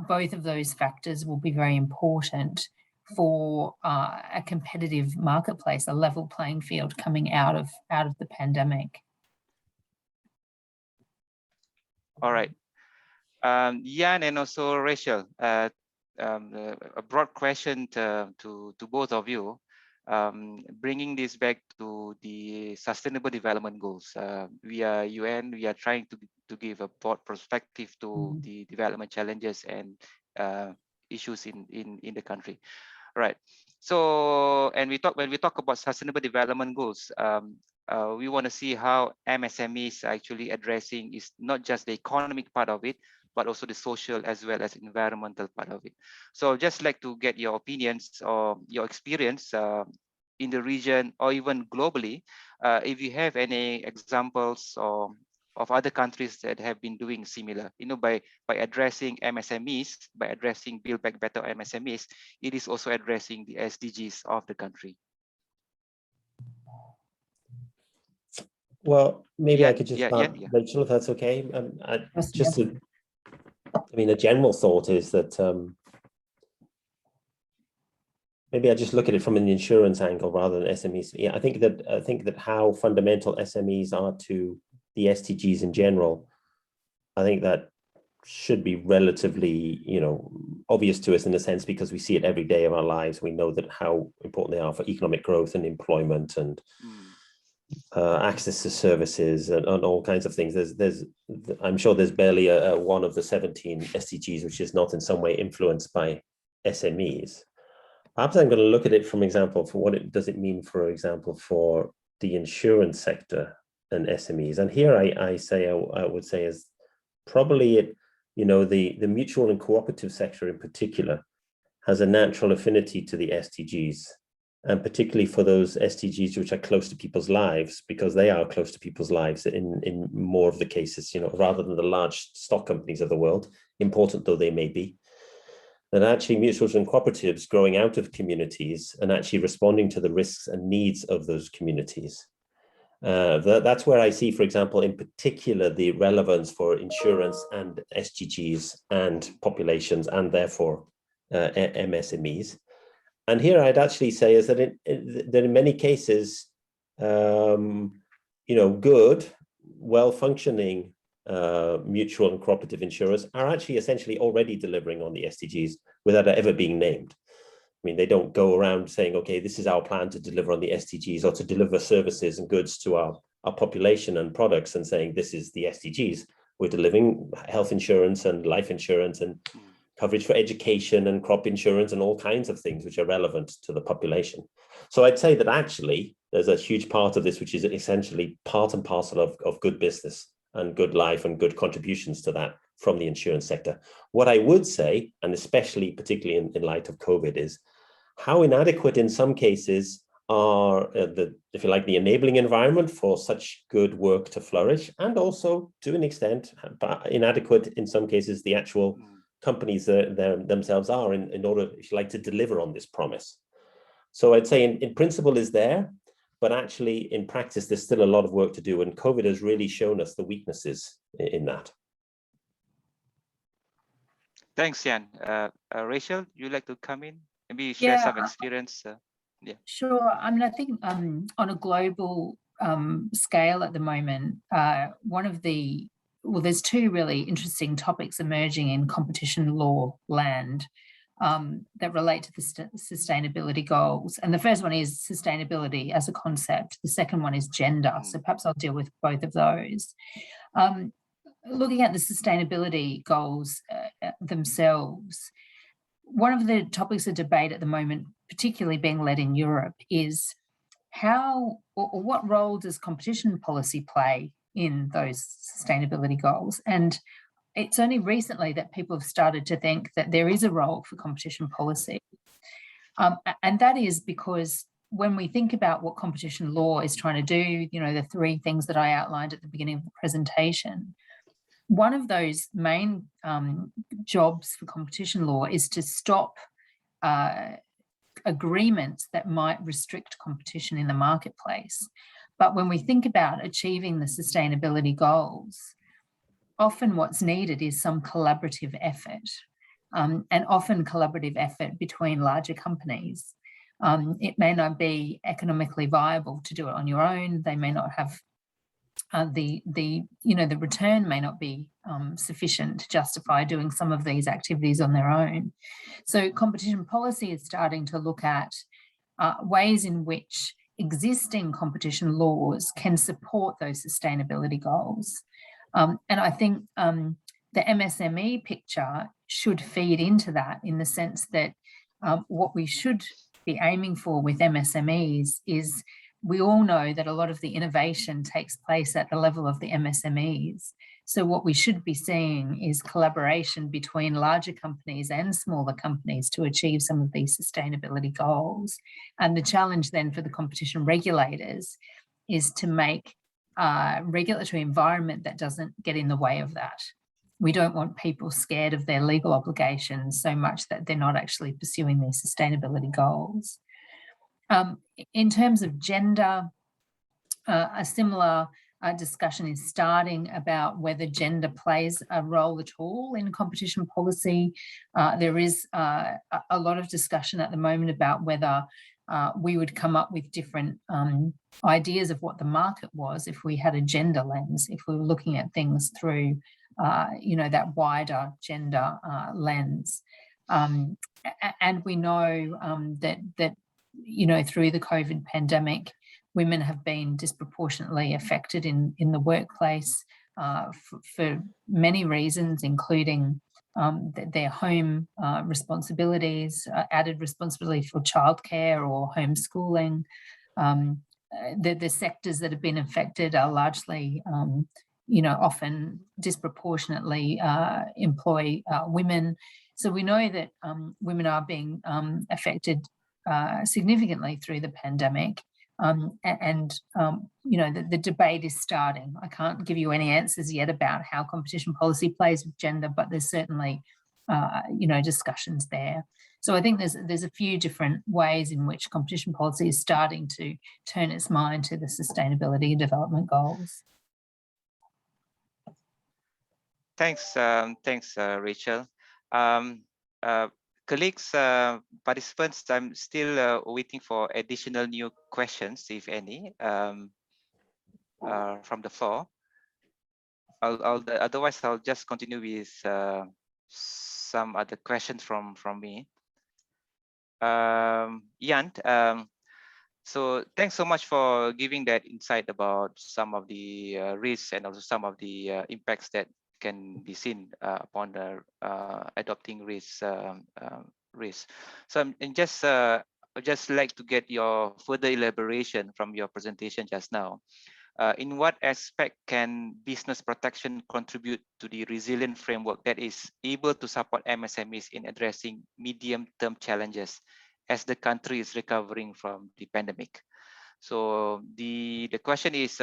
Both of those factors will be very important for a competitive marketplace, a level playing field coming out of the pandemic. All right. Jan and also Rachel, a broad question to both of you, bringing this back to the Sustainable Development Goals. We are UN, we are trying to give a broad perspective to the development challenges and issues in the country. Right. So, and when we talk about Sustainable Development Goals, we want to see how MSMEs are actually addressing is not just the economic part of it, but also the social as well as environmental part of it. So I'd just like to get your opinions or your experience in the region or even globally, if you have any examples or of other countries that have been doing similar, by addressing MSMEs, by addressing Build Back Better MSMEs, it is also addressing the SDGs of the country. Well, maybe Yeah, I could just yeah, start, yeah. Rachel, if that's okay. A general thought is that maybe I just look at it from an insurance angle rather than SMEs. Yeah, I think that how fundamental SMEs are to the SDGs in general, I think that should be relatively, obvious to us in a sense, because we see it every day of our lives. We know that how important they are for economic growth and employment and access to services and all kinds of things. I'm sure there's barely one of the 17 SDGs which is not in some way influenced by SMEs. Perhaps I'm going to look at it from example for what does it mean, for example, for the insurance sector and SMEs. And here I would say is probably the mutual and cooperative sector in particular has a natural affinity to the SDGs, and particularly for those SDGs which are close to people's lives, because they are close to people's lives in more of the cases, rather than the large stock companies of the world, important though they may be. That actually mutuals and cooperatives growing out of communities and actually responding to the risks and needs of those communities. That's where I see, for example, in particular, the relevance for insurance and SDGs and populations and therefore MSMEs. And here I'd actually say is that in many cases, good, well-functioning mutual and cooperative insurers are actually essentially already delivering on the SDGs without ever being named. I mean, they don't go around saying, okay, this is our plan to deliver on the SDGs or to deliver services and goods to our population and products and saying, this is the SDGs. We're delivering health insurance and life insurance and coverage for education and crop insurance and all kinds of things which are relevant to the population. So I'd say that actually there's a huge part of this which is essentially part and parcel of good business and good life and good contributions to that from the insurance sector. What I would say, and especially particularly in light of COVID, is how inadequate in some cases are if you like, the enabling environment for such good work to flourish, and also to an extent inadequate in some cases the actual companies themselves are in order, if you like, to deliver on this promise. So I'd say in principle is there, but actually in practice, there's still a lot of work to do. And COVID has really shown us the weaknesses in that. Thanks, Jan. Rachel, you'd like to come in? Maybe share some experience? Yeah. Sure. I mean, I think on a global scale at the moment, there's two really interesting topics emerging in competition law land that relate to the sustainability goals. And the first one is sustainability as a concept. The second one is gender. So perhaps I'll deal with both of those. Looking at the sustainability goals themselves, one of the topics of debate at the moment, particularly being led in Europe, is how or what role does competition policy play in those sustainability goals? And it's only recently that people have started to think that there is a role for competition policy. And that is because when we think about what competition law is trying to do, the three things that I outlined at the beginning of the presentation, one of those main jobs for competition law is to stop agreements that might restrict competition in the marketplace. But when we think about achieving the sustainability goals, often what's needed is some collaborative effort, and often collaborative effort between larger companies. It may not be economically viable to do it on your own. They may not have the return may not be sufficient to justify doing some of these activities on their own. So competition policy is starting to look at ways in which existing competition laws can support those sustainability goals. And I think the MSME picture should feed into that, in the sense that what we should be aiming for with MSMEs is we all know that a lot of the innovation takes place at the level of the MSMEs. So what we should be seeing is collaboration between larger companies and smaller companies to achieve some of these sustainability goals. And the challenge then for the competition regulators is to make a regulatory environment that doesn't get in the way of that. We don't want people scared of their legal obligations so much that they're not actually pursuing these sustainability goals. In terms of gender, a similar discussion is starting about whether gender plays a role at all in competition policy. There is a lot of discussion at the moment about whether we would come up with different ideas of what the market was if we had a gender lens, if we were looking at things through that wider gender lens. And we know that through the COVID pandemic, women have been disproportionately affected in the workplace for many reasons, including their home responsibilities, added responsibility for childcare or homeschooling. The sectors that have been affected are largely, often disproportionately employ women. So we know that women are being affected significantly through the pandemic. The debate is starting. I can't give you any answers yet about how competition policy plays with gender, but there's certainly, discussions there. So I think there's a few different ways in which competition policy is starting to turn its mind to the sustainability and development goals. Thanks, Rachel. Colleagues, participants, I'm still waiting for additional new questions, if any, from the floor. Otherwise, I'll just continue with some other questions from me. Jan, so thanks so much for giving that insight about some of the risks and also some of the impacts that can be seen upon the adopting risk. So I'd just like to get your further elaboration from your presentation just now. In what aspect can business protection contribute to the resilient framework that is able to support MSMEs in addressing medium-term challenges as the country is recovering from the pandemic? So the question is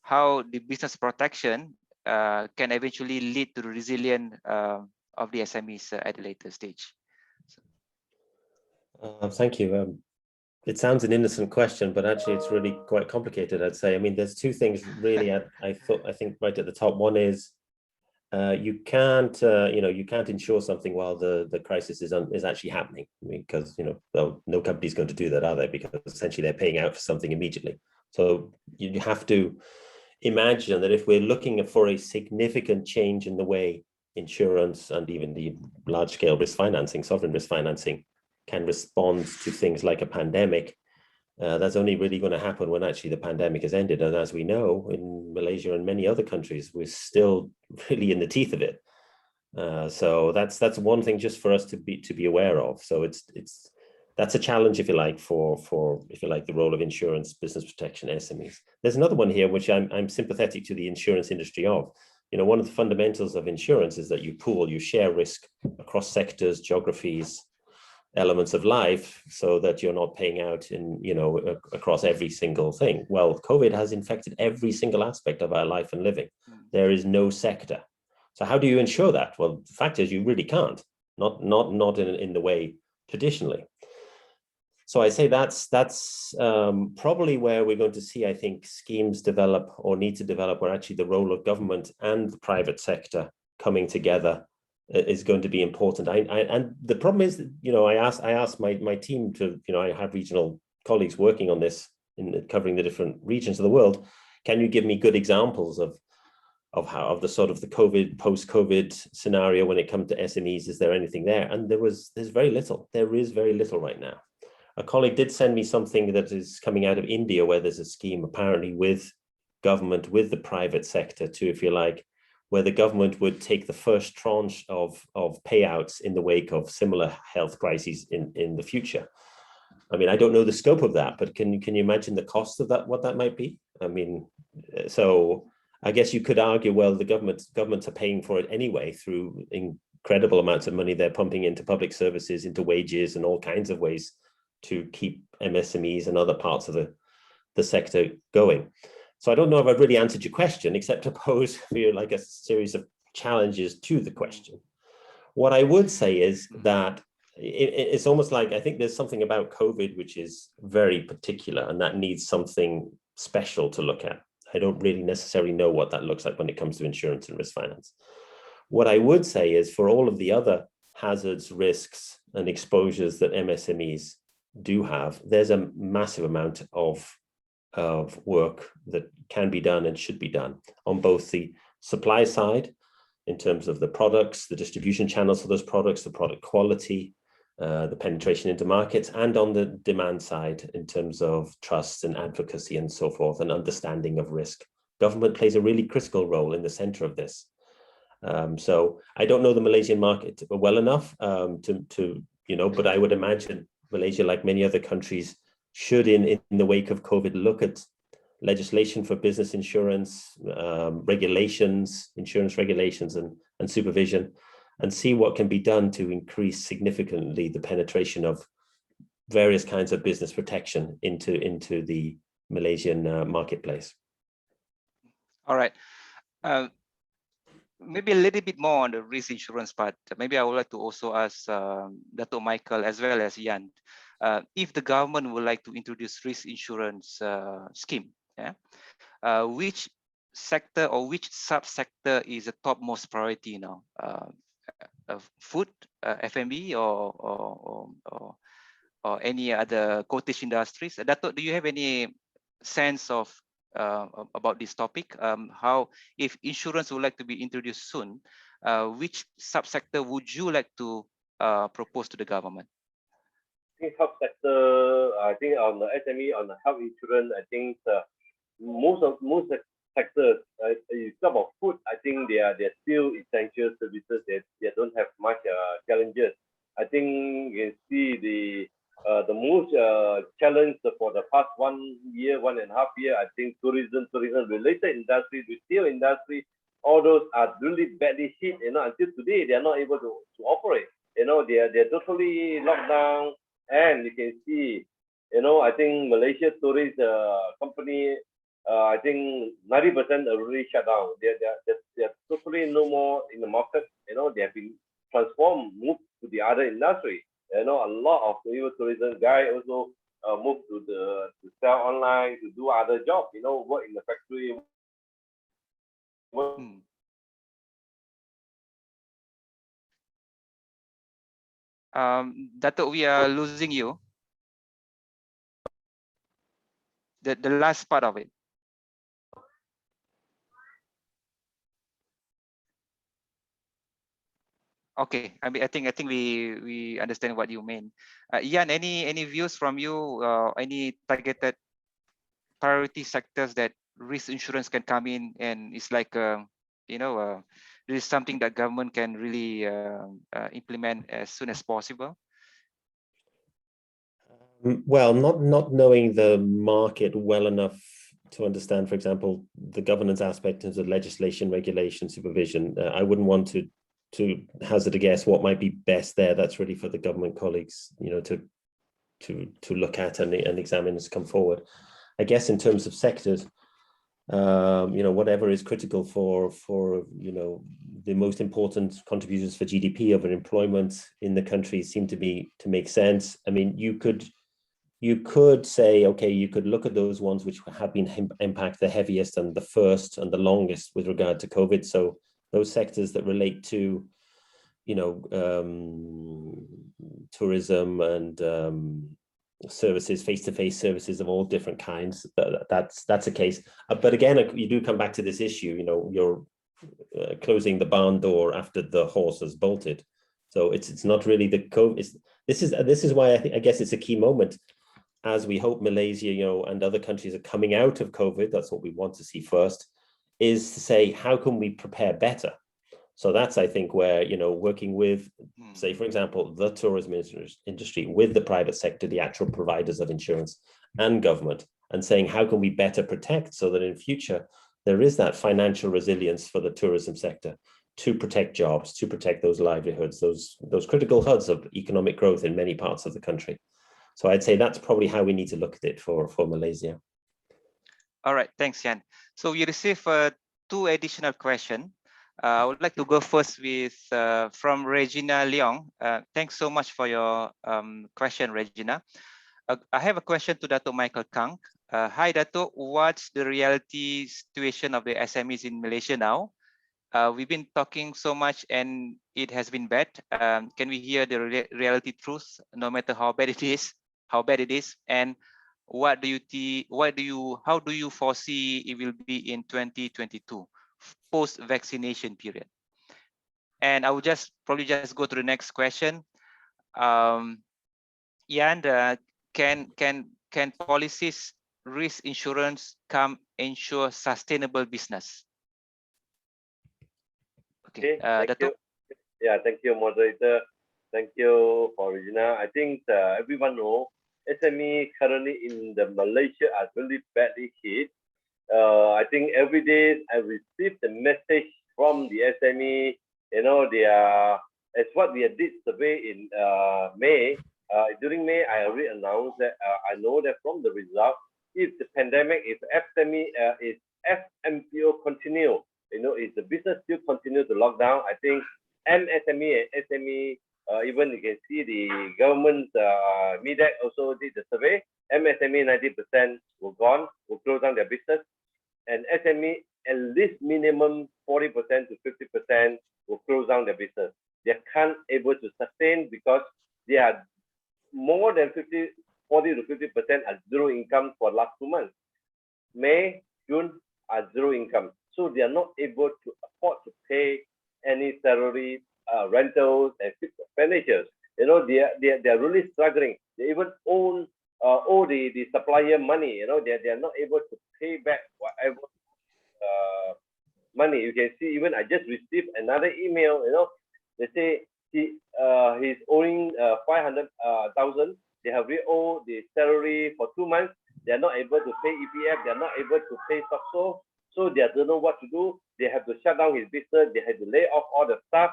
how the business protection can eventually lead to the resilience of the SMEs at a later stage. Thank you. It sounds an innocent question, but actually it's really quite complicated, I'd say. I mean, there's two things really I think right at the top. One is you can't insure something while the crisis is actually happening, because no company's going to do that, are they? Because essentially they're paying out for something immediately. So you have to imagine that if we're looking for a significant change in the way insurance and even the large-scale risk financing, sovereign risk financing, can respond to things like a pandemic, that's only really going to happen when actually the pandemic has ended. And as we know, in Malaysia and many other countries, we're still really in the teeth of it. So that's one thing just for us to be aware of. So that's a challenge, if you like, for the role of insurance, business protection, SMEs. There's another one here which I'm sympathetic to the insurance industry of. One of the fundamentals of insurance is that you pool, you share risk across sectors, geographies, elements of life, so that you're not paying out across every single thing. Well, COVID has infected every single aspect of our life and living. There is no sector. So how do you ensure that? Well, the fact is you really can't, not in the way traditionally. So I say that's probably where we're going to see, I think, schemes develop or need to develop, where actually the role of government and the private sector coming together is going to be important. And the problem is, I asked my team to, I have regional colleagues working on this in covering the different regions of the world. Can you give me good examples of the sort of the COVID, post-COVID scenario when it comes to SMEs? Is there anything there? And there's very little. There is very little right now. A colleague did send me something that is coming out of India, where there's a scheme apparently with government, with the private sector to, if you like, where the government would take the first tranche of payouts in the wake of similar health crises in the future. I mean, I don't know the scope of that, but can you imagine the cost of that, what that might be? I mean, so I guess you could argue, well, the governments are paying for it anyway through incredible amounts of money they're pumping into public services, into wages and all kinds of ways to keep MSMEs and other parts of the sector going. So I don't know if I've really answered your question, except to pose for you like a series of challenges to the question. What I would say is that it's almost like, I think there's something about COVID which is very particular, and that needs something special to look at. I don't really necessarily know what that looks like when it comes to insurance and risk finance. What I would say is, for all of the other hazards, risks, and exposures that MSMEs do have, there's a massive amount of work that can be done and should be done on both the supply side, in terms of the products, the distribution channels for those products, the product quality, the penetration into markets, and on the demand side in terms of trust and advocacy and so forth, and understanding of risk. Government plays a really critical role in the center of this. So I don't know the Malaysian market well enough but I would imagine Malaysia, like many other countries, should in the wake of COVID look at legislation for business insurance, regulations, insurance regulations and supervision, and see what can be done to increase significantly the penetration of various kinds of business protection into the Malaysian marketplace. All right. Maybe a little bit more on the risk insurance part. Maybe I would like to also ask Dato' Michael as well as Yan, if the government would like to introduce risk insurance scheme, which sector or which subsector is the topmost priority now? Food, F&B, or any other cottage industries? Dato', do you have any sense of about this topic? How, if insurance would like to be introduced soon, which subsector would you like to propose to the government? I think health sector, I think on the SME, on the health insurance, I think most sectors, you talk about food, I think they're still essential services. They don't have much challenges. I think you can see the most challenge for the past 1 year, 1.5 years, I think tourism related industries, retail industry, all those are really badly hit. Until today they are not able to operate. They're totally locked down, and you can see, I think Malaysia tourist company, I think 90% are really shut down. They're totally no more in the market. They have been transformed, moved to the other industry. A lot of tourism guys also moved to sell online, to do other jobs, work in the factory. Dato', we are losing you. The last part of it. Okay, I mean, I think we understand what you mean. Yan, any views from you? Any targeted priority sectors that risk insurance can come in, and it's like this is something that government can really implement as soon as possible? Well, not knowing the market well enough to understand, for example, the governance aspect in terms of legislation, regulation, supervision, I wouldn't want to hazard a guess what might be best there. That's really for the government colleagues, to look at and examine as come forward. I guess in terms of sectors, whatever is critical for the most important contributors for GDP of employment in the country seem to make sense. I mean, you could say, okay, you could look at those ones which have been impacted the heaviest and the first and the longest with regard to COVID. So those sectors that relate to, tourism and services, face-to-face services of all different kinds, that's a case. But again, you do come back to this issue, you're closing the barn door after the horse has bolted. So it's not really the COVID. This is why I guess it's a key moment, as we hope Malaysia, and other countries are coming out of COVID. That's what we want to see first, is to say, how can we prepare better? So that's, I think, where, you know, working with, say, for example, the tourism industry, with the private sector, the actual providers of insurance and government, and saying, how can we better protect so that in future there is that financial resilience for the tourism sector to protect jobs, to protect those livelihoods, those critical hubs of economic growth in many parts of the country. So I'd say that's probably how we need to look at it for Malaysia. All right, thanks, Jan. So we received 2 additional questions. I would like to go first with from Regina Leong. Thanks so much for your question, Regina. I have a question to Dato' Michael Kang. Hi, Dato'. What's the reality situation of the SMEs in Malaysia now? We've been talking so much and it has been bad. Can we hear the reality truth, no matter how bad it is? And how do you foresee it will be in 2022, post-vaccination period? And I will probably just go to the next question. Jan, can policies, risk insurance come ensure sustainable business? Okay, thank you. Yeah, thank you, moderator. Thank you for Regina. I think everyone knows SME currently in the Malaysia are really badly hit. I think every day I receive the message from the SME. You know, they are, as what we did survey in May. During May, I already announced that I know that from the result, if the pandemic, if FMPO continue, you know, if the business still continue to lock down, I think MSME and SME, even you can see the government MIDEC also did the survey. MSME 90% were gone, will close down their business, and SME at least minimum 40% to 50% will close down their business. They can't able to sustain because they are more than 40 to 50% are zero income for last 2 months. May, June are zero income. So they are not able to afford to pay any salary, rentals, and fixed expenditures. You know, they are really struggling. They even owe the supplier money. You know, they are not able to pay back whatever money. You can see, even I just received another email. You know, they say he's owing 500,000. They have re-owed the salary for 2 months. They are not able to pay EPF. They are not able to pay SOCSO. So they don't know what to do. They have to shut down his business. They have to lay off all the staff.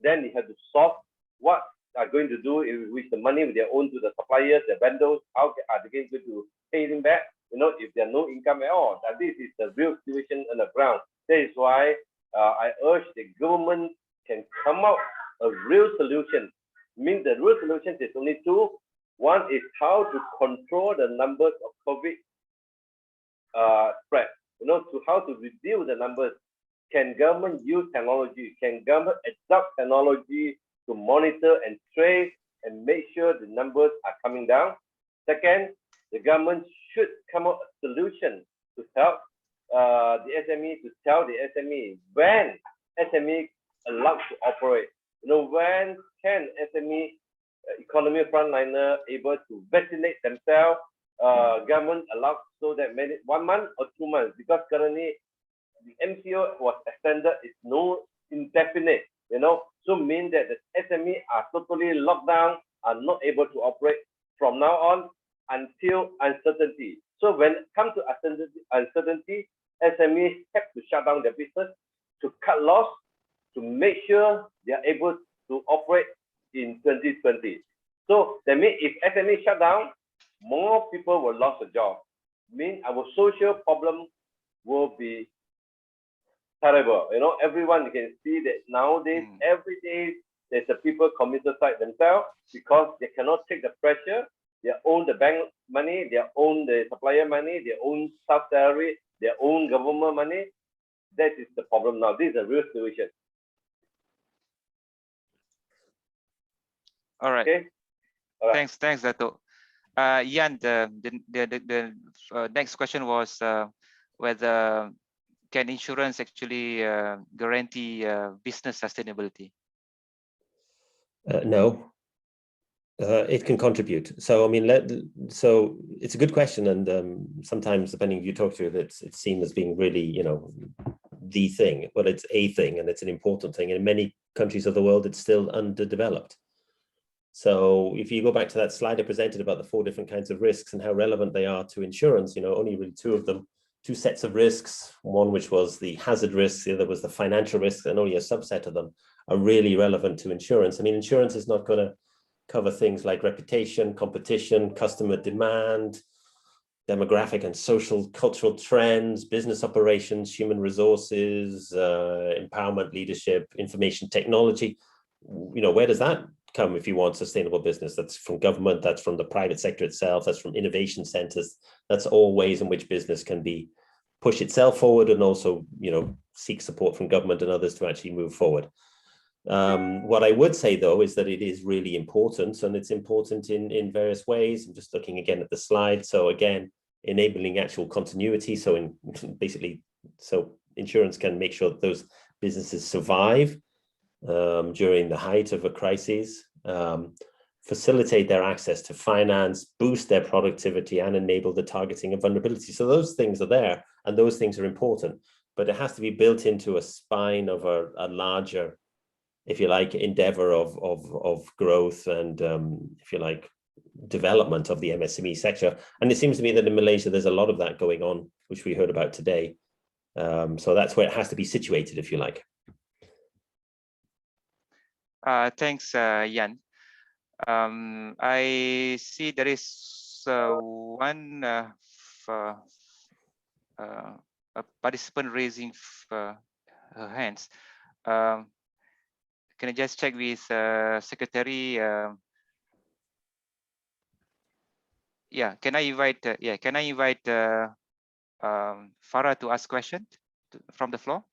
Then they have to solve what are going to do with the money they own to the suppliers, the vendors. How are they going to pay them back? You know, if there are no income at all. That this is the real situation on the ground. That is why I urge the government can come up a real solution. Means the real solution is only 2. One is how to control the numbers of COVID spread. You know, to how to reduce the numbers. Can government use technology? Can government adopt technology to monitor and trace and make sure the numbers are coming down? Second, the government should come up with a solution to help the SME, to tell the SME when SME allowed to operate. You know, when can SME economy frontliner able to vaccinate themselves? Government allowed so that maybe 1 month or 2 months, because currently the MCO was extended, it's no indefinite, you know, so mean that the SME are totally locked down, are not able to operate from now on until uncertainty. So when it comes to uncertainty, SMEs have to shut down their business to cut loss, to make sure they are able to operate in 2020. So that means if SME shut down, more people will lose a job. Means our social problem will be terrible. You know, everyone, you can see that nowadays, every day, there's a people commit suicide themselves because they cannot take the pressure. They own the bank money, they own the supplier money, they own staff salary, they own government money. That is the problem now. This is a real situation. All right. Okay. All right. Thanks, Dato'. Jan, the next question was whether can insurance actually guarantee business sustainability? No, it can contribute. So I mean, so it's a good question, and sometimes depending who you talk to, it's seen as being really, you know, the thing. Well, it's a thing, and it's an important thing. In many countries of the world, it's still underdeveloped. So if you go back to that slide I presented about the 4 different kinds of risks and how relevant they are to insurance, only really 2 of them, 2 sets of risks, one which was the hazard risks, the other was the financial risks, and only a subset of them are really relevant to insurance. I mean, insurance is not going to cover things like reputation, competition, customer demand, demographic and social cultural trends, business operations, human resources, empowerment, leadership, information technology. Where does that come if you want sustainable business? That's from government, that's from the private sector itself, that's from innovation centers. That's all ways in which business can push itself forward and also, seek support from government and others to actually move forward. What I would say, though, is that it is really important, and it's important in various ways. I'm just looking again at the slide. So again, enabling actual continuity. So so insurance can make sure that those businesses survive during the height of a crisis, facilitate their access to finance, boost their productivity, and enable the targeting of vulnerability. So those things are there, and those things are important, but it has to be built into a spine of a larger, if you like, endeavor of growth and, if you like, development of the MSME sector. And it seems to me that in Malaysia, there's a lot of that going on, which we heard about today. So that's where it has to be situated, if you like. Thanks, Jan. I see there is one a participant raising her hands. Can I just check with Secretary? Yeah, can I invite? Can I invite Farah to ask question from the floor?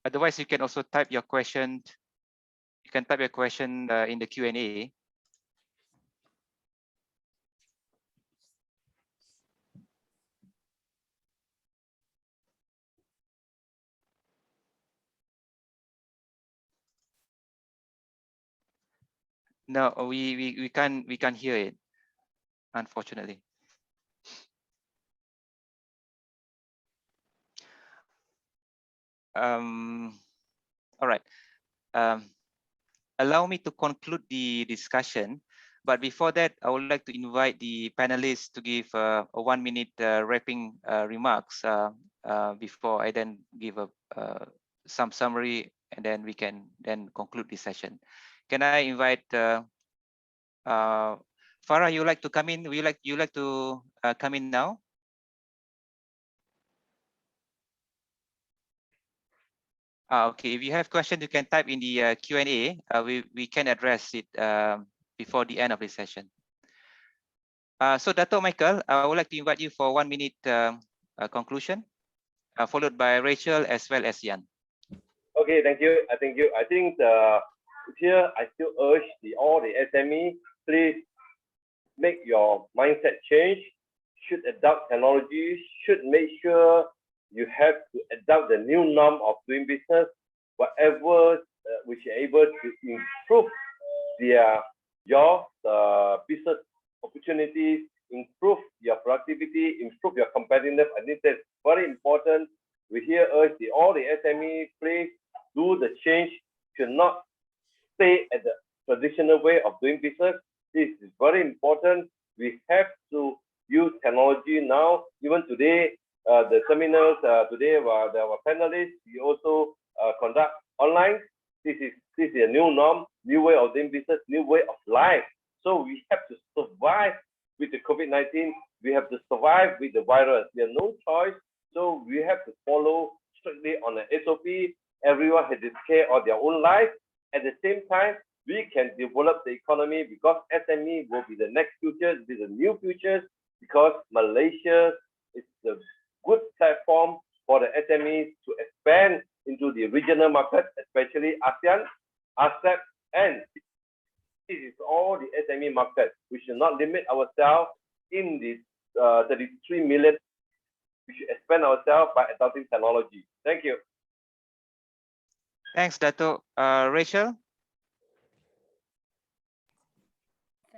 Otherwise, you can also type your question. You can type your question in the Q&A. No, we can't hear it, unfortunately. All right. Allow me to conclude the discussion, but before that, I would like to invite the panelists to give a 1-minute wrapping remarks before I then give some summary, and then we can then conclude this session. Can I invite Farah? You like to come in? You like to come in now? Okay, if you have questions, you can type in the Q&A. We can address it before the end of the session. So, Dato' Michael, I would like to invite you for 1-minute conclusion, followed by Rachel as well as Jan. Okay, thank you. I think here I still urge all the SME, please make your mindset change. Should adopt technology. Should make sure you have to adopt the new norm of doing business, whatever which are able to improve your business opportunities, improve your productivity, improve your competitiveness. I think that's very important. We here urge all the SME, please do the change. Should not stay at the traditional way of doing business. This is very important. We have to use technology now. Even today, the seminars today were there were panelists. We also conduct online. This is a new norm, new way of doing business, new way of life. So we have to survive with the COVID-19. We have to survive with the virus. We have no choice. So we have to follow strictly on an SOP. Everyone has to care of their own life. At the same time, we can develop the economy, because SME will be the next future, be the new futures, because Malaysia is the good platform for the SMEs to expand into the regional market, especially ASEAN, ASEP, and this is all the SME market. We should not limit ourselves in this 33 million. We should expand ourselves by adopting technology. Thank you. Thanks, Dato. Rachel?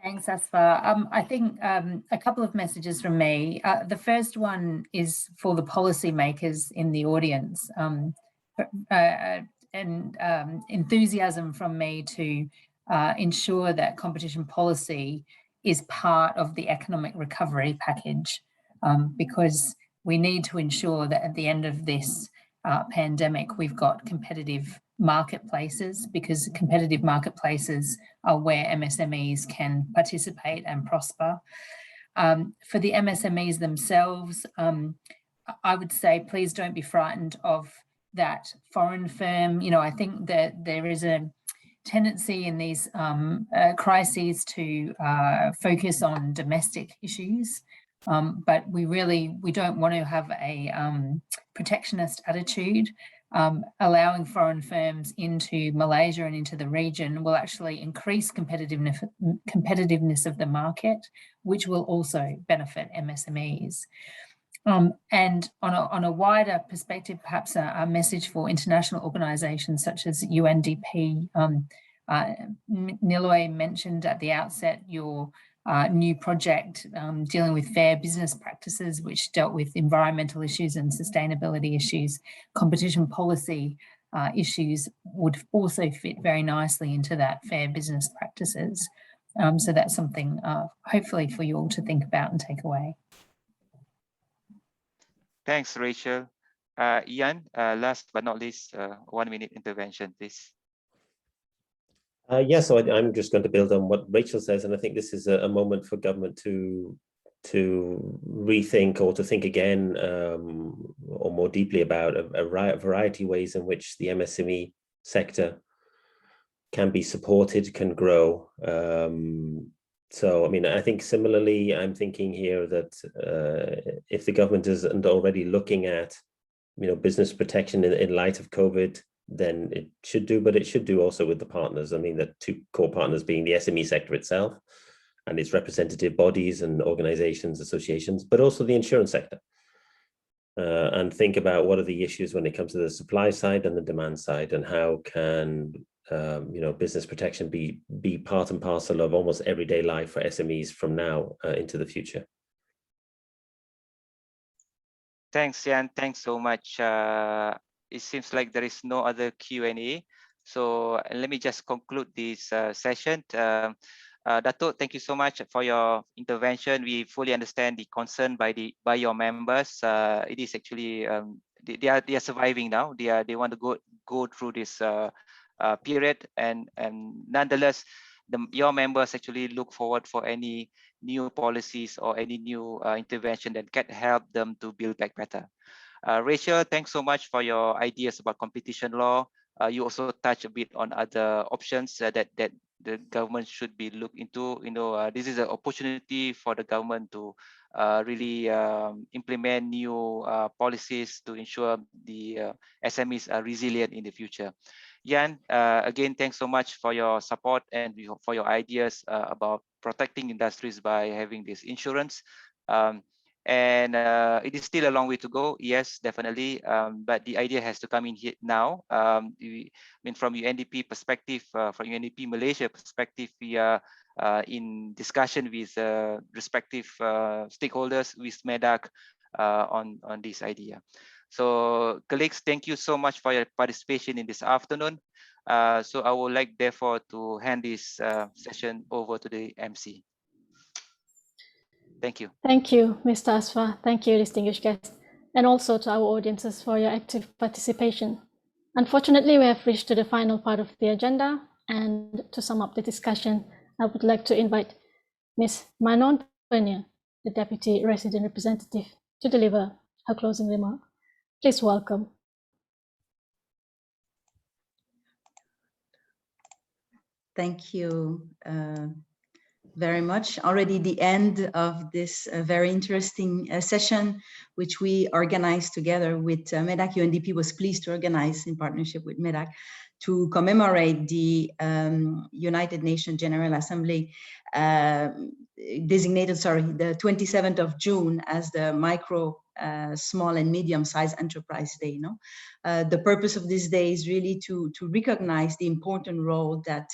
Thanks, Asfa. I think a couple of messages from me. The first one is for the policymakers in the audience, and enthusiasm from me to ensure that competition policy is part of the economic recovery package, because we need to ensure that at the end of this pandemic, we've got competitive marketplaces, because competitive marketplaces are where MSMEs can participate and prosper. For the MSMEs themselves, I would say, please don't be frightened of that foreign firm. You know, I think that there is a tendency in these crises to focus on domestic issues, but we don't want to have a protectionist attitude. Allowing foreign firms into Malaysia and into the region will actually increase competitiveness of the market, which will also benefit MSMEs. And on a wider perspective, perhaps a message for international organisations such as UNDP. Niloy mentioned at the outset your new project dealing with fair business practices, which dealt with environmental issues and sustainability issues. Competition policy issues would also fit very nicely into that fair business practices. So that's something hopefully for you all to think about and take away. Thanks, Rachel. Ian, last but not least, 1 minute intervention, please. Yes, so I'm just going to build on what Rachel says, and I think this is a moment for government to rethink or to think again or more deeply about a variety of ways in which the MSME sector can be supported, can grow. So, I mean, I think similarly, I'm thinking here that if the government isn't already looking at, business protection in light of COVID, then it should do, but it should do also with the partners. I mean, the two core partners being the SME sector itself and its representative bodies and organizations, associations, but also the insurance sector. And think about what are the issues when it comes to the supply side and the demand side, and how can business protection be part and parcel of almost everyday life for SMEs from now into the future. Thanks, Jan. Thanks so much. It seems like there is no other Q&A. So let me just conclude this session. Dato', thank you so much for your intervention. We fully understand the concern by your members. It is actually they are surviving now. They want to go through this period, and nonetheless, your members actually look forward for any new policies or any new intervention that can help them to build back better. Rachel, thanks so much for your ideas about competition law. You also touch a bit on other options that the government should be looked into. This is an opportunity for the government to really implement new policies to ensure the SMEs are resilient in the future. Jan, again, thanks so much for your support and for your ideas about protecting industries by having this insurance. And it is still a long way to go. Yes, definitely. But the idea has to come in here now. I mean, from UNDP perspective, from UNDP Malaysia perspective, we are in discussion with respective stakeholders, with MEDAC on this idea. So, colleagues, thank you so much for your participation in this afternoon. So I would like, therefore, to hand this session over to the MC. Thank you. Thank you, Mr. Asfa. Thank you, distinguished guests, and also to our audiences for your active participation. Unfortunately, we have reached to the final part of the agenda, and to sum up the discussion, I would like to invite Ms. Manon Penia, the Deputy Resident Representative, to deliver her closing remark. Please welcome. Thank you very much. Already the end of this very interesting session, which we organized together with MEDAC. UNDP was pleased to organize in partnership with MEDAC to commemorate the United Nations General Assembly designated, the 27th of June as the Micro Small and Medium-Sized Enterprise Day. The purpose of this day is really to recognize the important role that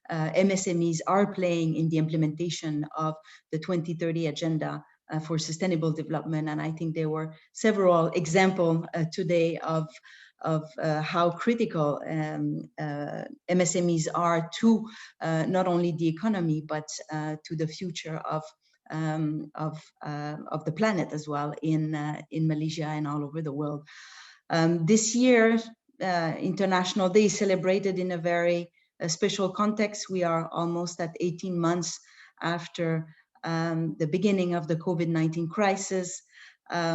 MSMEs are playing in the implementation of the 2030 Agenda for Sustainable Development. And I think there were several examples today of how critical MSMEs are to not only the economy, but to the future of the planet as well in Malaysia and all over the world. This year, International Day is celebrated in a very special context. We are almost at 18 months after the beginning of the COVID-19 crisis.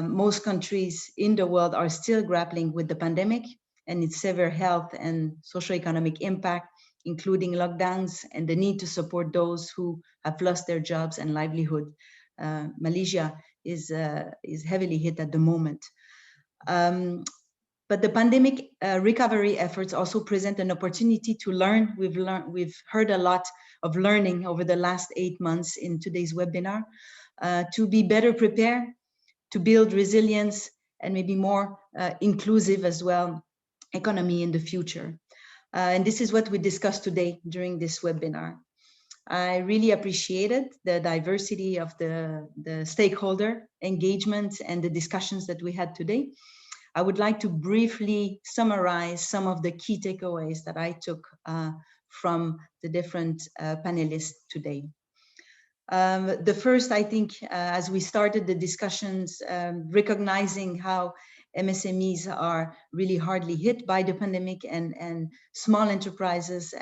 Most countries in the world are still grappling with the pandemic and its severe health and socioeconomic impact, including lockdowns and the need to support those who have lost their jobs and livelihood. Malaysia is heavily hit at the moment. But the pandemic recovery efforts also present an opportunity to learn. We've heard a lot of learning over the last 8 months in today's webinar, to be better prepared, to build resilience, and maybe more inclusive as well economy in the future. And this is what we discussed today during this webinar. I really appreciated the diversity of the stakeholder engagement and the discussions that we had today. I would like to briefly summarize some of the key takeaways that I took from the different panelists today. The first, I think, as we started the discussions, recognizing how MSMEs are really hardly hit by the pandemic, and small enterprises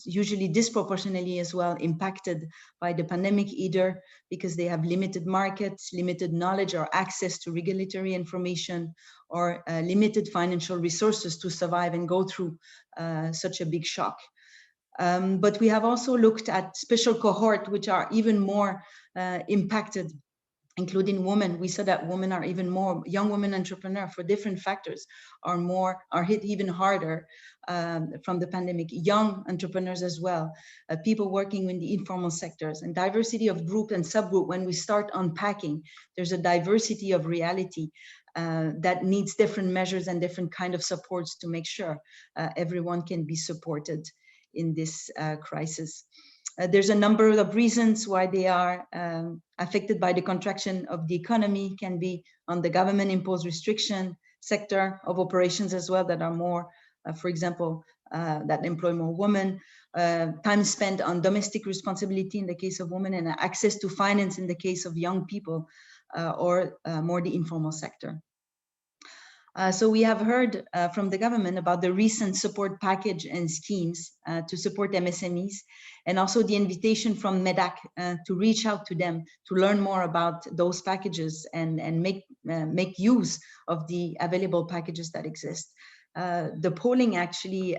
usually disproportionately as well impacted by the pandemic, either because they have limited markets, limited knowledge or access to regulatory information, or limited financial resources to survive and go through such a big shock. But we have also looked at special cohort which are even more impacted, including women. We saw that women are even more, young women entrepreneurs for different factors are hit even harder from the pandemic. Young entrepreneurs as well, people working in the informal sectors, and diversity of group and subgroup. When we start unpacking, there's a diversity of reality that needs different measures and different kind of supports to make sure everyone can be supported in this crisis. There's a number of reasons why they are affected by the contraction of the economy. Can be on the government imposed restriction, sector of operations as well that are more, for example, that employ more women, time spent on domestic responsibility in the case of women, and access to finance in the case of young people, or more the informal sector. So we have heard from the government about the recent support package and schemes to support MSMEs, and also the invitation from MEDAC to reach out to them to learn more about those packages and make use of the available packages that exist. The polling actually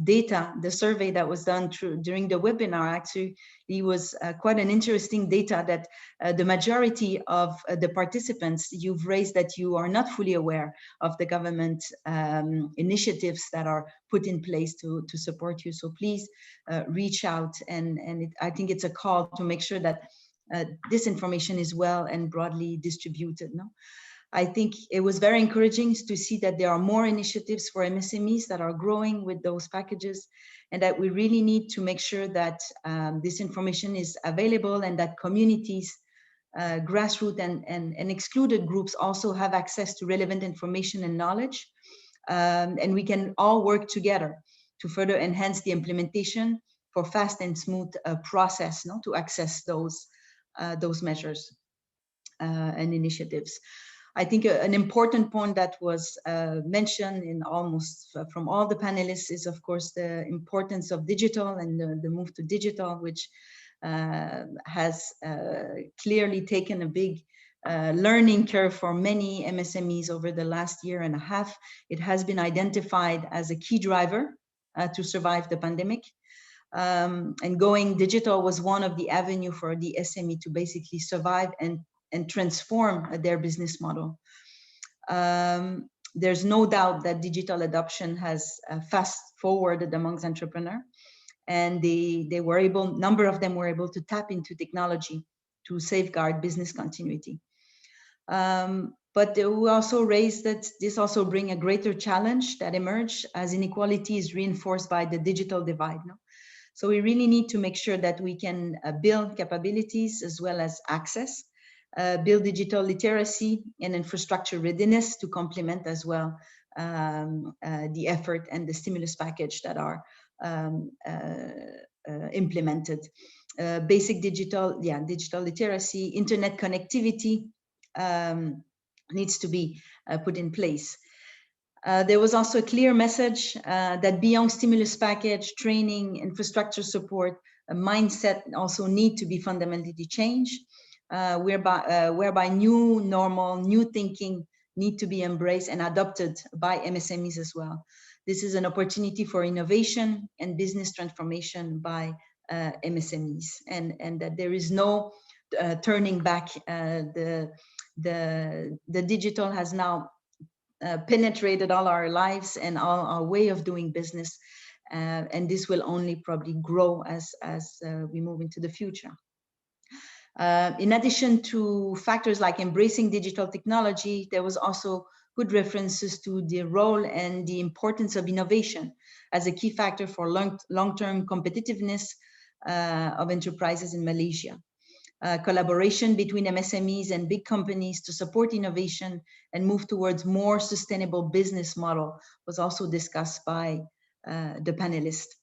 data, the survey that was done during the webinar actually was quite an interesting data that the majority of the participants, you've raised that you are not fully aware of the government initiatives that are put in place to support you. So please reach out, and I think it's a call to make sure that this information is well and broadly distributed. No? I think it was very encouraging to see that there are more initiatives for MSMEs that are growing with those packages, and that we really need to make sure that this information is available, and that communities, grassroots and excluded groups also have access to relevant information and knowledge. And we can all work together to further enhance the implementation for fast and smooth process, no, to access those measures and initiatives. I think an important point that was mentioned in almost from all the panelists is, of course, the importance of digital and the move to digital, which has clearly taken a big learning curve for many MSMEs over the last year and a half. It has been identified as a key driver to survive the pandemic. And going digital was one of the avenues for the SME to basically survive and transform their business model. There's no doubt that digital adoption has fast forwarded amongst entrepreneurs, and they were able, number of them were able to tap into technology to safeguard business continuity. But we also raised that this also bring a greater challenge that emerge as inequality is reinforced by the digital divide. No? So we really need to make sure that we can build capabilities as well as access, build digital literacy and infrastructure readiness to complement as well the effort and the stimulus package that are implemented. Basic digital literacy, internet connectivity needs to be put in place. There was also a clear message that beyond stimulus package, training, infrastructure support, a mindset also need to be fundamentally changed, whereby new normal, new thinking need to be embraced and adopted by MSMEs as well. This is an opportunity for innovation and business transformation by MSMEs, and that there is no turning back. The digital has now penetrated all our lives and all our way of doing business, and this will only probably grow as we move into the future. In addition to factors like embracing digital technology, there was also good references to the role and the importance of innovation as a key factor for long-term competitiveness of enterprises in Malaysia. Collaboration between MSMEs and big companies to support innovation and move towards more sustainable business model was also discussed by the panelists.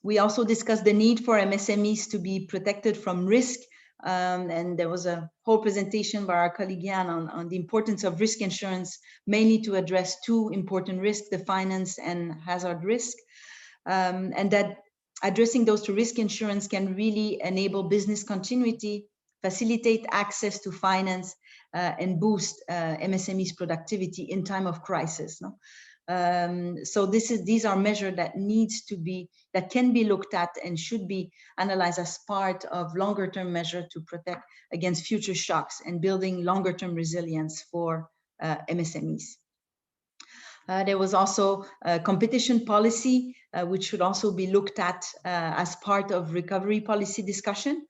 We also discussed the need for MSMEs to be protected from risk, and there was a whole presentation by our colleague Jan on the importance of risk insurance, mainly to address two important risks, the finance and hazard risk, and that addressing those to risk insurance can really enable business continuity, facilitate access to finance, and boost MSMEs productivity in time of crisis. No? So these are measures that can be looked at and should be analyzed as part of longer term measure to protect against future shocks and building longer term resilience for MSMEs. There was also competition policy, which should also be looked at as part of recovery policy discussion,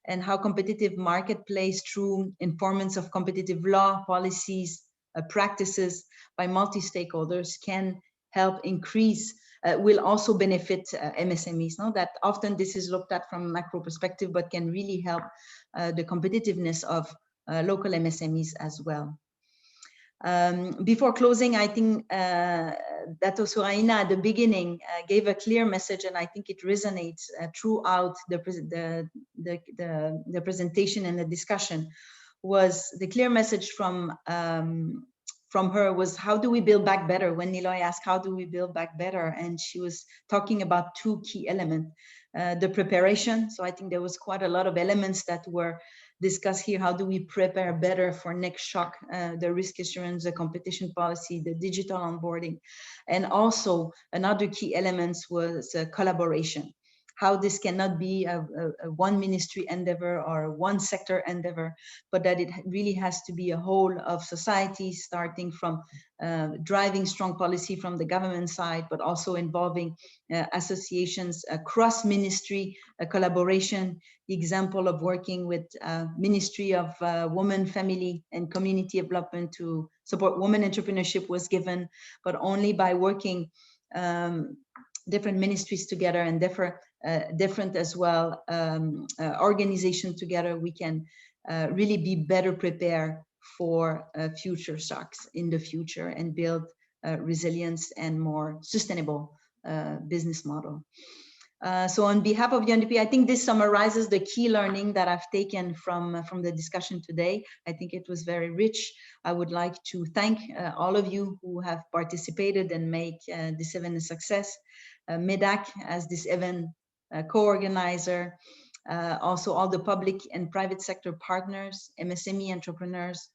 and how competitive marketplace through informants of competitive law, policies, practices by multi-stakeholders can help increase, will also benefit MSMEs. No? That often this is looked at from a macro perspective, but can really help the competitiveness of local MSMEs as well. Before closing, I think Dato Suraina at the beginning gave a clear message, and I think it resonates throughout the presentation and the discussion. Was the clear message from her was, how do we build back better? When Niloy asked, how do we build back better? And she was talking about two key elements, the preparation. So I think there was quite a lot of elements that were discussed here. How do we prepare better for next shock? The risk assurance, the competition policy, the digital onboarding. And also another key element was collaboration. How this cannot be a one ministry endeavor or one sector endeavor, but that it really has to be a whole of society, starting from driving strong policy from the government side, but also involving associations across ministry collaboration. The example of working with Ministry of Women, Family and Community Development to support women entrepreneurship was given, but only by working different ministries together and different as well organizations together, we can really be better prepared for future shocks in the future and build resilience and more sustainable business model. So on behalf of UNDP, I think this summarizes the key learning that I've taken from the discussion today. I think it was very rich. I would like to thank all of you who have participated and make this event a success. MEDAC as this event co-organizer, also all the public and private sector partners, MSME entrepreneurs,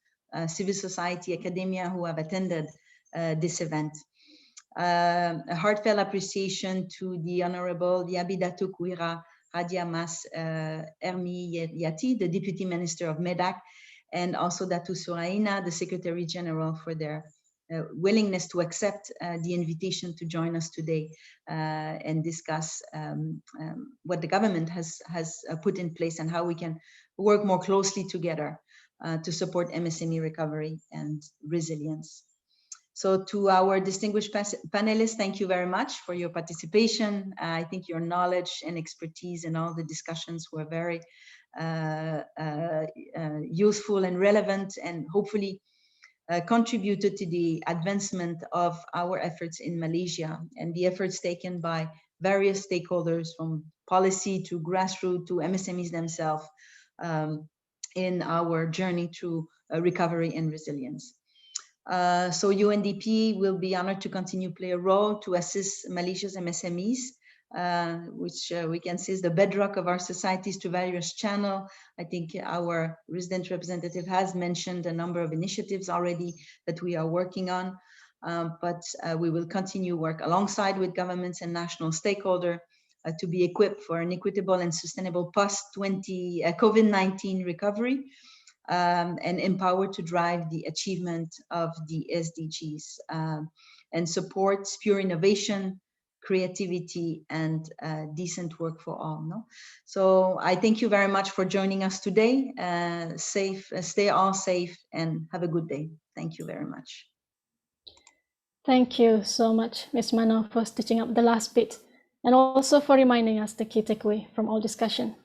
civil society, academia who have attended this event. A heartfelt appreciation to the Honorable Yabi Datuk Wira Radia Mas Ermi Yati, the Deputy Minister of MEDAC, and also Datu Suraina, the Secretary General, for their willingness to accept the invitation to join us today and discuss what the government has put in place and how we can work more closely together to support MSME recovery and resilience. So to our distinguished panelists, thank you very much for your participation. I think your knowledge and expertise in all the discussions were very useful and relevant, and hopefully contributed to the advancement of our efforts in Malaysia and the efforts taken by various stakeholders from policy to grassroots to MSMEs themselves in our journey to recovery and resilience. So UNDP will be honored to continue play a role to assist Malaysia's MSMEs, which we can see is the bedrock of our societies to various channels. I think our resident representative has mentioned a number of initiatives already that we are working on, but we will continue work alongside with governments and national stakeholders to be equipped for an equitable and sustainable post-COVID-19 recovery, and empowered to drive the achievement of the SDGs and support pure innovation, creativity, and decent work for all. No? So I thank you very much for joining us today. Stay all safe and have a good day. Thank you very much. Thank you so much, Ms. Mano, for stitching up the last bit and also for reminding us the key takeaway from our discussion.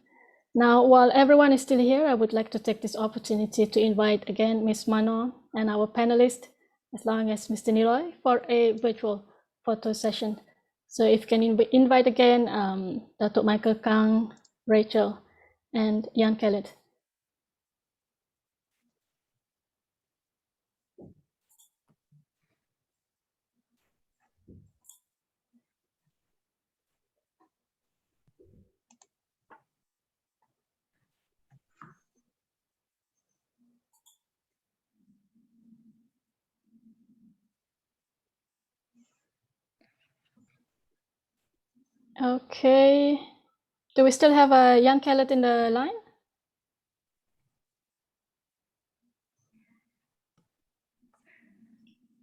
Now, while everyone is still here, I would like to take this opportunity to invite again Ms. Mano and our panelists, as long as Mr. Niloy, for a virtual photo session. So if you can invite again Dr. Michael Kang, Rachel, and Jan Kellet. Okay, do we still have Jan Kellet in the line?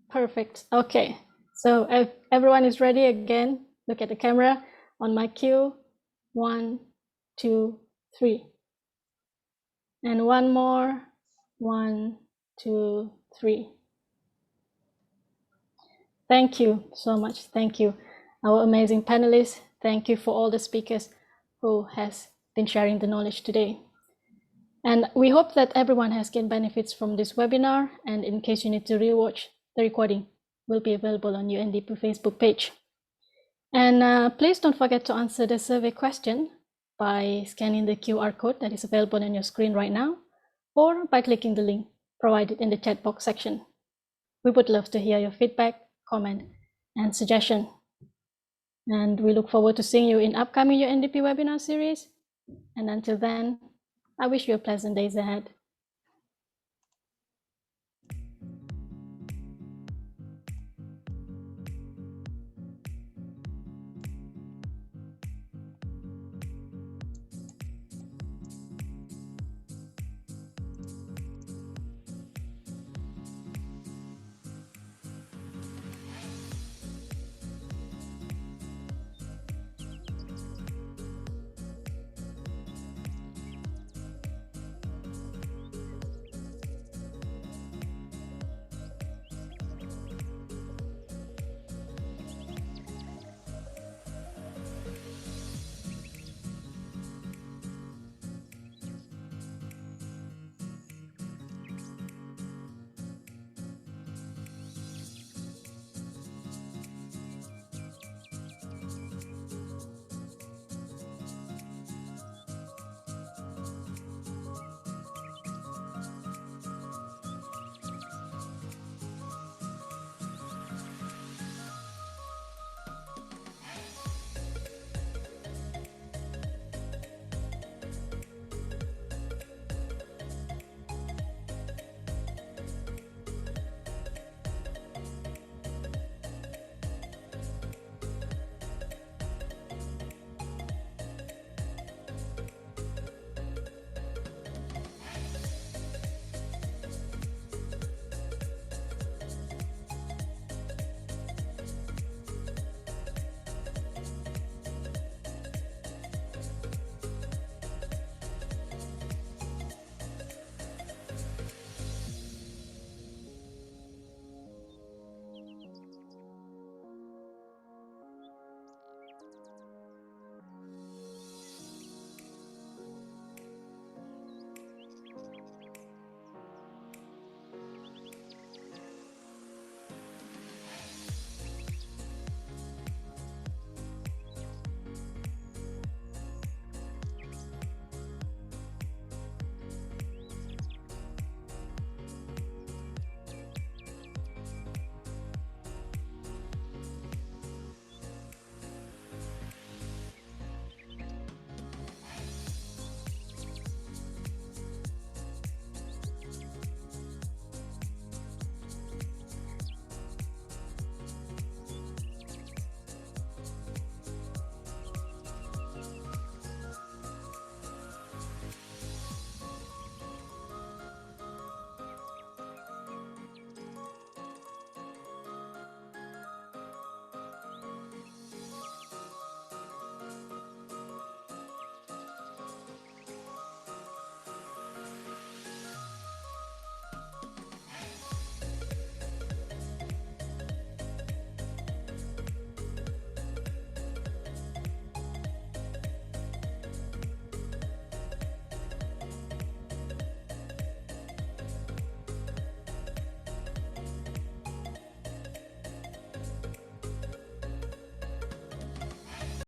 Perfect. Okay, so if everyone is ready again, look at the camera on my cue. 1, 2, 3. And one more. 1, 2, 3. Thank you so much. Thank you, our amazing panelists. Thank you for all the speakers who has been sharing the knowledge today. And we hope that everyone has gained benefits from this webinar. And in case you need to rewatch, the recording will be available on UNDP Facebook page. And please don't forget to answer the survey question by scanning the QR code that is available on your screen right now, or by clicking the link provided in the chat box section. We would love to hear your feedback, comment, and suggestion. And we look forward to seeing you in upcoming UNDP webinar series. And until then, I wish you a pleasant days ahead.